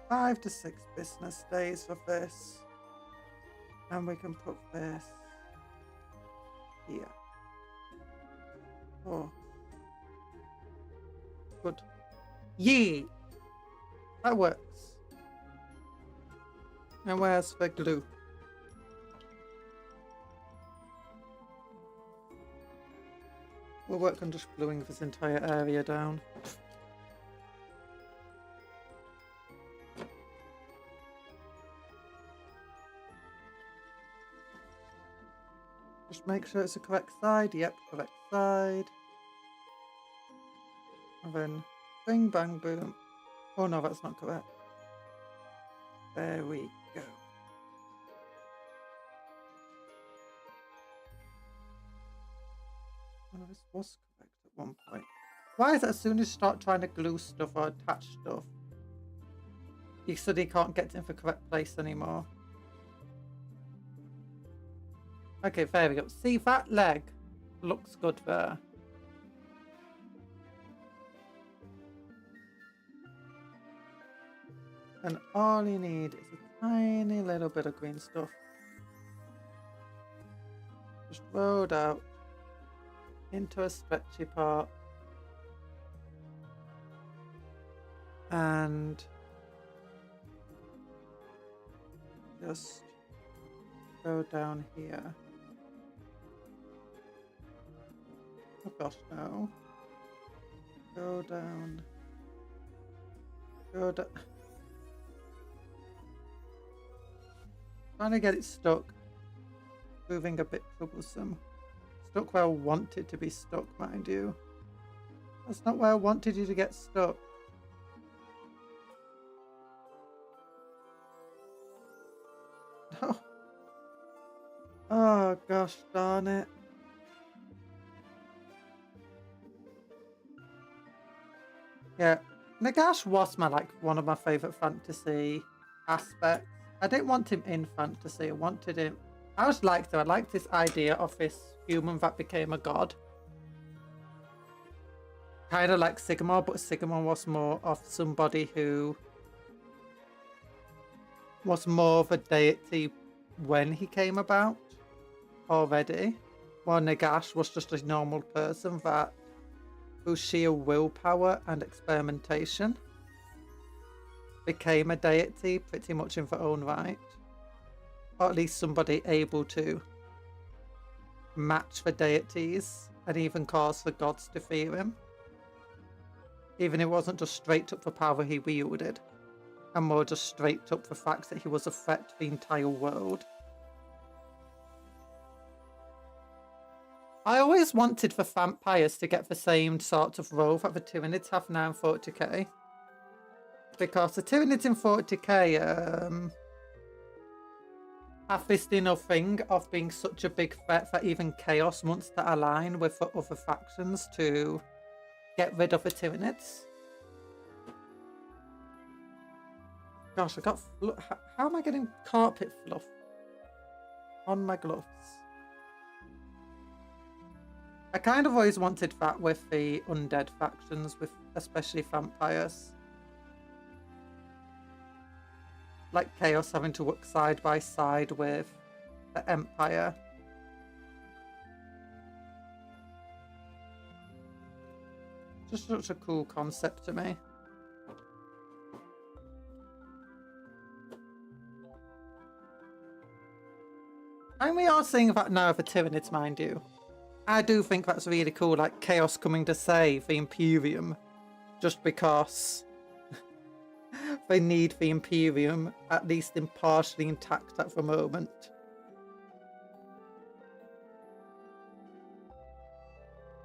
5 to 6 business days for this. And we can put this here. Oh. Good. Yeet! That works. And where's the glue? We'll work on just gluing this entire area down. Just make sure it's the correct side. Yep, correct side. And then bing, bang, boom. Oh no, that's not correct. There we go. Oh, this was correct at one point. Why is it as soon as you start trying to glue stuff or attach stuff, you suddenly can't get to the correct place anymore? Okay, there we go. See, that leg looks good there. And all you need is a tiny little bit of green stuff. Just rolled out into a stretchy part. And just go down here. Oh gosh, no. Go down. Go down. Trying to get it stuck. Moving a bit troublesome. Stuck where I want it to be stuck, mind you. That's not where I wanted you to get stuck. Oh, oh gosh darn it. Yeah, Nagash was one of my favourite fantasy aspects. I didn't want him in fantasy, I wanted him... I just liked him. I liked this idea of this human that became a god. Kind of like Sigmar, but Sigmar was more of somebody who was more of a deity when he came about already. While Nagash was just a normal person that through sheer willpower and experimentation became a deity pretty much in their own right. Or at least somebody able to match the deities and even cause the gods to fear him. Even it wasn't just straight up the power he wielded, and more just straight up the fact that he was a threat to the entire world. I always wanted the vampires to get the same sort of role that the Tyranids have now in 40k. Because the Tyranids in 40k have this thing of being such a big threat that even Chaos wants to align with the other factions to get rid of the Tyranids. Gosh, I got... How am I getting carpet fluff on my gloves? I kind of always wanted that with the undead factions, with especially vampires. Like Chaos having to work side by side with the Empire. Just such a cool concept to me. And we are seeing that now for Tyranids, mind you. I do think that's really cool, like Chaos coming to save the Imperium just because they need the Imperium at least impartially intact at the moment.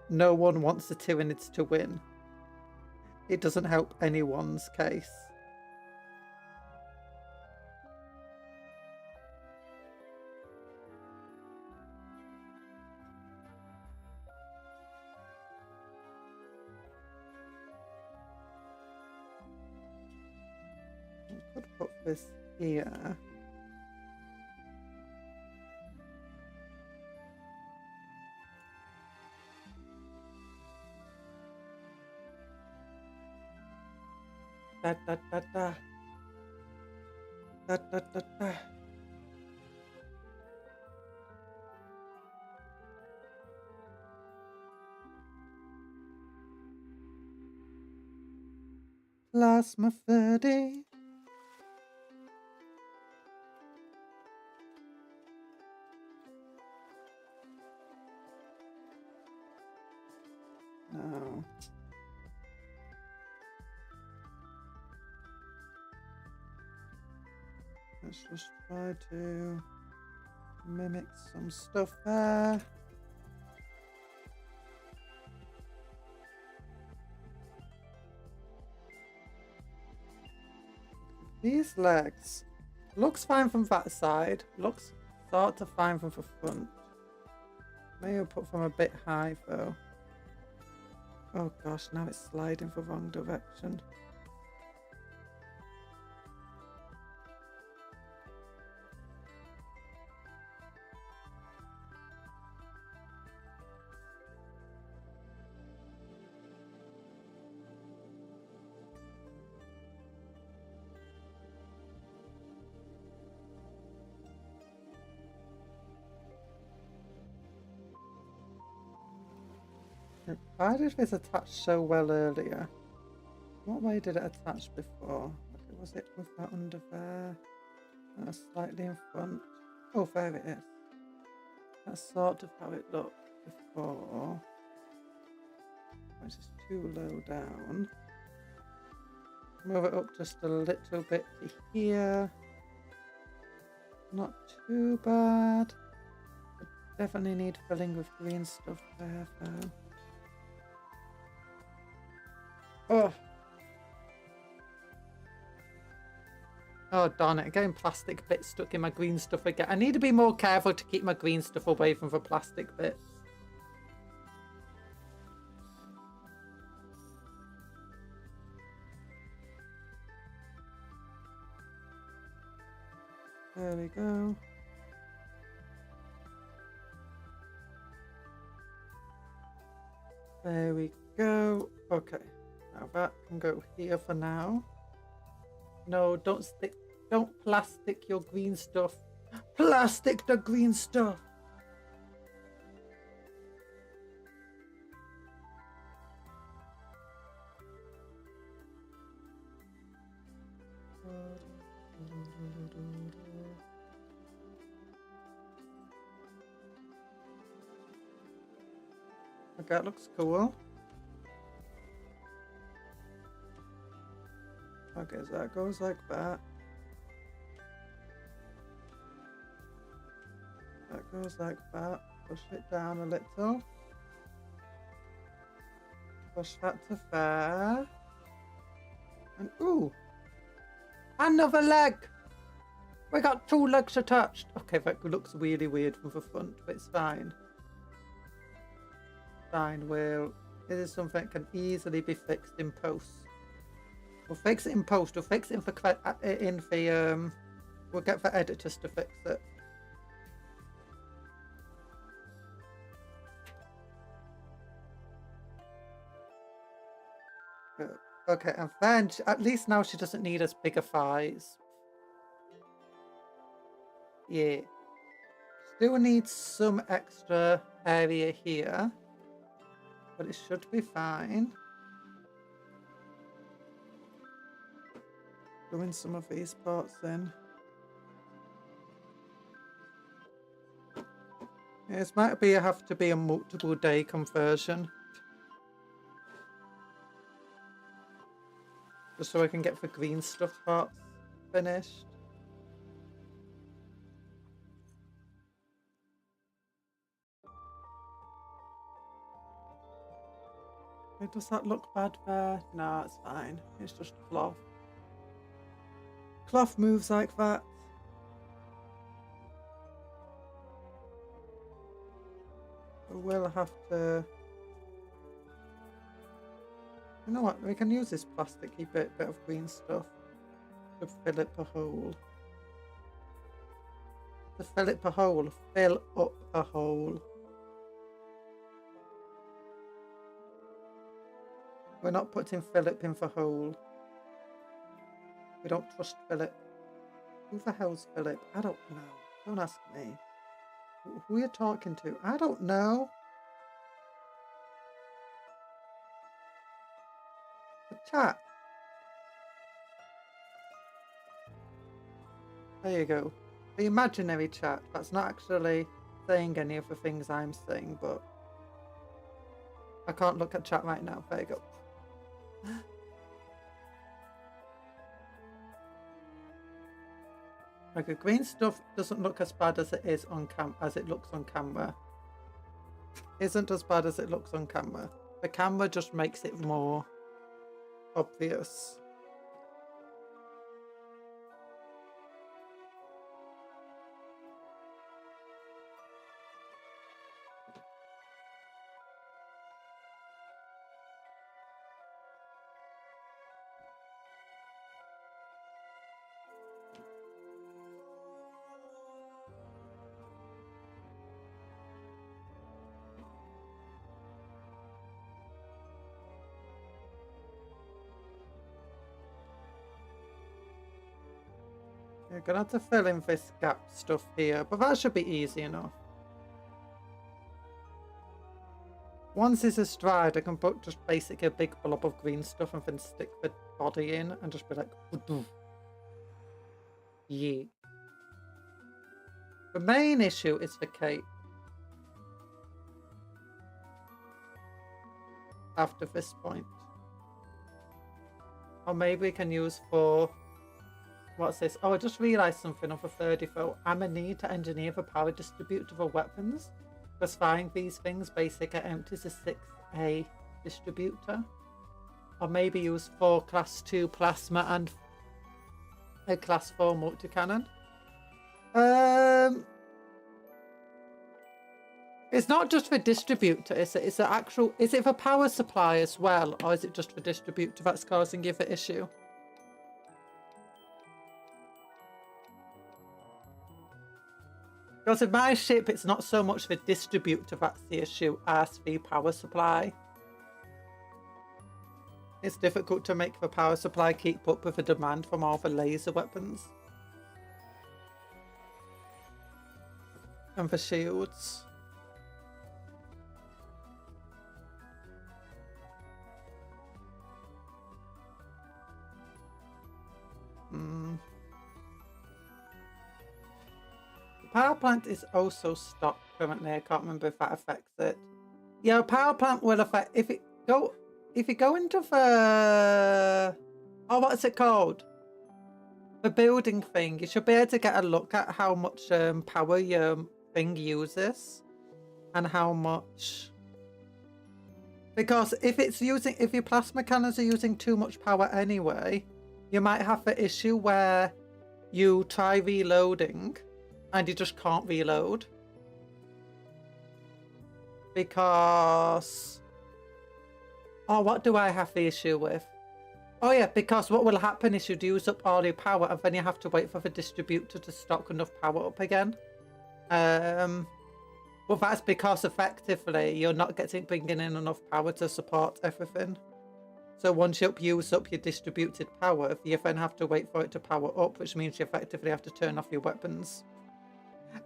No one wants the Tyranids to win. It doesn't help anyone's case. I could put this here. Da da da da. Da da da da. Plasma 30. No. Let's just try to mimic some stuff there. These legs looks fine from that side. Looks sort of fine from the front. May have put from a bit high though. Oh gosh, now it's sliding the wrong direction. Why did this attach so well earlier? What way did it attach before? Okay, was it with that under there? Slightly in front. Oh, there it is. That's sort of how it looked before. Which is too low down. Move it up just a little bit to here. Not too bad. But definitely need filling with green stuff there though. Oh. Oh darn it, getting plastic bits stuck in my green stuff again. I need to be more careful to keep my green stuff away from the plastic bits. There we go. There we go. Okay. Now that can go here for now. No, don't plastic your green stuff. Plastic the green stuff. Okay, that looks cool. Okay, so that goes like that. That goes like that. Push it down a little. Push that to there. And ooh! Another leg! We got 2 legs attached. Okay, that looks really weird from the front, but it's fine. Fine, well, this is something that can easily be fixed in post. We'll fix it in post. We'll fix it we'll get the editors to fix it. Good. Okay, and then at least now she doesn't need as bigger thighs. Yeah. Still needs some extra area here, but it should be fine. Doing some of these parts in. Yeah, this might have to be a multiple day conversion. Just so I can get the green stuff parts finished. Does that look bad there? No, it's fine. It's just cloth. Cloth moves like that. We'll have to... You know what? We can use this plasticky bit of green stuff to fill up a hole. To fill up a hole. Fill up a hole. We're not putting Philip in the hole. We don't trust Philip. Who the hell's Philip? I don't know. Don't ask me. Who are you talking to? I don't know. The chat. There you go. The imaginary chat. That's not actually saying any of the things I'm saying, but I can't look at chat right now. There you go. Like, the green stuff doesn't look as bad as it is on as it looks on camera. Isn't as bad as it looks on camera. The camera just makes it more obvious. You're gonna have to fill in this gap stuff here, but that should be easy enough. Once it's a stride, I can put just basically a big blob of green stuff and then stick the body in and just be like, Yeet. The main issue is the cape. After this point. Or maybe we can use for... What's this? Oh, I just realised something on the 30 though. I'm gonna need to engineer the power distributor for weapons. Because firing these things basically empties a 6A distributor. Or maybe use 4 class 2 plasma and a class 4 multi-cannon. It's not just for distributor, it's an actual... Is it for power supply as well? Or is it just for distributor that's causing you the issue? Because in my ship, it's not so much the distributor that's the issue as the power supply. It's difficult to make the power supply keep up with the demand from all the laser weapons. And the shields. Power plant is also stopped currently. I can't remember if that affects it. Yeah, power plant will affect if you go into the what's it called? The building thing. You should be able to get a look at how much power your thing uses and how much. Because if your plasma cannons are using too much power anyway, you might have the issue where you try reloading and you just can't reload. Because... Oh, what do I have the issue with? Oh yeah, because what will happen is you'd use up all your power and then you have to wait for the distributor to stock enough power up again. Well, that's because effectively you're not bringing in enough power to support everything. So once you use up your distributed power, you then have to wait for it to power up, which means you effectively have to turn off your weapons.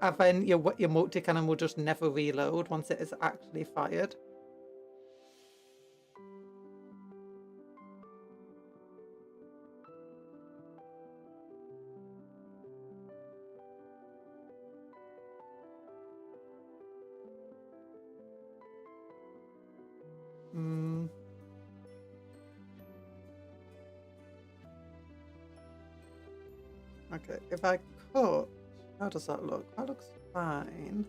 And then your multi-cannon will just never reload once it is actually fired. Okay, if I cut... How does that look? That looks fine.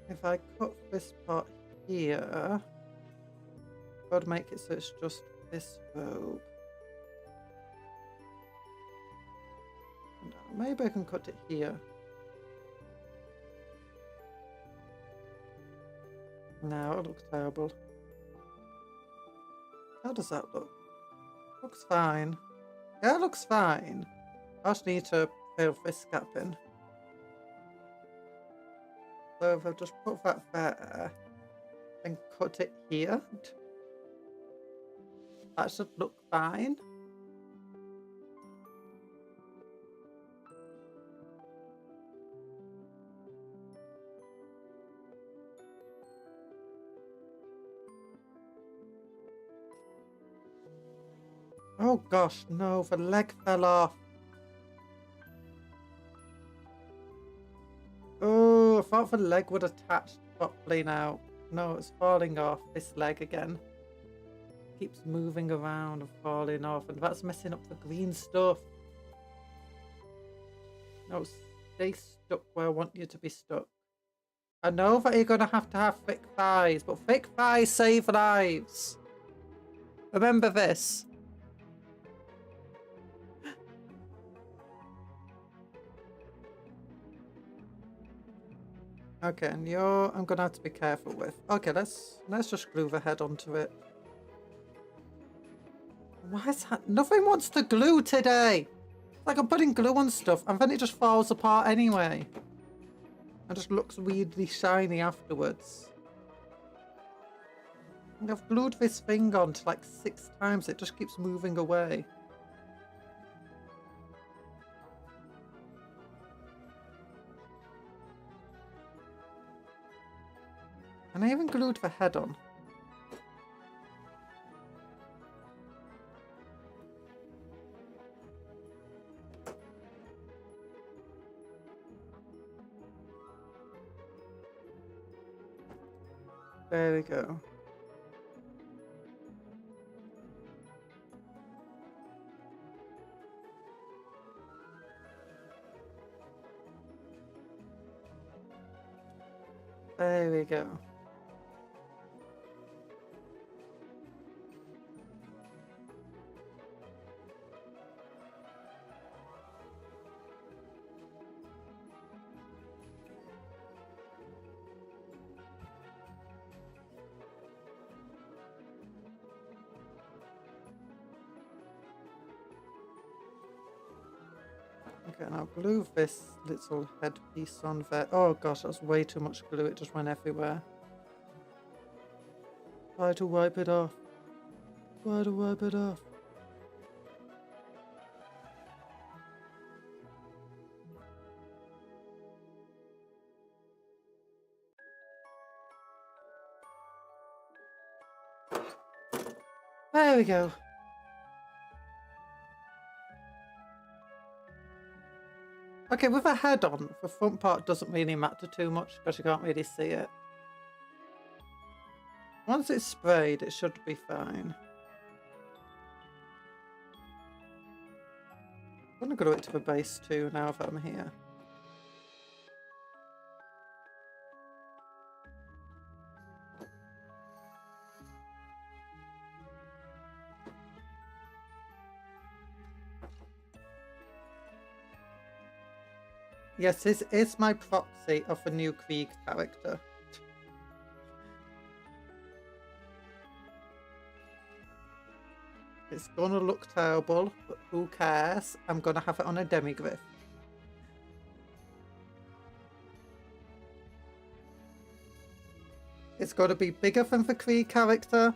If I cut this part here, I'd make it so it's just this robe. And maybe I can cut it here. No, it looks terrible. How does that look? Looks fine. Yeah, it looks fine. I just need to fill this gap in. So if I just put that there and cut it here, that should look fine. Oh gosh, no, the leg fell off. thought the leg would attach properly now. No, it's falling off. This leg again. Keeps moving around and falling off, and that's messing up the green stuff. No, stay stuck where I want you to be stuck. I know that you're gonna have to have thick thighs, but thick thighs save lives. Remember this. Okay, and I'm gonna have to be careful with. Okay, let's just glue the head onto it. Why is that? Nothing wants to glue today. It's like I'm putting glue on stuff and then it just falls apart anyway. And just looks weirdly shiny afterwards. And I've glued this thing on to like 6 times. It just keeps moving away. And I even glued the head on. There we go. There we go. Okay, now glue this little headpiece on there. Oh gosh, that's way too much glue. It just went everywhere. Try to wipe it off. Try to wipe it off. There we go. Okay, with a head on, the front part doesn't really matter too much because you can't really see it. Once it's sprayed, it should be fine. I'm going to glue it to the base too now that I'm here. Yes, this is my proxy of a new Krieg character. It's gonna look terrible, but who cares? I'm gonna have it on a demiglyph. It's gotta be bigger than the Krieg character.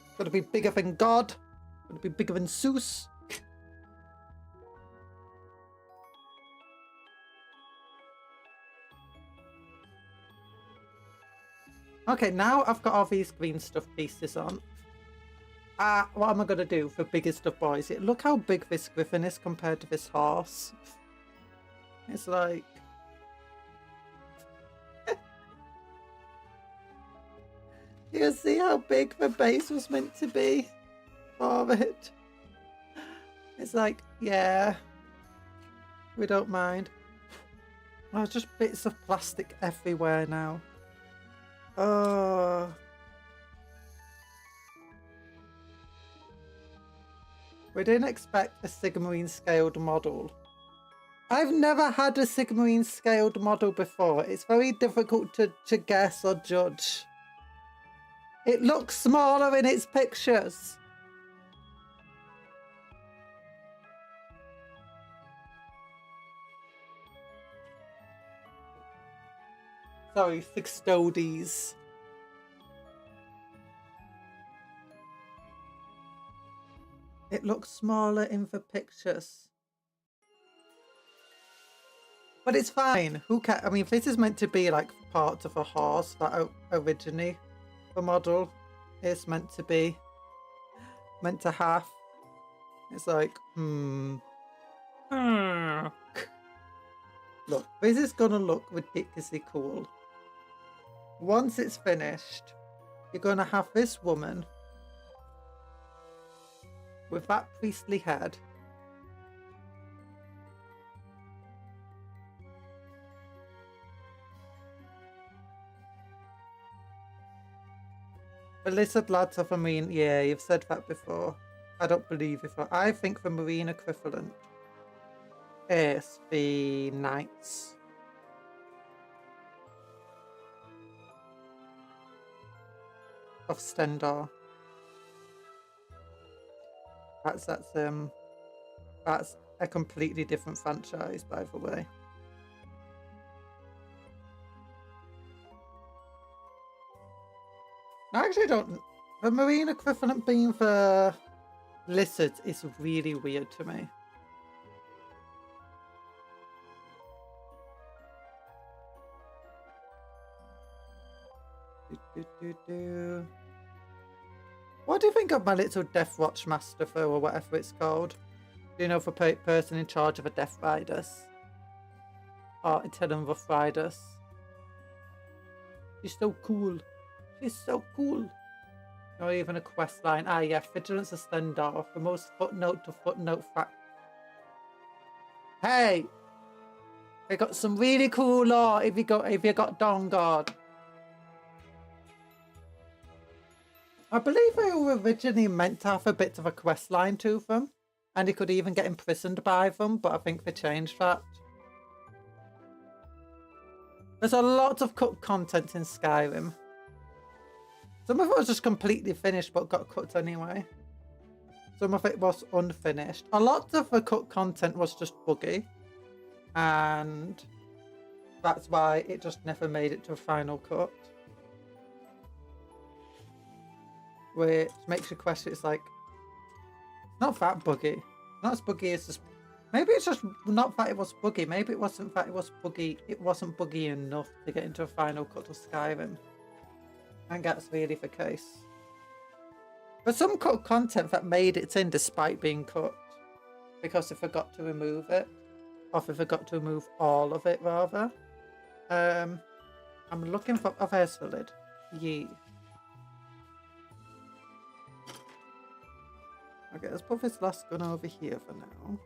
It's gotta be bigger than God. It's gotta be bigger than Zeus. Okay, now I've got all these green stuff pieces on. What am I going to do for biggest of boys? Look how big this griffin is compared to this horse. It's like... You see how big the base was meant to be for it? It's like, yeah, we don't mind. Oh, just bits of plastic everywhere now. Oh. We didn't expect a Sigmarine scaled model. I've never had a Sigmarine scaled model before. It's very difficult to guess or judge. It looks smaller in its pictures. Sorry, Sigstodies. It looks smaller in the pictures. But it's fine. Who cares? I mean, if this is meant to be like part of a horse that originally the model is meant to be, meant to have. It's like, Look, this is gonna look ridiculously cool. Once it's finished, you're gonna have this woman with that priestly head. The lizard lads of a marine, yeah, you've said that before. I don't believe it. I think the marine equivalent is the knights. Of Stendar. That's a completely different franchise, by the way. I actually don't. The marine equivalent being the lizards is really weird to me. What do you think of my little Death Watch Master though, or whatever it's called? Do you know, the person in charge of the Death Riders? Or Italian Rough Riders? She's so cool. She's so cool. Not even a quest line. Ah, yeah, Vigilance of Stendar, the most footnote to footnote fact. Hey! We got some really cool lore if you got Dawnguard. I believe they were originally meant to have a bit of a quest line to them, and he could even get imprisoned by them, but I think they changed that. There's a lot of cut content in Skyrim. Some of it was just completely finished but got cut anyway. Some of it was unfinished. A lot of the cut content was just buggy, and that's why it just never made it to a final cut. Which makes you question, it's like, not that buggy. Not as buggy as just, maybe it's just not that it was buggy. Maybe it wasn't that it was buggy. It wasn't buggy enough to get into a final cut of Skyrim. I think that's really the case. But some cut content that made it in despite being cut, because they forgot to remove it, or they forgot to remove all of it rather. I'm looking for a Versvalid. Yeet. Okay, let's put this last gun over here for now.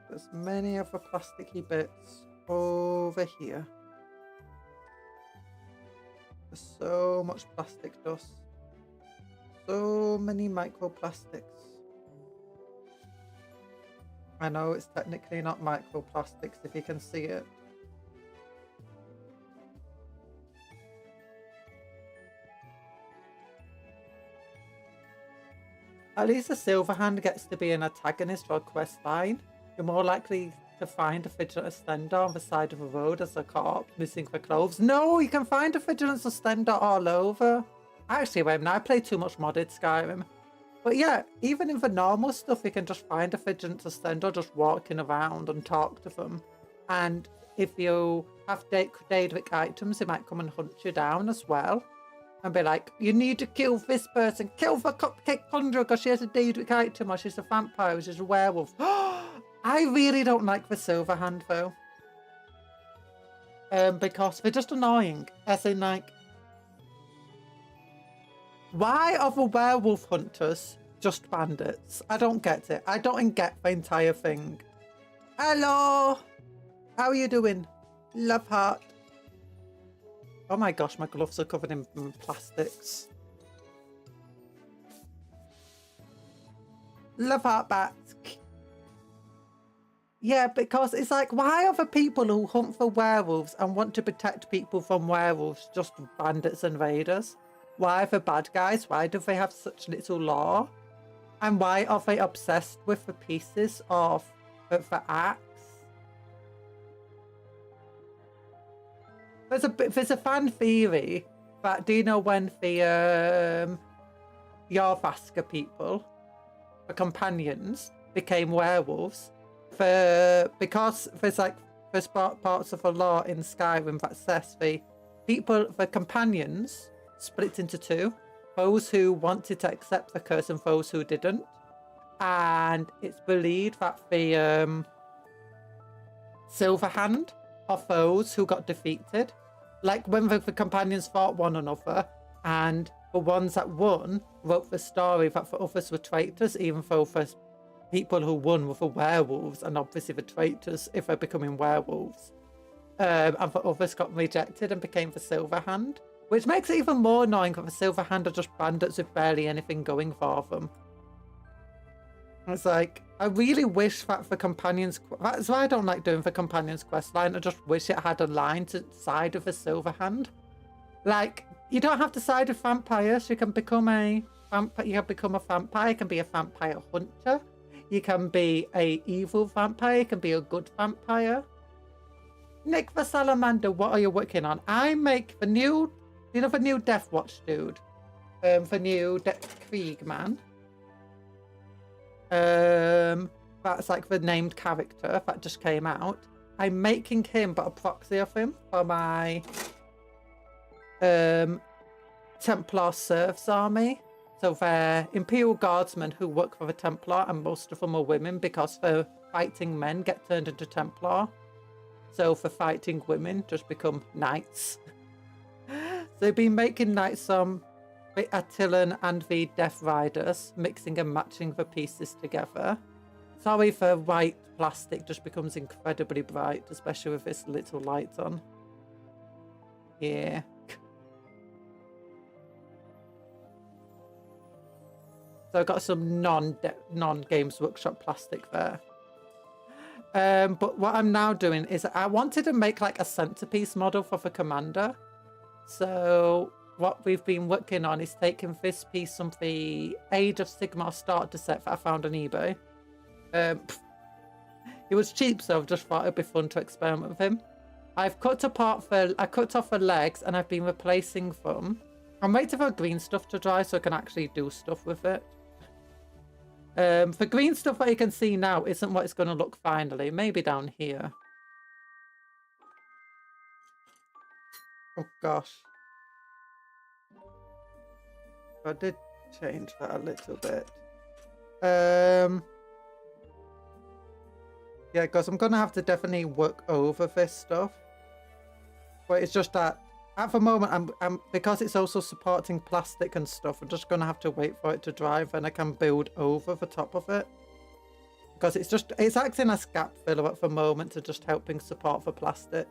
There's many of the plasticky bits over here. There's so much plastic dust. So many microplastics. I know it's technically not microplastics if you can see it. At least the Silverhand gets to be an antagonist for a quest line. You're more likely to find a Vigilance of Stendar on the side of the road as a corpse missing the clothes. No, you can find a Vigilance of Stendar all over. Actually, wait a minute, I play too much modded Skyrim. But yeah, even in the normal stuff, you can just find a Vigilance of Stendar just walking around and talk to them. And if you have Daedric items, they might come and hunt you down as well. And be like, you need to kill this person. Kill the Cupcake Conjuror because she has a Daedric item, or she's a vampire, or she's a werewolf. I really don't like the Silverhand though. Because they're just annoying. As in, like, why are the werewolf hunters just bandits? I don't get it. I don't get the entire thing. Hello! How are you doing? Love heart. Oh my gosh, my gloves are covered in plastics. Love heart bats. Yeah, because it's like, why are the people who hunt for werewolves and want to protect people from werewolves just bandits and raiders? Why are the bad guys? Why do they have such little lore? And why are they obsessed with the pieces of the axe? There's a fan theory that, do you know when the Yarvaska people, the companions, became werewolves? Because there's parts of the law in Skyrim that says the companions split into two, those who wanted to accept the curse and those who didn't. And it's believed that Silverhand are foes who got defeated. Like when the companions fought one another, and the ones that won wrote the story that the others were traitors, even though the people who won were the werewolves, and obviously the traitors if they're becoming werewolves. And the others got rejected and became the Silverhand, which makes it even more annoying that the Silverhand are just bandits with barely anything going for them. It's like, I really wish that the companions... That's why I don't like doing the companions quest line. I just wish it had a line to side with a Silverhand. Like, you don't have to side with vampires. You can become a vampire. You can become a vampire. You can be a vampire hunter. You can be a evil vampire. You can be a good vampire. Nick the Salamander, what are you working on? I make the new... You know the new Death Watch dude? The new Krieg man. That's like the named character that just came out. I'm making him, but a proxy of him for my Templar serfs army. So they're Imperial Guardsmen who work for the Templar, and most of them are women because the fighting men get turned into Templar. So for fighting women, just become knights. So they've been making knights on the Attilan and the Death Riders, mixing and matching the pieces together. Sorry, the white plastic just becomes incredibly bright, especially with this little light on. Yeah. So I've got some non-Games Workshop plastic there. But what I'm now doing is I wanted to make like a centerpiece model for the commander. So what we've been working on is taking this piece from the Age of Sigmar starter set that I found on eBay. It was cheap, so I've just thought it'd be fun to experiment with him. I cut off the legs and I've been replacing them. I'm waiting for green stuff to dry so I can actually do stuff with it. The green stuff that you can see now isn't what it's going to look finally. Maybe down here. Oh gosh. I did change that a little bit. Yeah, because I'm going to have to definitely work over this stuff. But it's just that at the moment, I'm because it's also supporting plastic and stuff, I'm just going to have to wait for it to dry, and I can build over the top of it. Because it's acting as gap filler at the moment to just helping support the plastic.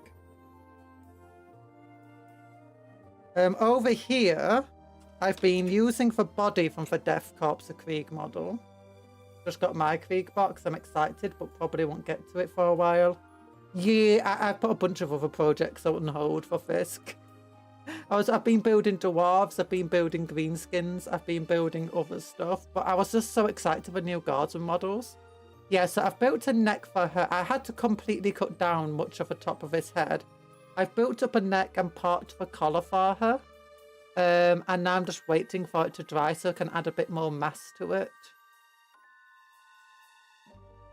Over here, I've been using the body from the Death Corps Krieg model. Just got my Krieg box. I'm excited, but probably won't get to it for a while. Yeah, I put a bunch of other projects on hold for Fisk. I've been building dwarves, I've been building greenskins, I've been building other stuff, but I was just so excited for new guardsman models. Yeah, so I've built a neck for her. I had to completely cut down much of the top of his head. I've built up a neck and part of a collar for her. And now I'm just waiting for it to dry so I can add a bit more mass to it.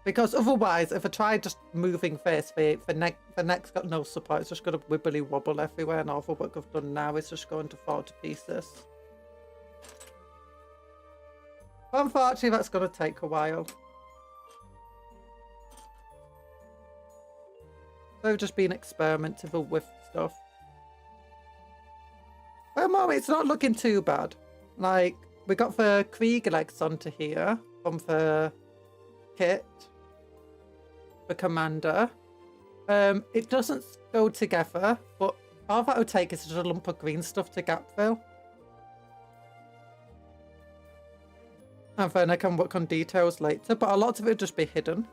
Because otherwise, if I try just moving this, the neck's got no support. It's just got a wibbly wobble everywhere, and all the work I've done now is just going to fall to pieces. But unfortunately, that's going to take a while. So I've just been experimenting with stuff. At the moment, it's not looking too bad. Like, we got the Krieg legs onto here from the kit. The commander. It doesn't go together, but all that would take is just a lump of green stuff to gap fill. And then I can work on details later, but a lot of it would just be hidden.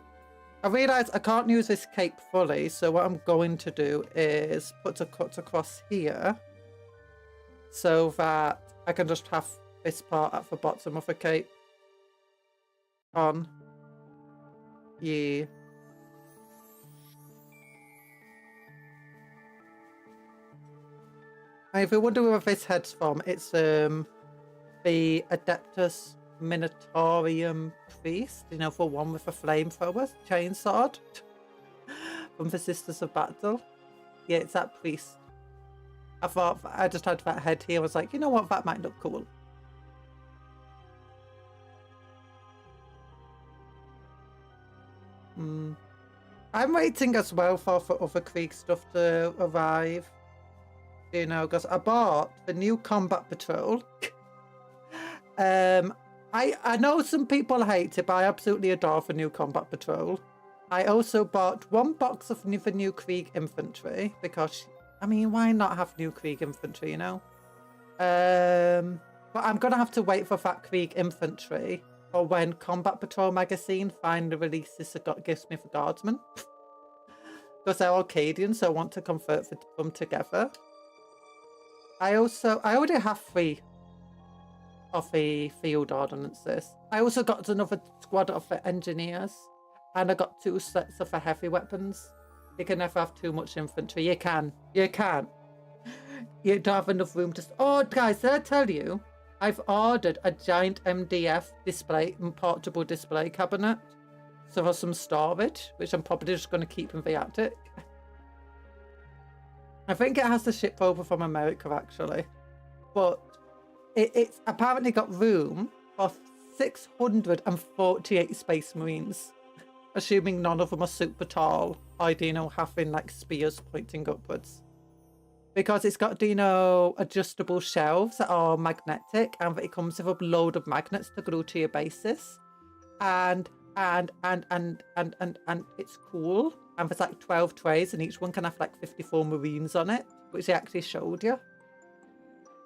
I realise I can't use this cape fully, so what I'm going to do is put a cut across here so that I can just have this part at the bottom of the cape on. Yeah. And if you're wondering where this head's from, it's the Adeptus Minotaurium priest, you know, for one with a flamethrower chainsword from the Sisters of Battle. Yeah, it's that priest. I thought I just had that head here. I was like, you know what, that might look cool. I'm waiting as well for other Krieg stuff to arrive. You know, because I bought the new Combat Patrol. I know some people hate it, but I absolutely adore the new Combat Patrol. I also bought one box of the new Krieg Infantry because, I mean, why not have new Krieg Infantry, you know? But I'm going to have to wait for that Krieg Infantry for when Combat Patrol magazine finally releases gives me the Guardsmen. Because they're Arcadian, so I want to convert them together. I already have 3 of the field ordnances. I also got another squad of the engineers. And I got 2 sets of the heavy weapons. You can never have too much infantry. You can. You can. You don't have enough room to... Oh, guys, did I tell you? I've ordered a giant MDF display and portable display cabinet. So for some storage, which I'm probably just going to keep in the attic. I think it has to ship over from America, actually. But it's apparently got room for 648 Space Marines. Assuming none of them are super tall, or, you know, having like spears pointing upwards. Because it's got, you know, adjustable shelves that are magnetic, and it comes with a load of magnets to glue to your bases. And it's cool. And there's like 12 trays, and each one can have like 54 Marines on it, which they actually showed you.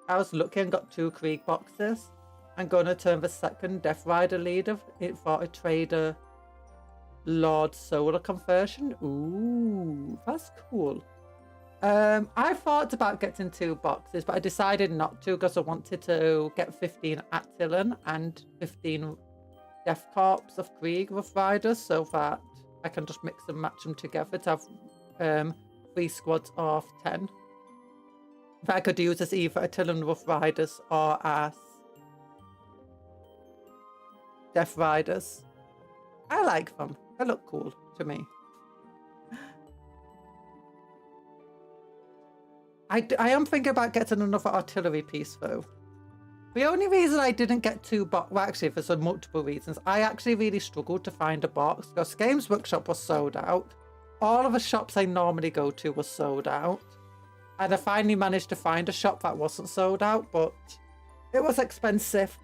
I was lucky and got 2 Krieg boxes. I'm going to turn the 2nd Death Rider leader for a trader Lord Solar conversion. Ooh, that's cool. I thought about getting 2 boxes, but I decided not to because I wanted to get 15 Attilan and 15 Death Corps of Krieg Rough Riders so that I can just mix and match them together to have 3 squads of 10 that I could use as either Attilan Rough Riders or as Death Riders. I like them. They look cool to me. I am thinking about getting another artillery piece though. The only reason I didn't get 2 boxes, well actually for some multiple reasons, I actually really struggled to find a box because Games Workshop was sold out. All of the shops I normally go to were sold out. And I finally managed to find a shop that wasn't sold out, but it was expensive.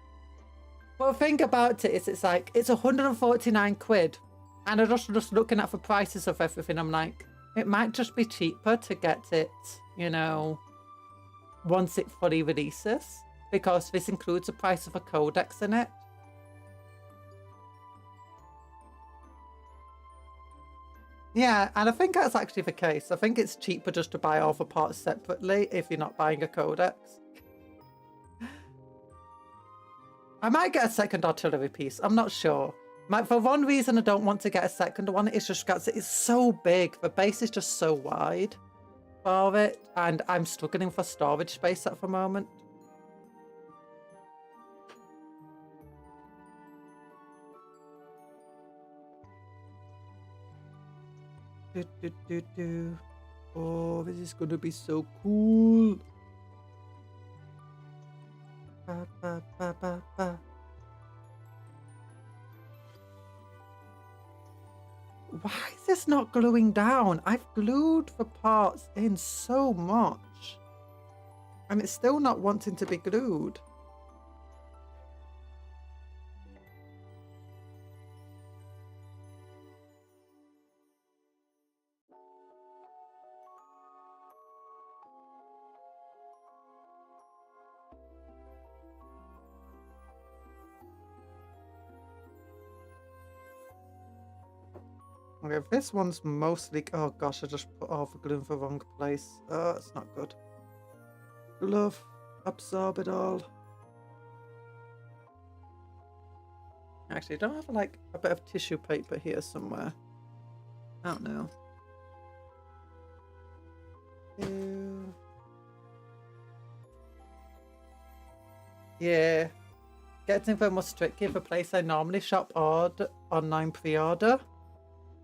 But the thing about it is it's like, it's 149 quid. And I'm just looking at the prices of everything. I'm like, it might just be cheaper to get it, you know, once it fully releases. Because this includes the price of a codex in it. Yeah, and I think that's actually the case. I think it's cheaper just to buy all the parts separately if you're not buying a codex. I might get a 2nd artillery piece. I'm not sure. For one reason I don't want to get a 2nd one, it's just because it's so big. The base is just so wide for it. And I'm struggling for storage space at the moment. Oh, this is going to be so cool. Ba, ba, ba, ba, ba. Why is this not gluing down? I've glued the parts in so much. And it's still not wanting to be glued. Okay, this one's mostly... Oh gosh, I just put all the glue in the wrong place. Oh, it's not good. Glove, absorb it all. Actually, don't I have like a bit of tissue paper here somewhere? I don't know. Yeah. Getting them was tricky. The place I normally shop online pre-order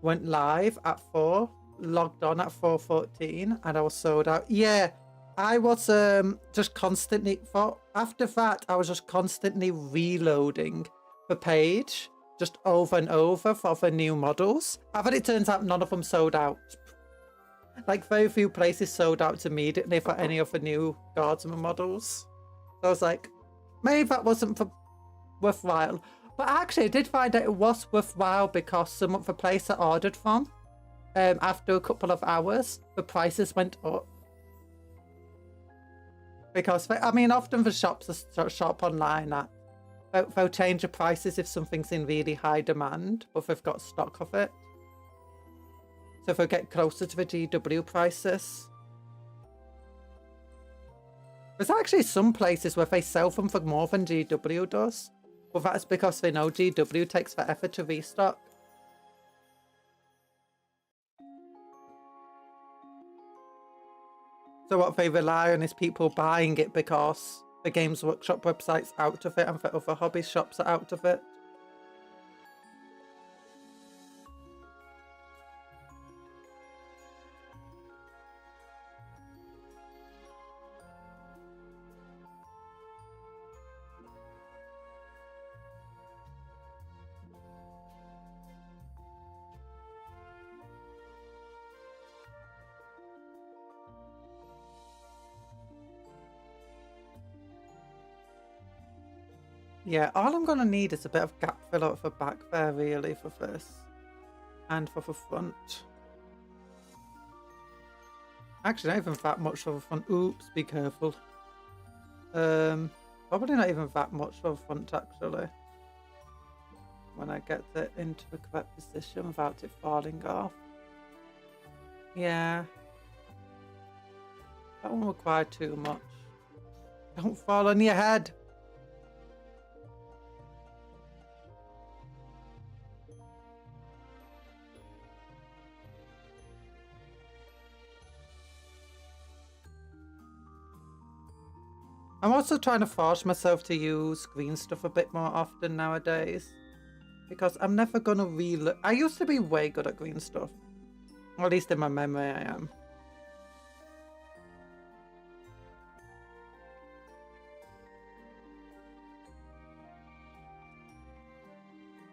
went live at 4, logged on at 4:14, and I was sold out. Yeah, I was just constantly after that I was just constantly reloading the page just over and over for the new models. But it turns out none of them sold out. Like, very few places sold out immediately for any of the new Guardsman models. So I was like, maybe that wasn't worthwhile. But actually, I did find that it was worthwhile because some of the place I ordered from, after a couple of hours, the prices went up. Because, I mean, often the shops shop online that they'll change the prices if something's in really high demand, or if they've got stock of it. So if they get closer to the GW prices. There's actually some places where they sell them for more than GW does. But that's because they know GW takes forever to restock. So what they rely on is people buying it because the Games Workshop website's out of it and the other hobby shops are out of it. Yeah, all I'm going to need is a bit of gap fill at the back there, really, for this. And for the front. Actually, not even that much for the front. Oops, be careful. Probably not even that much for the front, actually. When I get it into the correct position without it falling off. Yeah. That won't require too much. Don't fall on your head. I'm also trying to force myself to use green stuff a bit more often nowadays. Because I'm never going to really... I used to be way good at green stuff. Or at least in my memory I am.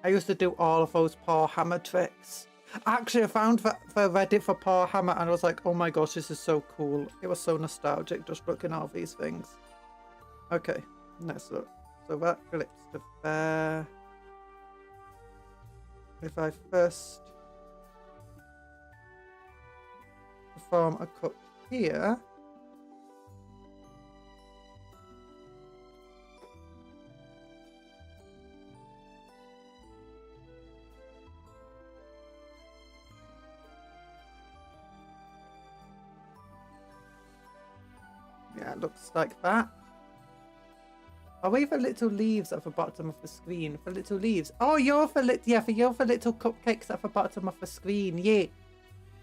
I used to do all of those paw hammer tricks. Actually, I found the Reddit for paw hammer and I was like, oh my gosh, this is so cool. It was so nostalgic just looking at all these things. Okay, let's look. So that clips to there. If I first perform a cut here. Yeah, it looks like that. Are we the little leaves at the bottom of the screen? For little leaves. Oh, you're the you're the little cupcakes at the bottom of the screen. Yeah.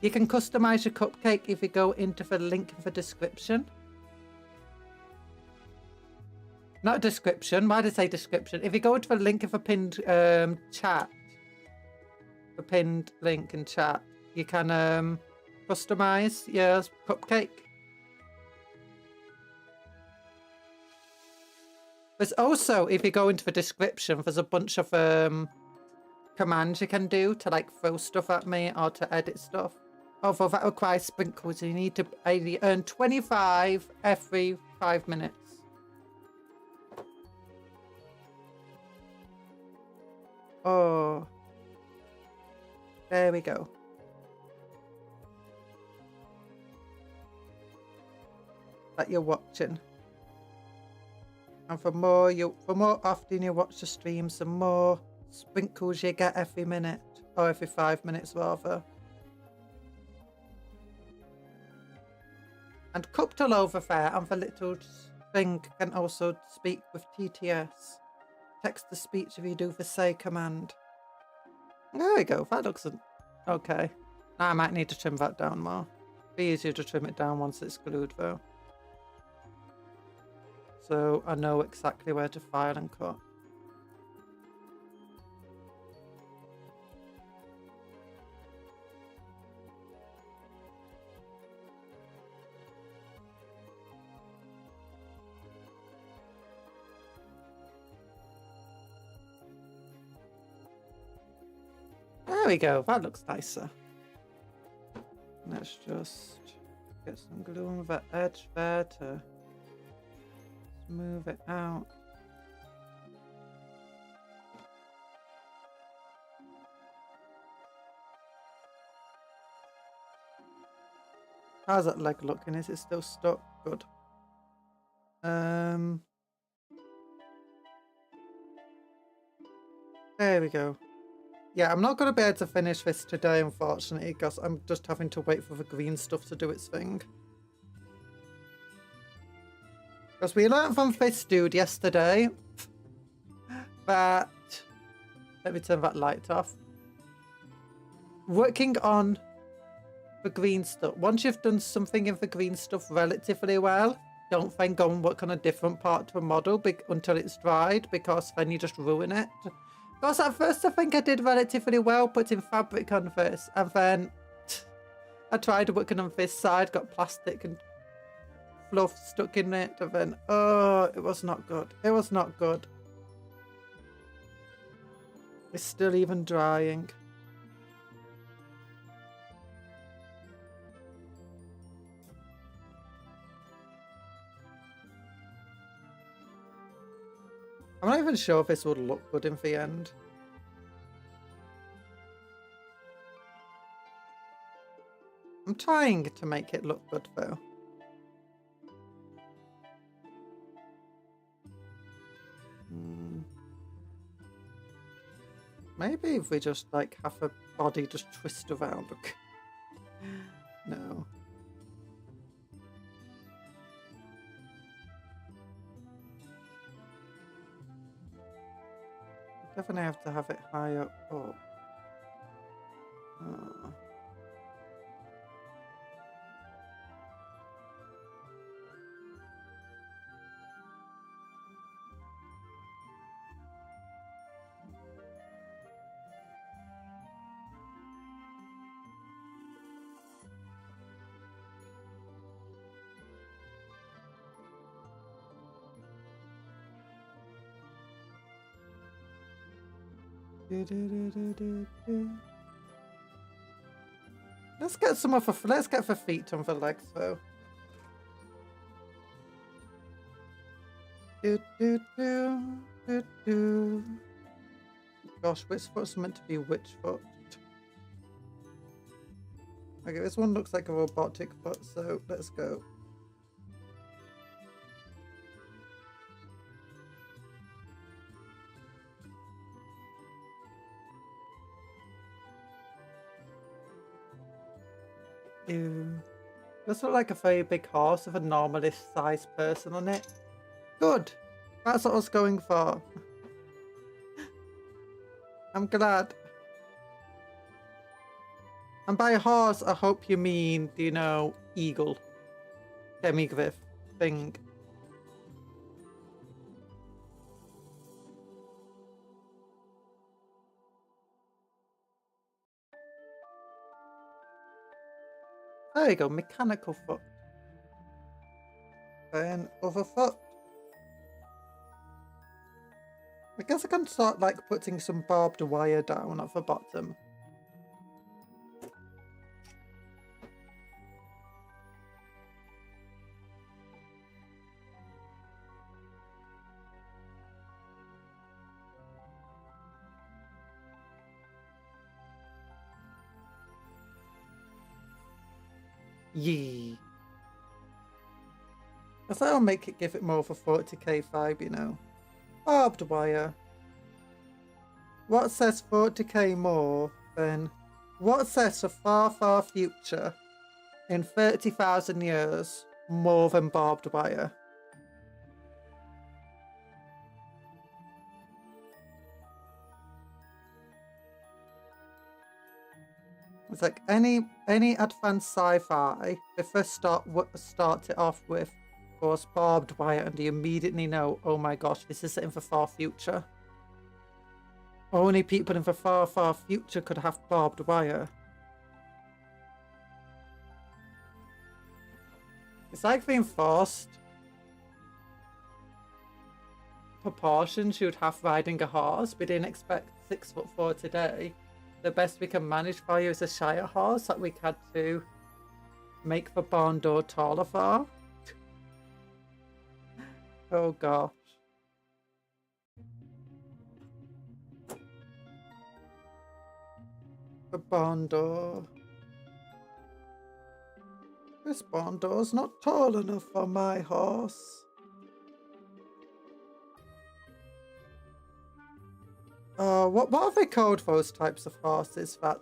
You can customize your cupcake if you go into the link in the description. Not description. Why did I say description? If you go to the link in the pinned chat, the pinned link in chat, you can customize your cupcake. There's also, if you go into the description, there's a bunch of commands you can do to like throw stuff at me or to edit stuff. Although that requires sprinkles, you need to earn 25 every 5 minutes. Oh. There we go. That you're watching. And for more often you watch the streams, the more sprinkles you get every minute. Or every 5 minutes rather. And Cuptle over there and the little thing can also speak with TTS. Text to speech if you do the say command. There we go, that looks okay. Now I might need to trim that down more. Be easier to trim it down once it's glued though. So I know exactly where to file and cut. There we go. That looks nicer. Let's just get some glue on the edge there to smooth it out. How's that leg looking? Is it still stuck? Good. There we go. Yeah, I'm not going to be able to finish this today, unfortunately, because I'm just having to wait for the green stuff to do its thing. Because we learned from this dude yesterday that... Let me turn that light off. Working on the green stuff. Once you've done something in the green stuff relatively well, don't then go and work on a different part to a model until it's dried, because then you just ruin it. Because at first I think I did relatively well putting fabric on this, and then I tried working on this side, got plastic and fluff stuck in it, and then, oh, it was not good. It was not good. It's still even drying. I'm not even sure if this would look good in the end. I'm trying to make it look good though. Maybe if we just like have a body just twist around. No. Definitely have to have it higher up. Oh. Let's get some of the, let's get the feet on the legs though. Gosh, which foot's meant to be which foot? Okay, this one looks like a robotic foot, so let's go. Ew. This looks like a very big horse with a normalish sized person on it. Good. That's what I was going for. I'm glad. And by horse, I hope you mean, you know, eagle. Demigriff thing. There you go, mechanical foot. Then other foot. I guess I can start like putting some barbed wire down at the bottom. Yee. I thought I'll make it give it more of a 40k vibe, you know. Barbed wire. What says 40k more than what says a far, far future in 30,000 years more than barbed wire? It's like any advanced sci-fi, they first start it off with, of course, barbed wire, and you immediately know, oh my gosh, this is in the far future. Only people in the far, far future could have barbed wire. It's like being forced proportions you'd have riding a horse. We didn't expect 6'4" today. the best we can manage for you is a Shire horse that we had to make the barn door taller for. Oh gosh. The barn door. This barn door's not tall enough for my horse. What are they called, those types of horses that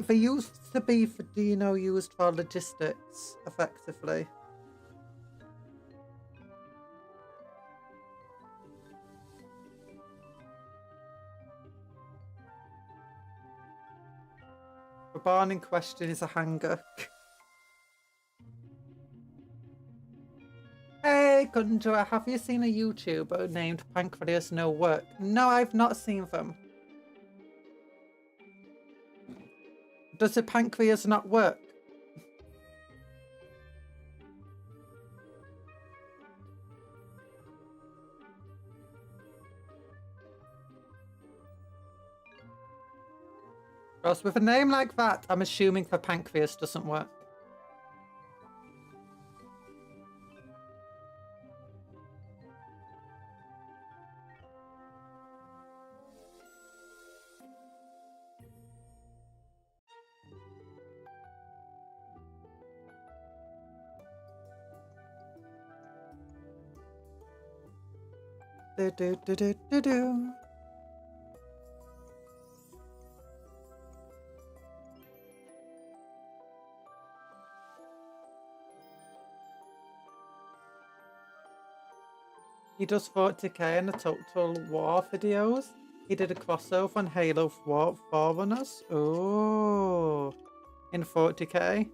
they used to be for Dino, used for logistics effectively. The barn in question is a hangar. Hey, Conjuror, have you seen a YouTuber named Pancreas No Work? No, I've not seen them. Does the pancreas not work? Because with a name like that, I'm assuming the pancreas doesn't work. Do do do do do do. He does 40k in the Total War videos. He did a crossover on Halo 4 Forerunners. Oh, in 40k.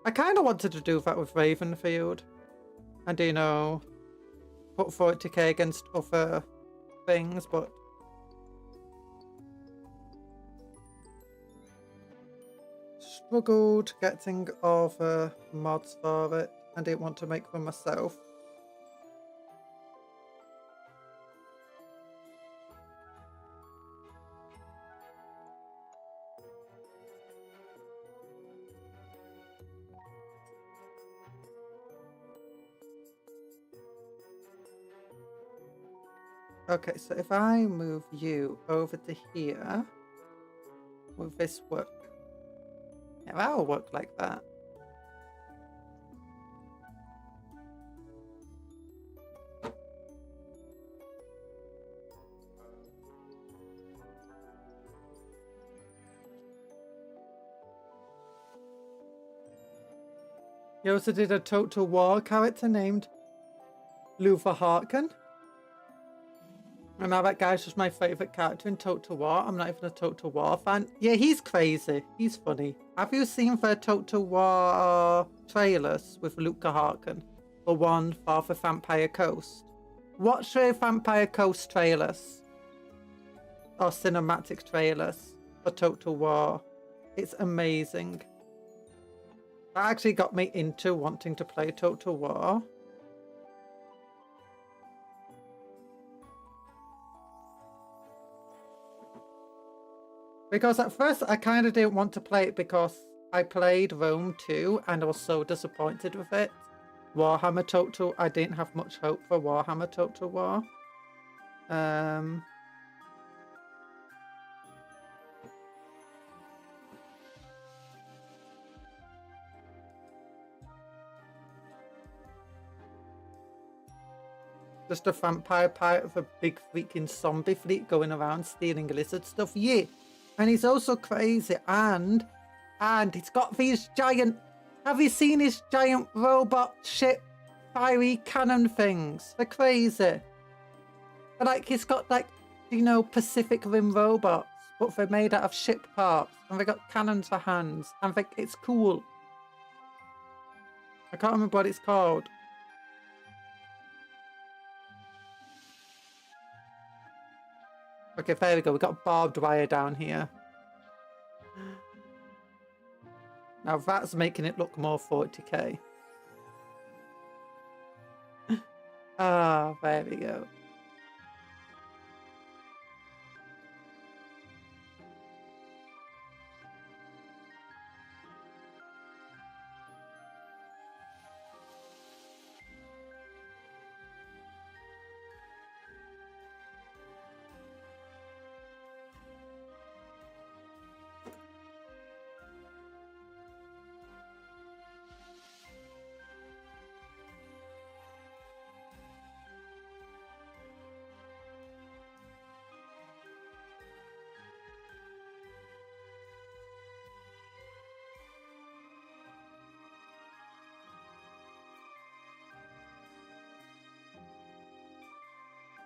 I kind of wanted to do that with Ravenfield. And, you know, put 40k against other things, but struggled getting other mods for it. I didn't want to make them myself. Okay, so if I move you over to here, will this work? Yeah, that'll work like that. He also did a Total War character named Luther Harkin. And now that guy's just my favourite character in Total War. I'm not even a Total War fan. Yeah, he's crazy. He's funny. Have you seen the Total War trailers with Luca Harkin? The one for the Vampire Coast? Watch the Vampire Coast trailers. Or cinematic trailers for Total War. It's amazing. That actually got me into wanting to play Total War. Because at first I kind of didn't want to play it because I played Rome 2 and I was so disappointed with it. Warhammer Total, I didn't have much hope for Warhammer Total War. Just a vampire pirate with a big freaking zombie fleet going around stealing lizard stuff. Yeah. And he's also crazy, and he's got these giant, have you seen his giant robot ship fiery cannon things? They're crazy. But like, he's got like, you know, Pacific Rim robots, but they're made out of ship parts, and they got cannons for hands, and it's cool. I can't remember what it's called. Okay, there we go. We got barbed wire down here. Now that's making it look more 40k. Ah, there we go.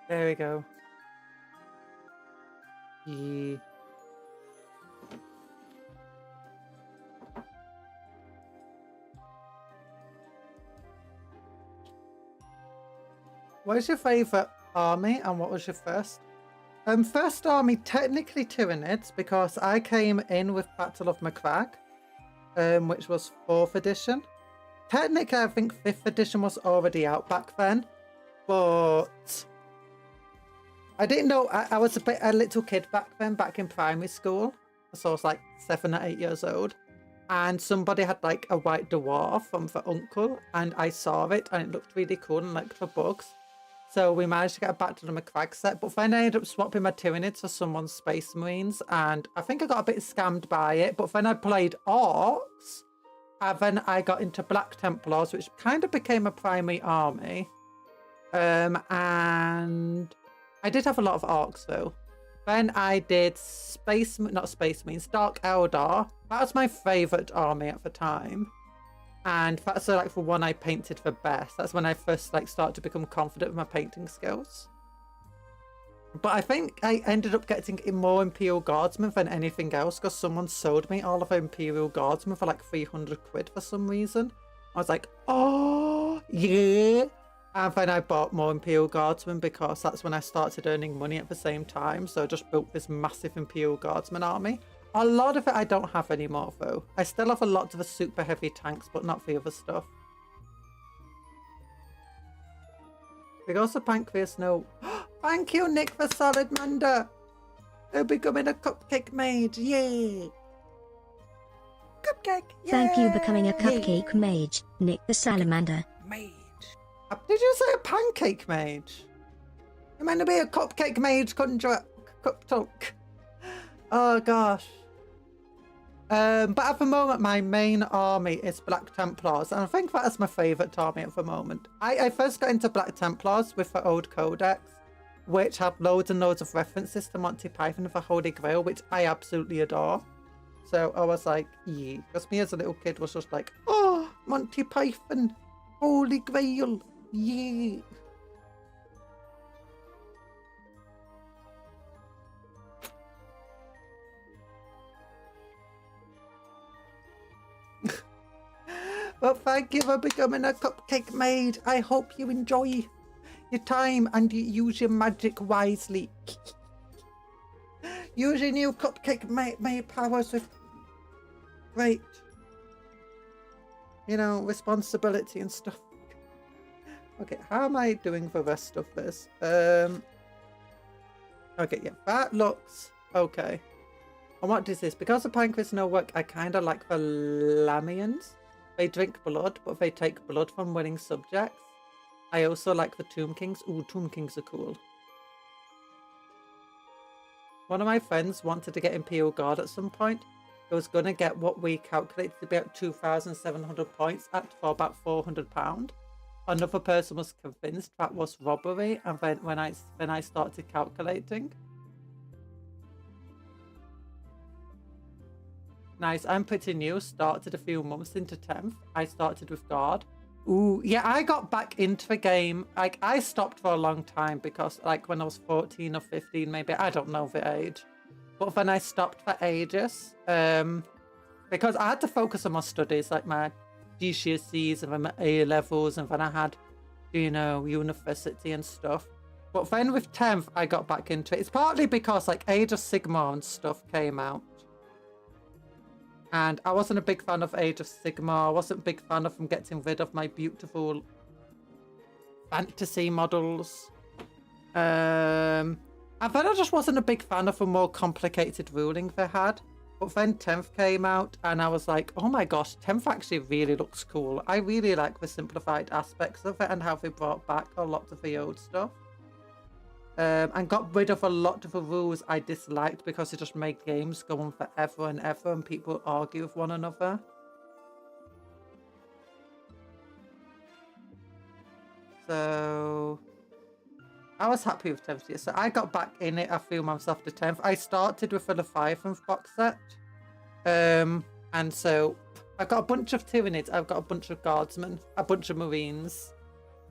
There we go. Yeah. What is your favourite army and what was your first? First army, technically Tyranids, because I came in with Battle of Macragge, which was 4th edition. Technically, I think 5th edition was already out back then, but I didn't know. I was a little kid back then, back in primary school. So I was like 7 or 8 years old. And somebody had like a white dwarf from the uncle, and I saw it and it looked really cool and like the bugs. So we managed to get a Battle of Macragge set, but then I ended up swapping my Tyranids for someone's Space Marines, and I think I got a bit scammed by it, but then I played Orcs, and then I got into Black Templars, which kind of became a primary army. And I did have a lot of Orcs though. Then I did not Space Marines, Dark Eldar. That was my favourite army at the time. And that's like the one I painted the best. That's when I first like started to become confident with my painting skills. But I think I ended up getting more Imperial Guardsmen than anything else because someone sold me all of the Imperial Guardsmen for like 300 quid for some reason. I was like, oh yeah. And then I bought more Imperial Guardsmen because that's when I started earning money at the same time. So I just built this massive Imperial Guardsmen army. A lot of it I don't have anymore though. I still have a lot of the super heavy tanks, but not the other stuff. Because of Pancreas, no. Thank you, Nick, for Salamander. They're becoming a cupcake mage. Yay! Cupcake! Yay! Thank you becoming a cupcake mage, Nick the Salamander. Mage. Did you say a pancake mage? You meant to be a cupcake mage conjuror. Cuptle. Oh gosh. But at the moment, my main army is Black Templars, and I think that is my favourite army at the moment. I first got into Black Templars with the old Codex, which have loads and loads of references to Monty Python and the Holy Grail, which I absolutely adore. So I was like, yeah. Because me as a little kid was just like, oh, Monty Python, Holy Grail, yeah. Well, thank you for becoming a cupcake maid. I hope you enjoy your time and you use your magic wisely. Use your new cupcake maid powers with great, responsibility and stuff. Okay, how am I doing the rest of this? Okay, yeah, that looks okay. And what is this? Because the Pancreas no work, I kind of like the Lamians. They drink blood, but they take blood from willing subjects. I also like the Tomb Kings. Ooh, Tomb Kings are cool. One of my friends wanted to get Imperial Guard at some point. He was going to get what we calculated to be at 2,700 points at for about £400. Another person was convinced that was robbery, and then when I started calculating. Nice, I'm pretty new, started a few months into 10th. I started with Guard. Ooh, yeah, I got back into the game. Like, I stopped for a long time because, like, when I was 14 or 15, maybe, I don't know the age. But then I stopped for ages because I had to focus on my studies, like my GCSEs and then my A-levels, and then I had, university and stuff. But then with 10th, I got back into it. It's partly because, like, Age of Sigmar and stuff came out. And I wasn't a big fan of Age of Sigmar. I wasn't a big fan of them getting rid of my beautiful fantasy models. And then I just wasn't a big fan of the more complicated ruling they had. But then 10th came out and I was like, oh my gosh, 10th actually really looks cool. I really like the simplified aspects of it and how they brought back a lot of the old stuff. And got rid of a lot of the rules I disliked because it just made games go on forever and ever and people argue with one another. So I was happy with 10th year. So I got back in it a few months after 10th. I started with a Leviathan box set. And so I've got a bunch of Tyranids. I've got a bunch of Guardsmen, a bunch of Marines.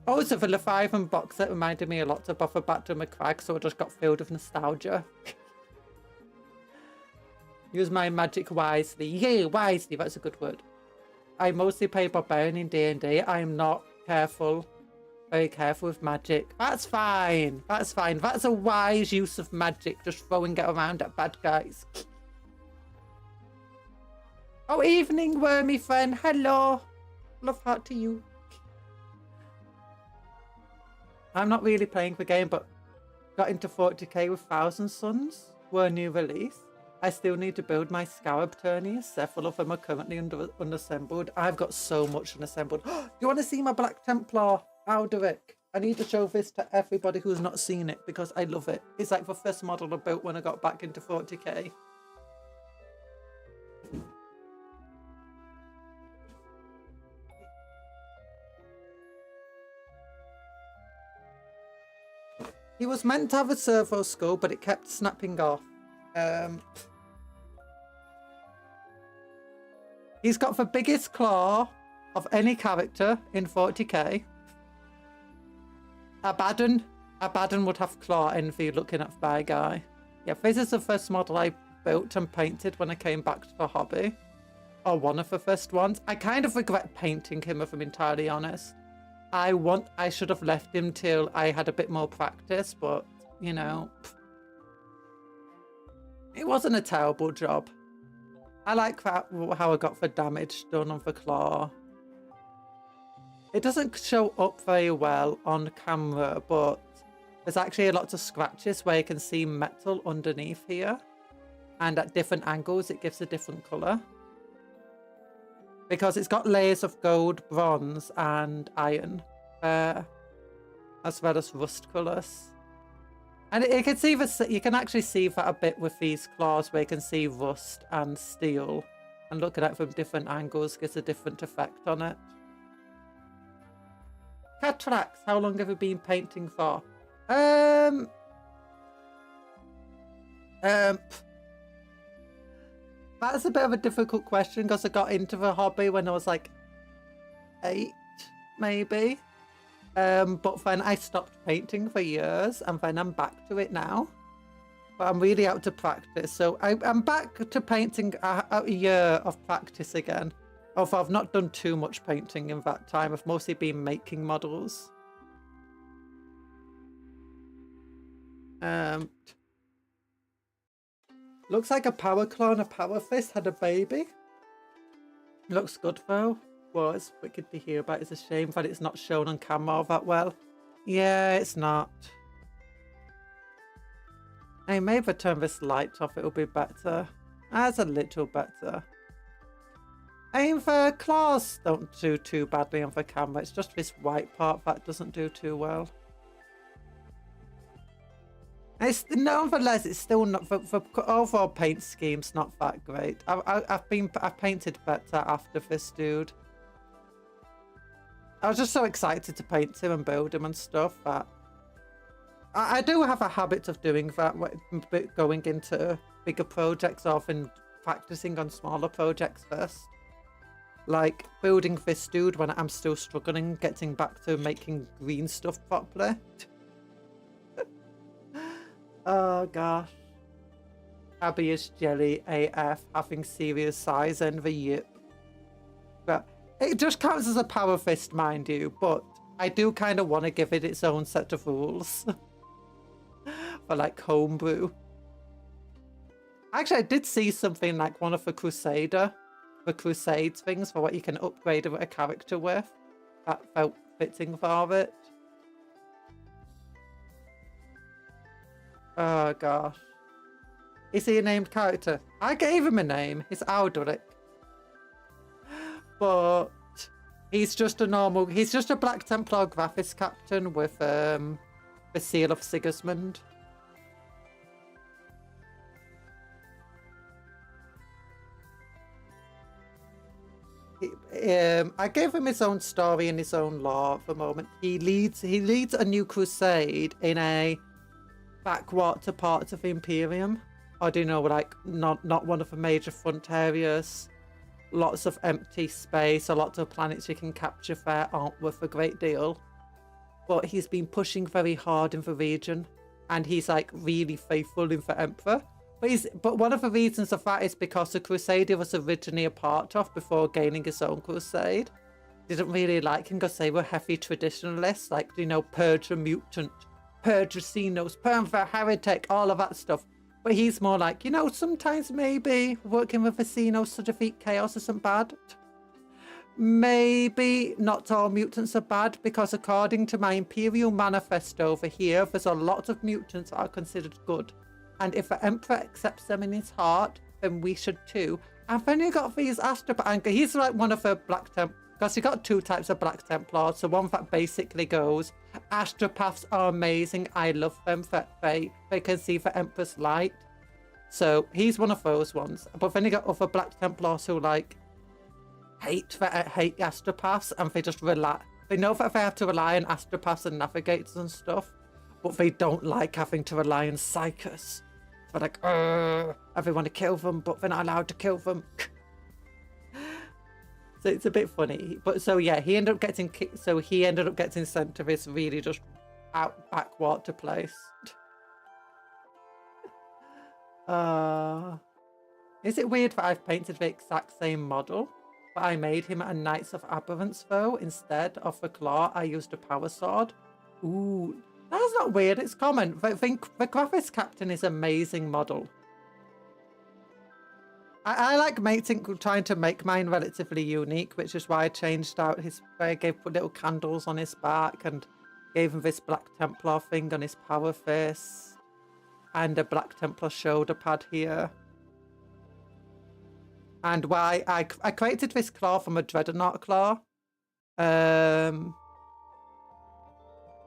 Also, the Leviathan box set reminded me a lot of Buffer Back to McCrag, so I just got filled with nostalgia. Use my magic wisely. Yeah, wisely, that's a good word. I mostly play Barbarian in D&D. I am not careful, very careful with magic. That's fine. That's fine. That's a wise use of magic, just throwing it around at bad guys. Oh, evening, wormy friend. Hello. Love heart to you. I'm not really playing the game, but got into 40k with Thousand Suns. Were a new release. I still need to build my Scarab tourneys. Several of them are currently unassembled. I've got so much unassembled. You want to see my Black Templar, Alderic? I need to show this to everybody who's not seen it because I love it. It's like the first model I built when I got back into 40k. He was meant to have a servo skull, but it kept snapping off. He's got the biggest claw of any character in 40k. Abaddon would have claw envy looking at the guy. Yeah, this is the first model I built and painted when I came back to the hobby. Or one of the first ones. I kind of regret painting him, if I'm entirely honest. I should have left him till I had a bit more practice, but, you know, it wasn't a terrible job. I like that, how I got the damage done on the claw. It doesn't show up very well on camera, but there's actually a lot of scratches where you can see metal underneath here. And at different angles, it gives a different colour. Because it's got layers of gold, bronze, and iron, as well as rust colours. And you can see this, you can actually see that a bit with these claws, where you can see rust and steel, and looking at it from different angles gives a different effect on it. Catrax, how long have you been painting for? That's a bit of a difficult question because I got into the hobby when I was like 8, maybe. But then I stopped painting for years and then I'm back to it now. But I'm really out to practice. So I'm back to painting a year of practice again. Although I've not done too much painting in that time. I've mostly been making models. Looks like a power claw and a power fist had a baby. Looks good though. Well, it's wicked to hear about. It's a shame that it's not shown on camera that well. Yeah, it's not. Hey, maybe turn this light off, it'll be better. That's a little better. I mean, the claws don't do too badly on the camera. It's just this white part that doesn't do too well. It's nonetheless, it's still not the overall paint scheme's not that great. I've painted better after this dude. I was just so excited to paint him and build him and stuff that I do have a habit of doing that, going into bigger projects, often practicing on smaller projects first. Like building this dude when I'm still struggling, getting back to making green stuff properly. Oh gosh. Abby is jelly AF, having serious size and the yip. But it just counts as a power fist, mind you, but I do kind of want to give it its own set of rules. For like homebrew. Actually, I did see something like one of the Crusades things for what you can upgrade a character with. That felt fitting for it. Oh gosh. Is he a named character? I gave him a name. It's Alderic. But he's just a normal, he's just a Black Templar Graphis captain with the seal of Sigismund. I gave him his own story and his own lore at the moment. He leads a new crusade in a backwater part of the Imperium. I do know, like not one of the major front areas. Lots of empty space, a lot of planets you can capture there aren't worth a great deal. but he's been pushing very hard in the region, and he's like really faithful in the Emperor. But one of the reasons of that is because the crusade he was originally a part of before gaining his own crusade didn't really like him because they were heavy traditionalists, like, you know, purge a mutant, purge a Xenos, purge a heretic, all of that stuff. But he's more like, you know, sometimes maybe working with the Xenos to defeat chaos isn't bad. Maybe not all mutants are bad, because according to my Imperial Manifesto over here, there's a lot of mutants that are considered good. And if the Emperor accepts them in his heart, then we should too. And then you got these Astropaths. He's like one of the Black Templars, because you got two types of Black Templars. So one that basically goes, Astropaths are amazing, I love them, that they can see the Emperor's light. So he's one of those ones. But then you got other Black Templars who like hate Astropaths, and they just rely. They know that they have to rely on Astropaths and navigators and stuff, but they don't like having to rely on Psychers. They're like, and they want to kill them, but they're not allowed to kill them. So it's a bit funny. But so yeah, he ended up getting kicked. So he ended up getting sent to this really just backwater place. Is it weird that I've painted the exact same model, but I made him a Knights of Aberrance though? Instead of the claw, I used a power sword. Ooh. That's not weird, it's common. I think the Graphics Captain is an amazing model. I like trying to make mine relatively unique, which is why I changed out I gave little candles on his back and gave him this Black Templar thing on his power face and a Black Templar shoulder pad here. And why I created this claw from a Dreadnought claw.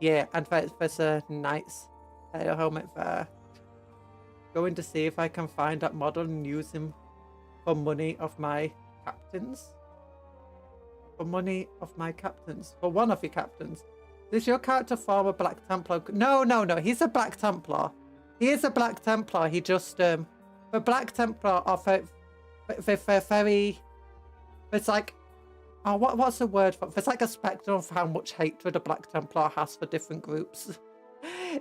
Yeah, and there's a nice tail helmet there. Going to see if I can find that model and use him for money of my captains. For money of my captains. For one of your captains. Does your character form a Black Templar? No. He's a Black Templar. He is a Black Templar. He just the Black Templar are very. It's like. Oh, what's the word for it? It's like a spectrum of how much hatred a Black Templar has for different groups.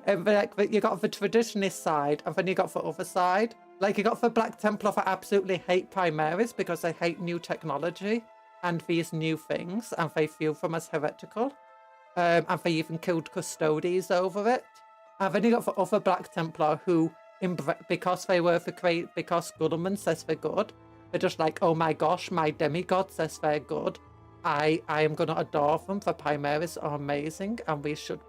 And like, you got the traditionalist side, and then you got the other side. Like, you got the Black Templar that absolutely hate Primaris because they hate new technology and these new things, and they view them as heretical. And they even killed Custodes over it. And then you got the other Black Templar who, because they were because Guilliman says they're good, they're just like, oh my gosh, my demigod says they're good. I am going to adore them. The Primaris are amazing, and we should.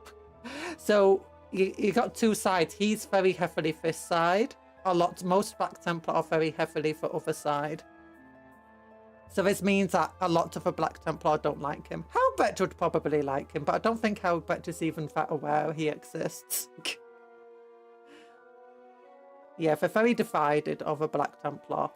So you got two sides. He's very heavily this side. Most Black Templar are very heavily the other side. So this means that a lot of the Black Templar don't like him. Howbert would probably like him, but I don't think Howbert is even that aware he exists. Yeah, they're very divided over Black Templar.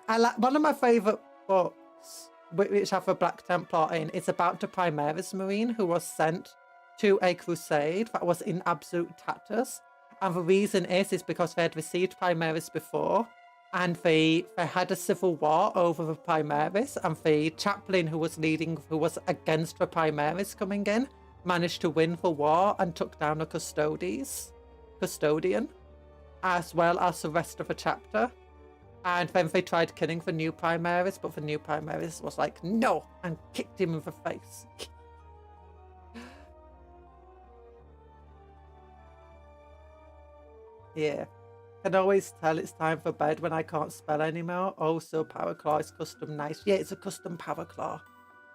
I like one of my favourite books, which have a Black Templar in. It's about the Primaris Marine who was sent to a crusade that was in absolute tatters. And the reason is because they had received Primaris before, and they had a civil war over the Primaris, and the chaplain who was against the Primaris coming in, managed to win the war and took down a custodian, as well as the rest of the chapter. And then they tried killing the new Primaris, but the new Primaris was like, no, and kicked him in the face. Yeah. Can always tell it's time for bed when I can't spell anymore. Also, Power Claw is custom nice. Yeah, it's a custom Power Claw.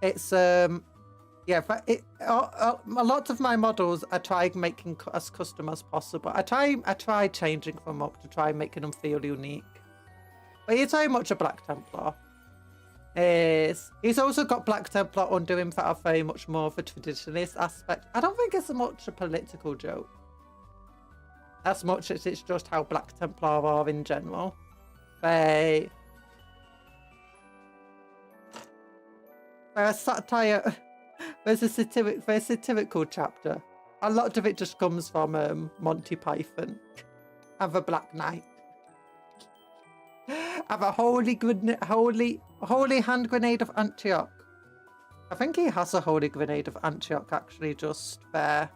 It's, yeah, but a lot of my models I try making as custom as possible. I try changing them up to try making them feel unique. But he's very much a Black Templar. He's also got Black Templar under him that are very much more of a traditionalist aspect. I don't think it's so much a political joke, as much as it's just how Black Templar are in general. They're a satire. There's a satirical chapter. A lot of it just comes from Monty Python and the Black Knight. Have a holy hand grenade of Antioch. I think he has a holy grenade of Antioch actually just there.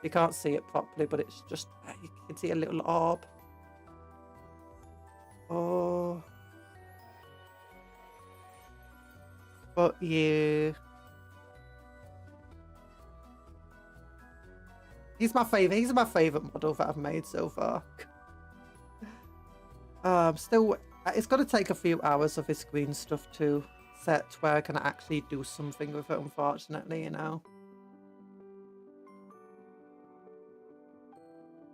You can't see it properly, but it's just, you can see a little orb. Oh. But yeah. He's my favourite model that I've made so far. Still, it's going to take a few hours of his green stuff to set where I can actually do something with it, unfortunately, you know.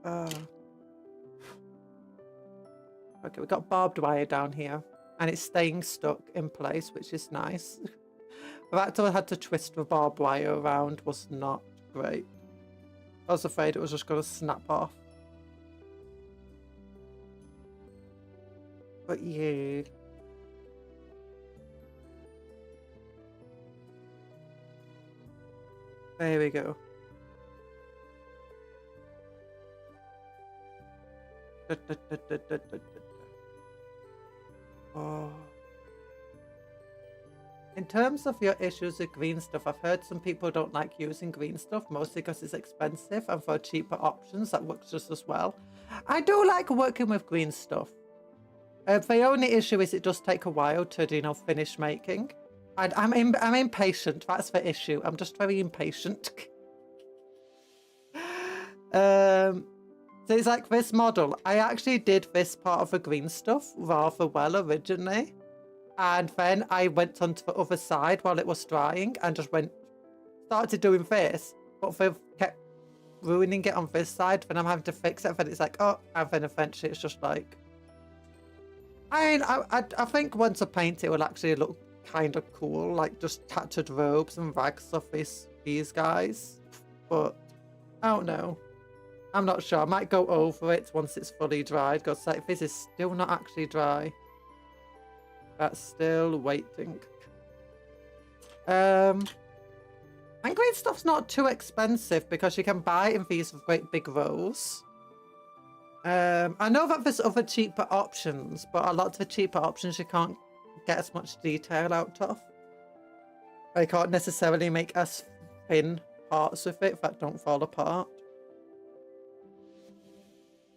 Okay, we've got barbed wire down here, and it's staying stuck in place, which is nice. The fact I had to twist the barbed wire around was not great. I was afraid it was just going to snap off. But yeah. There we go. Oh. In terms of your issues with green stuff, I've heard some people don't like using green stuff, mostly because it's expensive, and for cheaper options that works just as well. I do like working with green stuff. The only issue is it does take a while to, you know, finish making. I'm impatient. That's the issue. I'm just very impatient. So it's like this model. I actually did this part of the green stuff rather well originally. And then I went onto the other side while it was drying and just started doing this. But they kept ruining it on this side. Then I'm having to fix it. Then it's like, oh, and then eventually it's just like... I think once I paint it will actually look kind of cool. Like just tattered robes and rags of these guys. But I don't know. I'm not sure. I might go over it once it's fully dried. Because like, this is still not actually dry. That's still waiting. And green stuff's not too expensive because you can buy it in these great big rolls. I know that there's other cheaper options, but a lot of the cheaper options you can't get as much detail out of. I can't necessarily make as thin parts with it that don't fall apart.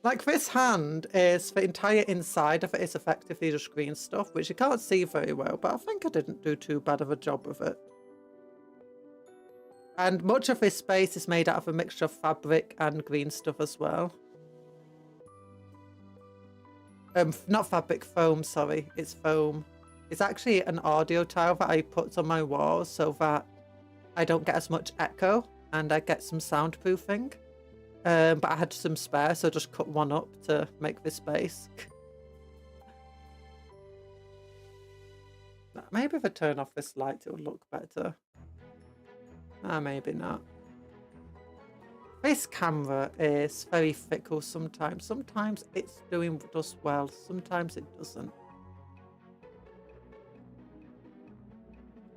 Like this hand is, the entire inside of it is effectively just green stuff, which you can't see very well, but I think I didn't do too bad of a job with it. And much of this space is made out of a mixture of fabric and green stuff as well. Not fabric, foam, sorry. It's foam. It's actually an audio tile that I put on my walls so that I don't get as much echo and I get some soundproofing. But I had some spare, so I just cut one up to make this space. Maybe if I turn off this light, it will look better. Maybe not. This camera is very fickle sometimes. Sometimes it's does well, sometimes it doesn't.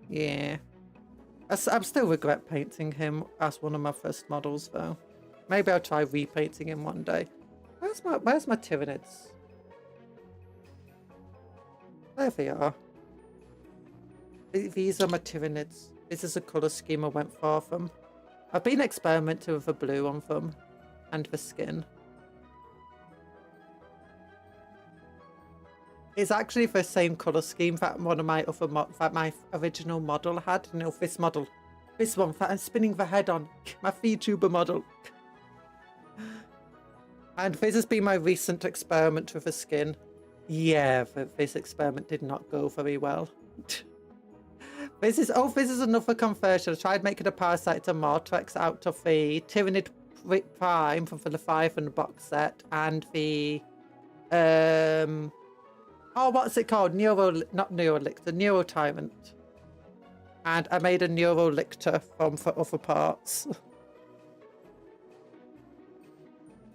Yeah. I still regret painting him as one of my first models, though. Maybe I'll try repainting him one day. Where's my Tyranids? There they are. These are my Tyranids. This is a colour scheme I went for them. I've been experimenting with the blue on them and the skin. It's actually the same colour scheme that one of my other that my original model had. You know, this model. This one that I'm spinning the head on. My vtuber model. And this has been my recent experiment with the skin. Yeah, this experiment did not go very well. This is another conversion. I tried making a Parasite to Mortrex out of the Tyranid Prime from the 500 box set and the what's it called? Not Neurolictor, Neurotyrant. And I made a Neurolictor from for other parts.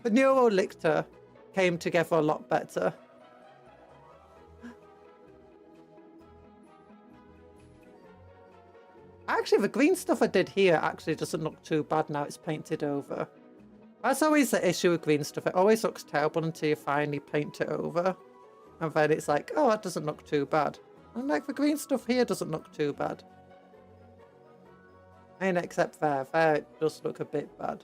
The Neurolictor came together a lot better. Actually, the green stuff I did here actually doesn't look too bad now it's painted over. That's always the issue with green stuff. It always looks terrible until you finally paint it over. And then it's like, oh, that doesn't look too bad. And like the green stuff here doesn't look too bad. I mean, except there. There it does look a bit bad.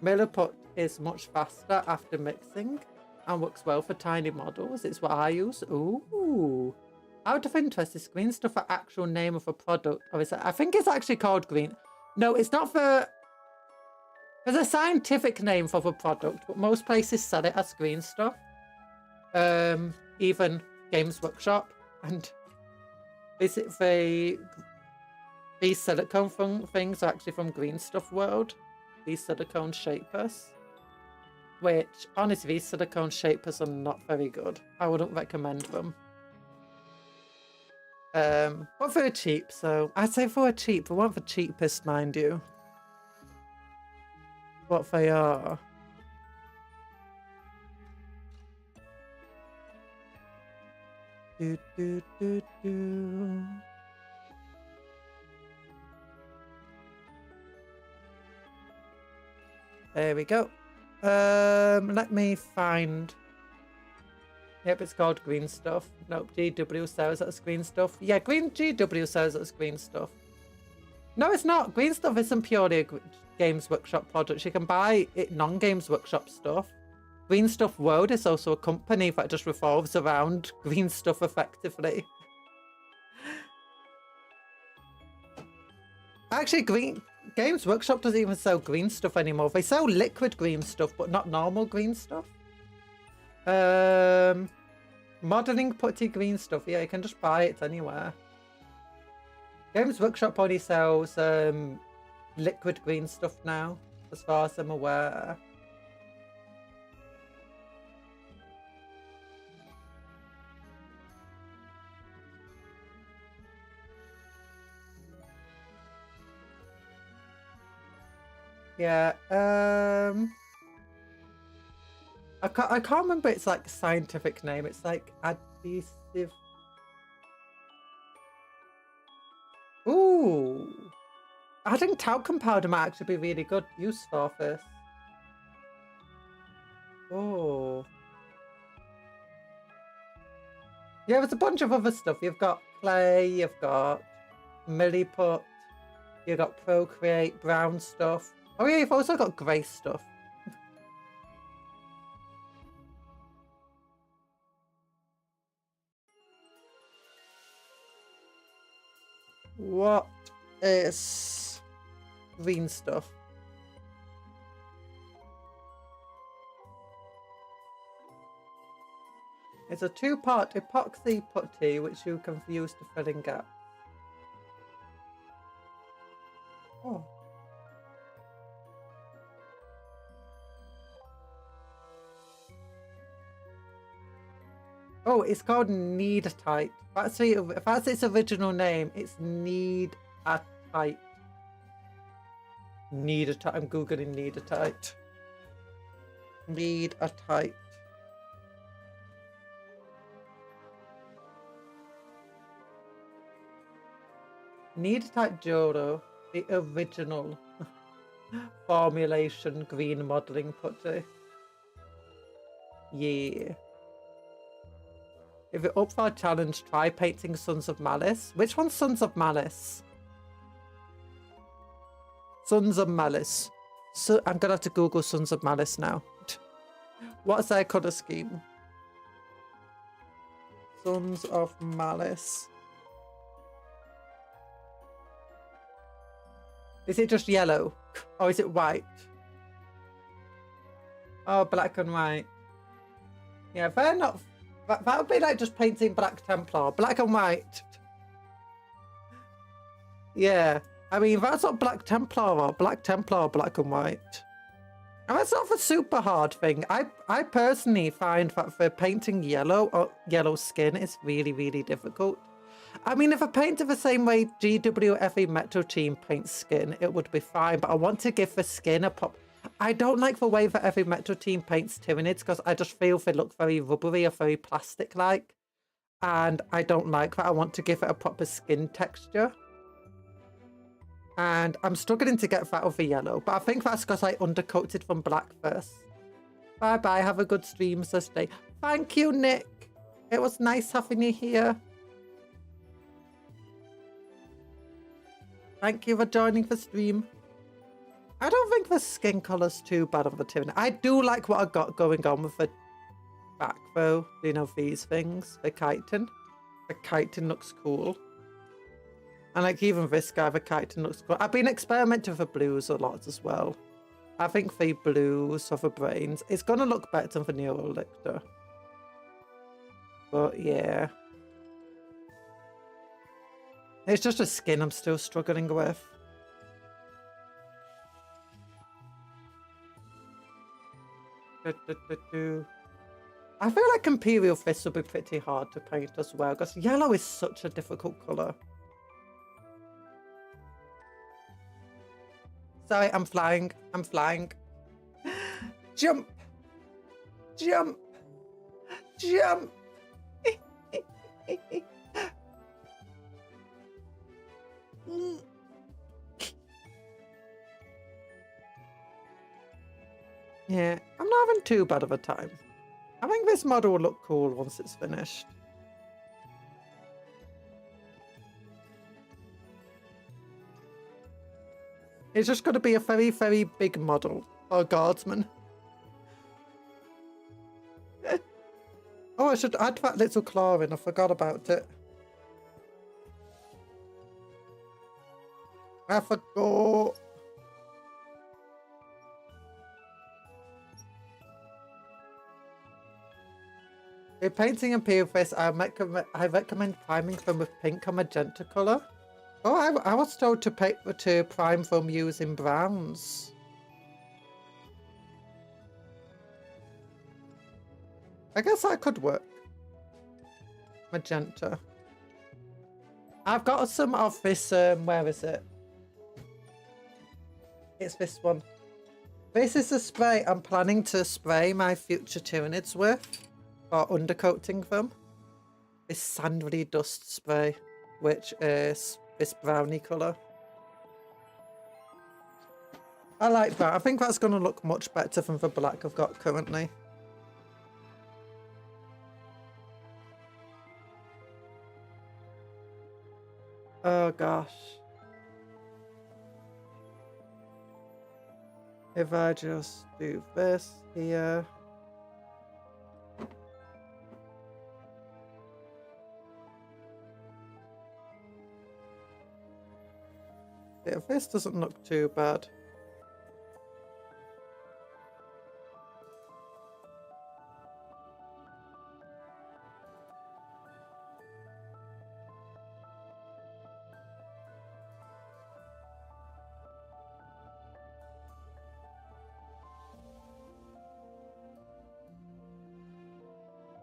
Milliput is much faster after mixing and works well for tiny models. It's what I use. Ooh. Out of interest, is green stuff an actual name of a product? Or is it, I think it's actually called green. No, it's not for... There's a scientific name for the product, but most places sell it as green stuff. Even Games Workshop. And is it these silicone things are actually from Green Stuff World. These silicone shapers. Which, honestly, these silicone shapers are not very good. I wouldn't recommend them. But they're cheap, so I'd say they're cheap. They weren't the cheapest, mind you. What they are. Do, do, do, do. There we go. Let me find. Yep, it's called green stuff. Nope, GW sells it as green stuff. Yeah, GW sells it as green stuff. No, it's not. Green stuff isn't purely a Games Workshop product. You can buy it non-Games Workshop stuff. Green Stuff World is also a company that just revolves around green stuff effectively. Actually, Games Workshop doesn't even sell green stuff anymore. They sell liquid green stuff, but not normal green stuff. Modeling putty green stuff. Yeah, you can just buy it anywhere. Games Workshop only sells liquid green stuff now, as far as I'm aware. Yeah, I can't remember its like scientific name. It's like adhesive. Ooh, adding talcum powder might actually be really good use for this. Oh, yeah, there's a bunch of other stuff. You've got clay, you've got milliput, you've got Procreate, brown stuff. Oh yeah, you've also got grey stuff. What is green stuff? It's a two-part epoxy putty which you can use to fill in gaps. Oh. Oh, it's called Needetite. That's its original name. It's Needetite. Needetite. I'm googling Needetite. Needetite. Needetite Joro, the original formulation green modeling putty. Yeah. If you're up for a challenge, try painting Sons of Malice. Which one's Sons of Malice? Sons of Malice. So I'm gonna have to Google Sons of Malice now. What's their colour scheme? Sons of Malice. Is it just yellow? Or is it white? Oh, black and white. Yeah, fair enough. That would be like just painting Black Templar. Black and white. Yeah. I mean, that's not Black Templar or Black Templar, black and white. And that's not a super hard thing. I personally find that for painting yellow or yellow skin is really, really difficult. I mean, if I painted the same way GWFE Metro Team paints skin, it would be fine. But I want to give the skin a pop. I don't like the way that every Metro Team paints Tyranids because I just feel they look very rubbery or very plastic-like. And I don't like that. I want to give it a proper skin texture. And I'm struggling to get that over yellow. But I think that's because I undercoated from black first. Bye-bye. Have a good stream this day. Thank you, Nick. It was nice having you here. Thank you for joining the stream. I don't think the skin colour's too bad of a tune. I do like what I got going on with the back though. You know, these things. The chitin. The chitin looks cool. And like even this guy, the chitin looks cool. I've been experimenting with the blues a lot as well. I think the blues of the brains is going to look better than the Neurolictor. But yeah. It's just a skin I'm still struggling with. I feel like Imperial Fist will be pretty hard to paint as well, because yellow is such a difficult colour. Sorry, I'm flying. I'm flying. Jump! Jump! Jump! Yeah, I'm not having too bad of a time. I think this model will look cool once it's finished. It's just going to be a very, very big model for a guardsman. Oh, I should add that little claw in. I forgot about it. I forgot. In painting Imperial Fist, I recommend priming them with pink or magenta colour. Oh, I was told to prime them using browns. I guess that could work. Magenta. I've got some of this, where is it? It's this one. This is the spray I'm planning to spray my future Tyranids with. Or undercoating them. This Sandry Dust spray, which is this brownie colour. I like that. I think that's going to look much better than the black I've got currently. Oh gosh. If I just do this here. Yeah, this doesn't look too bad.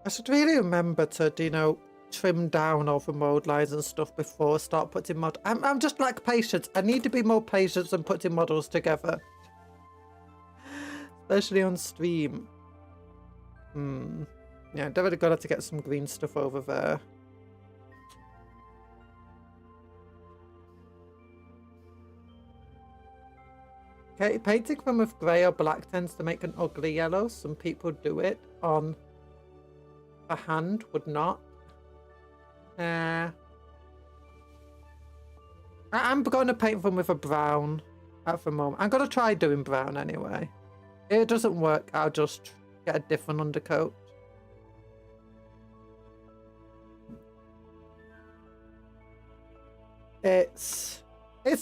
I should really remember to, you know, trim down all the mold lines and stuff before I start putting mod. I'm just like patience. I need to be more patient than putting models together. Especially on stream. Yeah, definitely got to get some green stuff over there. Okay, painting them with grey or black tends to make an ugly yellow. Some people do it on a hand, would not. I'm going to paint them with a brown at the moment. I'm going to try doing brown anyway. If it doesn't work, I'll just get a different undercoat. It's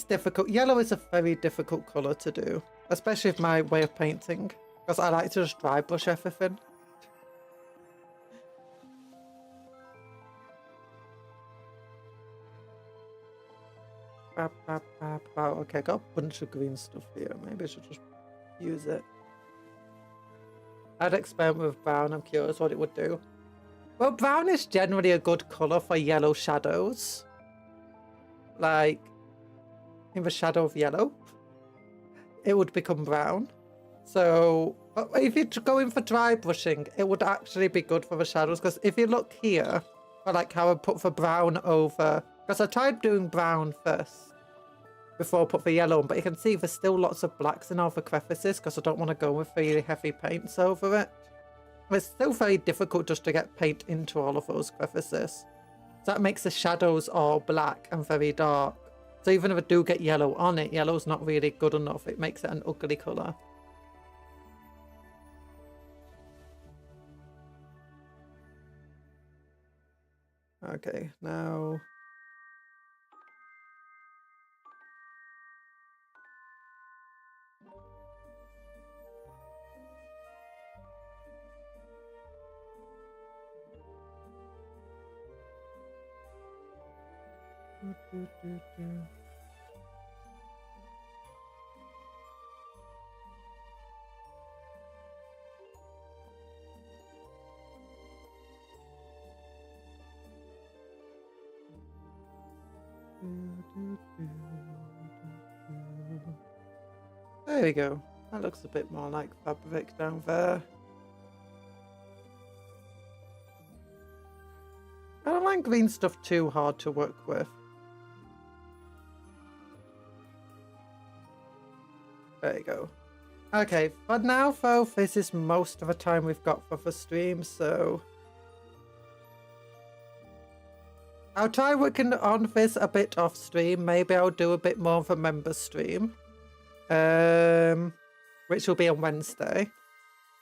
difficult. Yellow is a very difficult colour to do, especially with my way of painting, because I like to just dry brush everything. Okay, I got a bunch of green stuff here. Maybe I should just use it. I'd experiment with brown. I'm curious what it would do. Well, brown is generally a good colour for yellow shadows. Like, in the shadow of yellow, it would become brown. So, if you go in for dry brushing, it would actually be good for the shadows. Because if you look here, or like how I put the brown over... Because I tried doing brown first before I put the yellow on, but you can see there's still lots of blacks in all the crevices because I don't want to go with really heavy paints over it. It's still very difficult just to get paint into all of those crevices. So that makes the shadows all black and very dark. So even if I do get yellow on it, yellow's not really good enough. It makes it an ugly colour. Okay, now... There we go. That looks a bit more like fabric down there. I don't like green stuff too hard to work with. There you go. Okay, but now though, this is most of the time we've got for the stream, so... I'll try working on this a bit off stream. Maybe I'll do a bit more of a member stream. Which will be on Wednesday.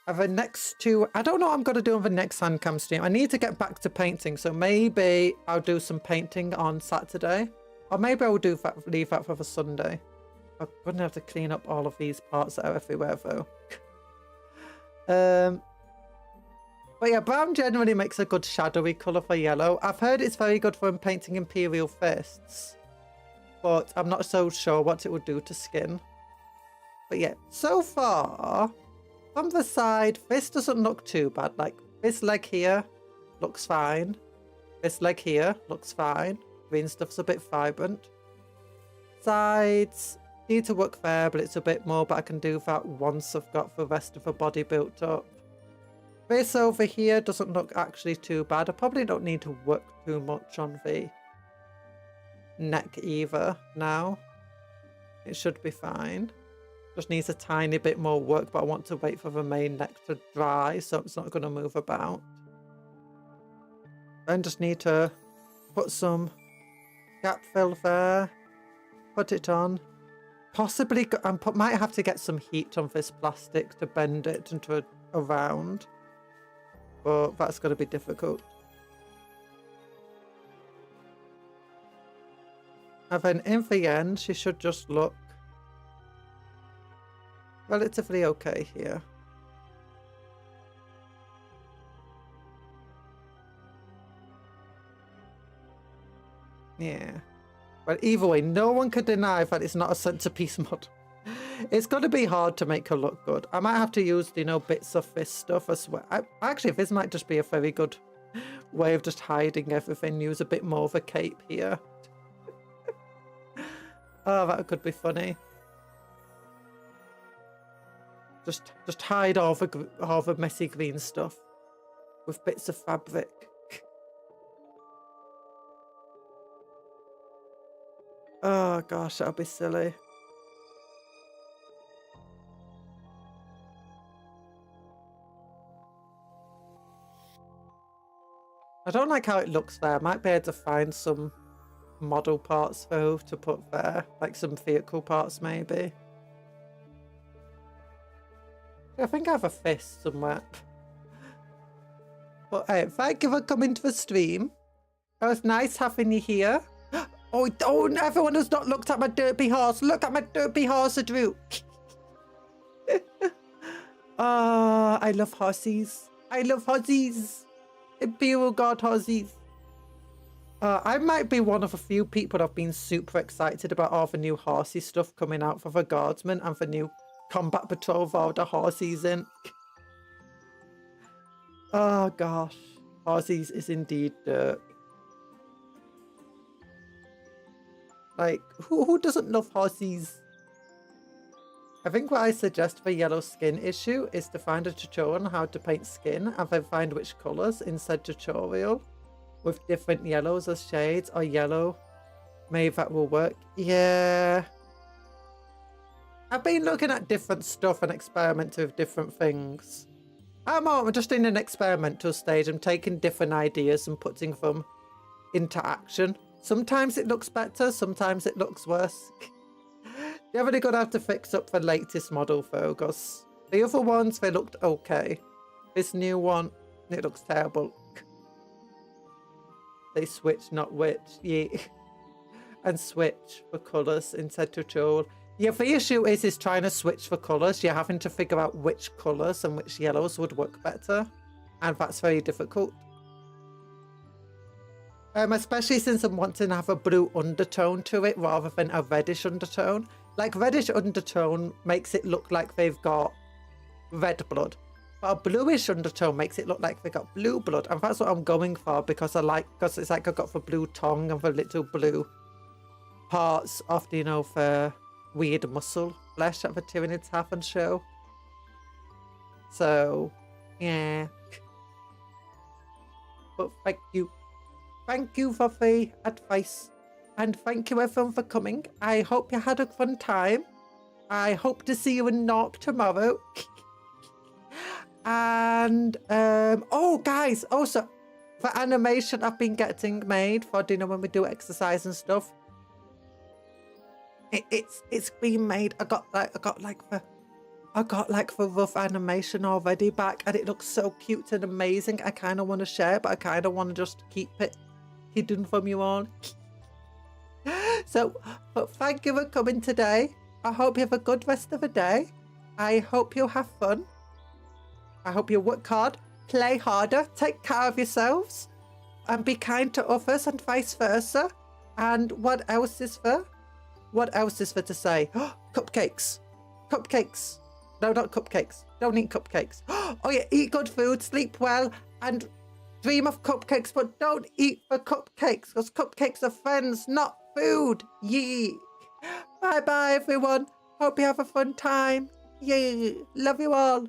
And the next two, I don't know what I'm going to do on the next handcam stream. I need to get back to painting, so maybe I'll do some painting on Saturday. Or maybe I'll do that, leave that for the Sunday. I'm going to have to clean up all of these parts that are everywhere though. But yeah, brown generally makes a good shadowy colour for yellow. I've heard it's very good for painting Imperial fists. But I'm not so sure what it would do to skin. But yeah, so far, from the side, this doesn't look too bad. Like, this leg here looks fine. This leg here looks fine. Green stuff's a bit vibrant. Sides need to work there, but it's a bit more. But I can do that once I've got the rest of the body built up. This over here doesn't look actually too bad. I probably don't need to work too much on the neck either now. It should be fine. Just needs a tiny bit more work, but I want to wait for the main neck to dry so it's not going to move about. Then just need to put some gap fill there, put it on. Possibly, I might have to get some heat on this plastic to bend it into a round. But that's going to be difficult. And then in the end, she should just look relatively okay here. Yeah. But either way, no one could deny that it's not a centerpiece mod. It's going to be hard to make her look good. I might have to use, you know, bits of this stuff as well. Actually, this might just be a very good way of just hiding everything. Use a bit more of a cape here. Oh, that could be funny. Just hide all the messy green stuff with bits of fabric. Oh gosh, that'll be silly. I don't like how it looks there. I might be able to find some model parts though to put there, like some vehicle parts maybe. I think I have a fist somewhere. But hey, thank you for coming to the stream. It was nice having you here. Oh, everyone has not looked at my derpy horse. Look at my derpy horse, Drew. I love horsies. I love horsies. Imperial God horsies. I might be one of a few people that have been super excited about all the new horsey stuff coming out for the Guardsmen and the new Combat Patrol with all the horsies in. Oh gosh. Horsies is indeed dirt. Like, who doesn't love horsies? I think what I suggest for yellow skin issue is to find a tutorial on how to paint skin and then find which colours in said tutorial with different yellows as shades or yellow. Maybe that will work. Yeah. I've been looking at different stuff and experimenting with different things. I'm just in an experimental stage. I'm taking different ideas and putting them into action. Sometimes it looks better, sometimes it looks worse. You're really going to have to fix up the latest model though, because the other ones, they looked okay. This new one, it looks terrible. They switch, not which. Yeah. And switch for colours instead to tool. Yeah, the issue is trying to switch for colours. You're having to figure out which colours and which yellows would work better. And that's very difficult. Especially since I'm wanting to have a blue undertone to it rather than a reddish undertone. Like, reddish undertone makes it look like they've got red blood. But a bluish undertone makes it look like they got blue blood. And that's what I'm going for because because it's like I've got the blue tongue and the little blue parts of, you know, the weird muscle flesh that the Tyranids have and show. So, yeah. But thank you. Thank you for the advice. And thank you everyone for coming. I hope you had a fun time. I hope to see you in Norp tomorrow. And, oh guys, also, the animation I've been getting made for dinner when we do exercise and stuff. It's been made. I got like the rough animation already back, and it looks so cute and amazing. I kind of want to share, but I kind of want to just keep it hidden from you all. So, but thank you for coming today. I hope you have a good rest of the day. I hope you have fun. I hope you work hard, play harder, take care of yourselves, and be kind to others, and vice versa. And what else is there? What else is there to say? Cupcakes. Cupcakes. No, not cupcakes. Don't eat cupcakes. Oh yeah, eat good food, sleep well, and dream of cupcakes, but don't eat the cupcakes, because cupcakes are friends, not food. Yee. Bye-bye, everyone. Hope you have a fun time. Yee. Love you all.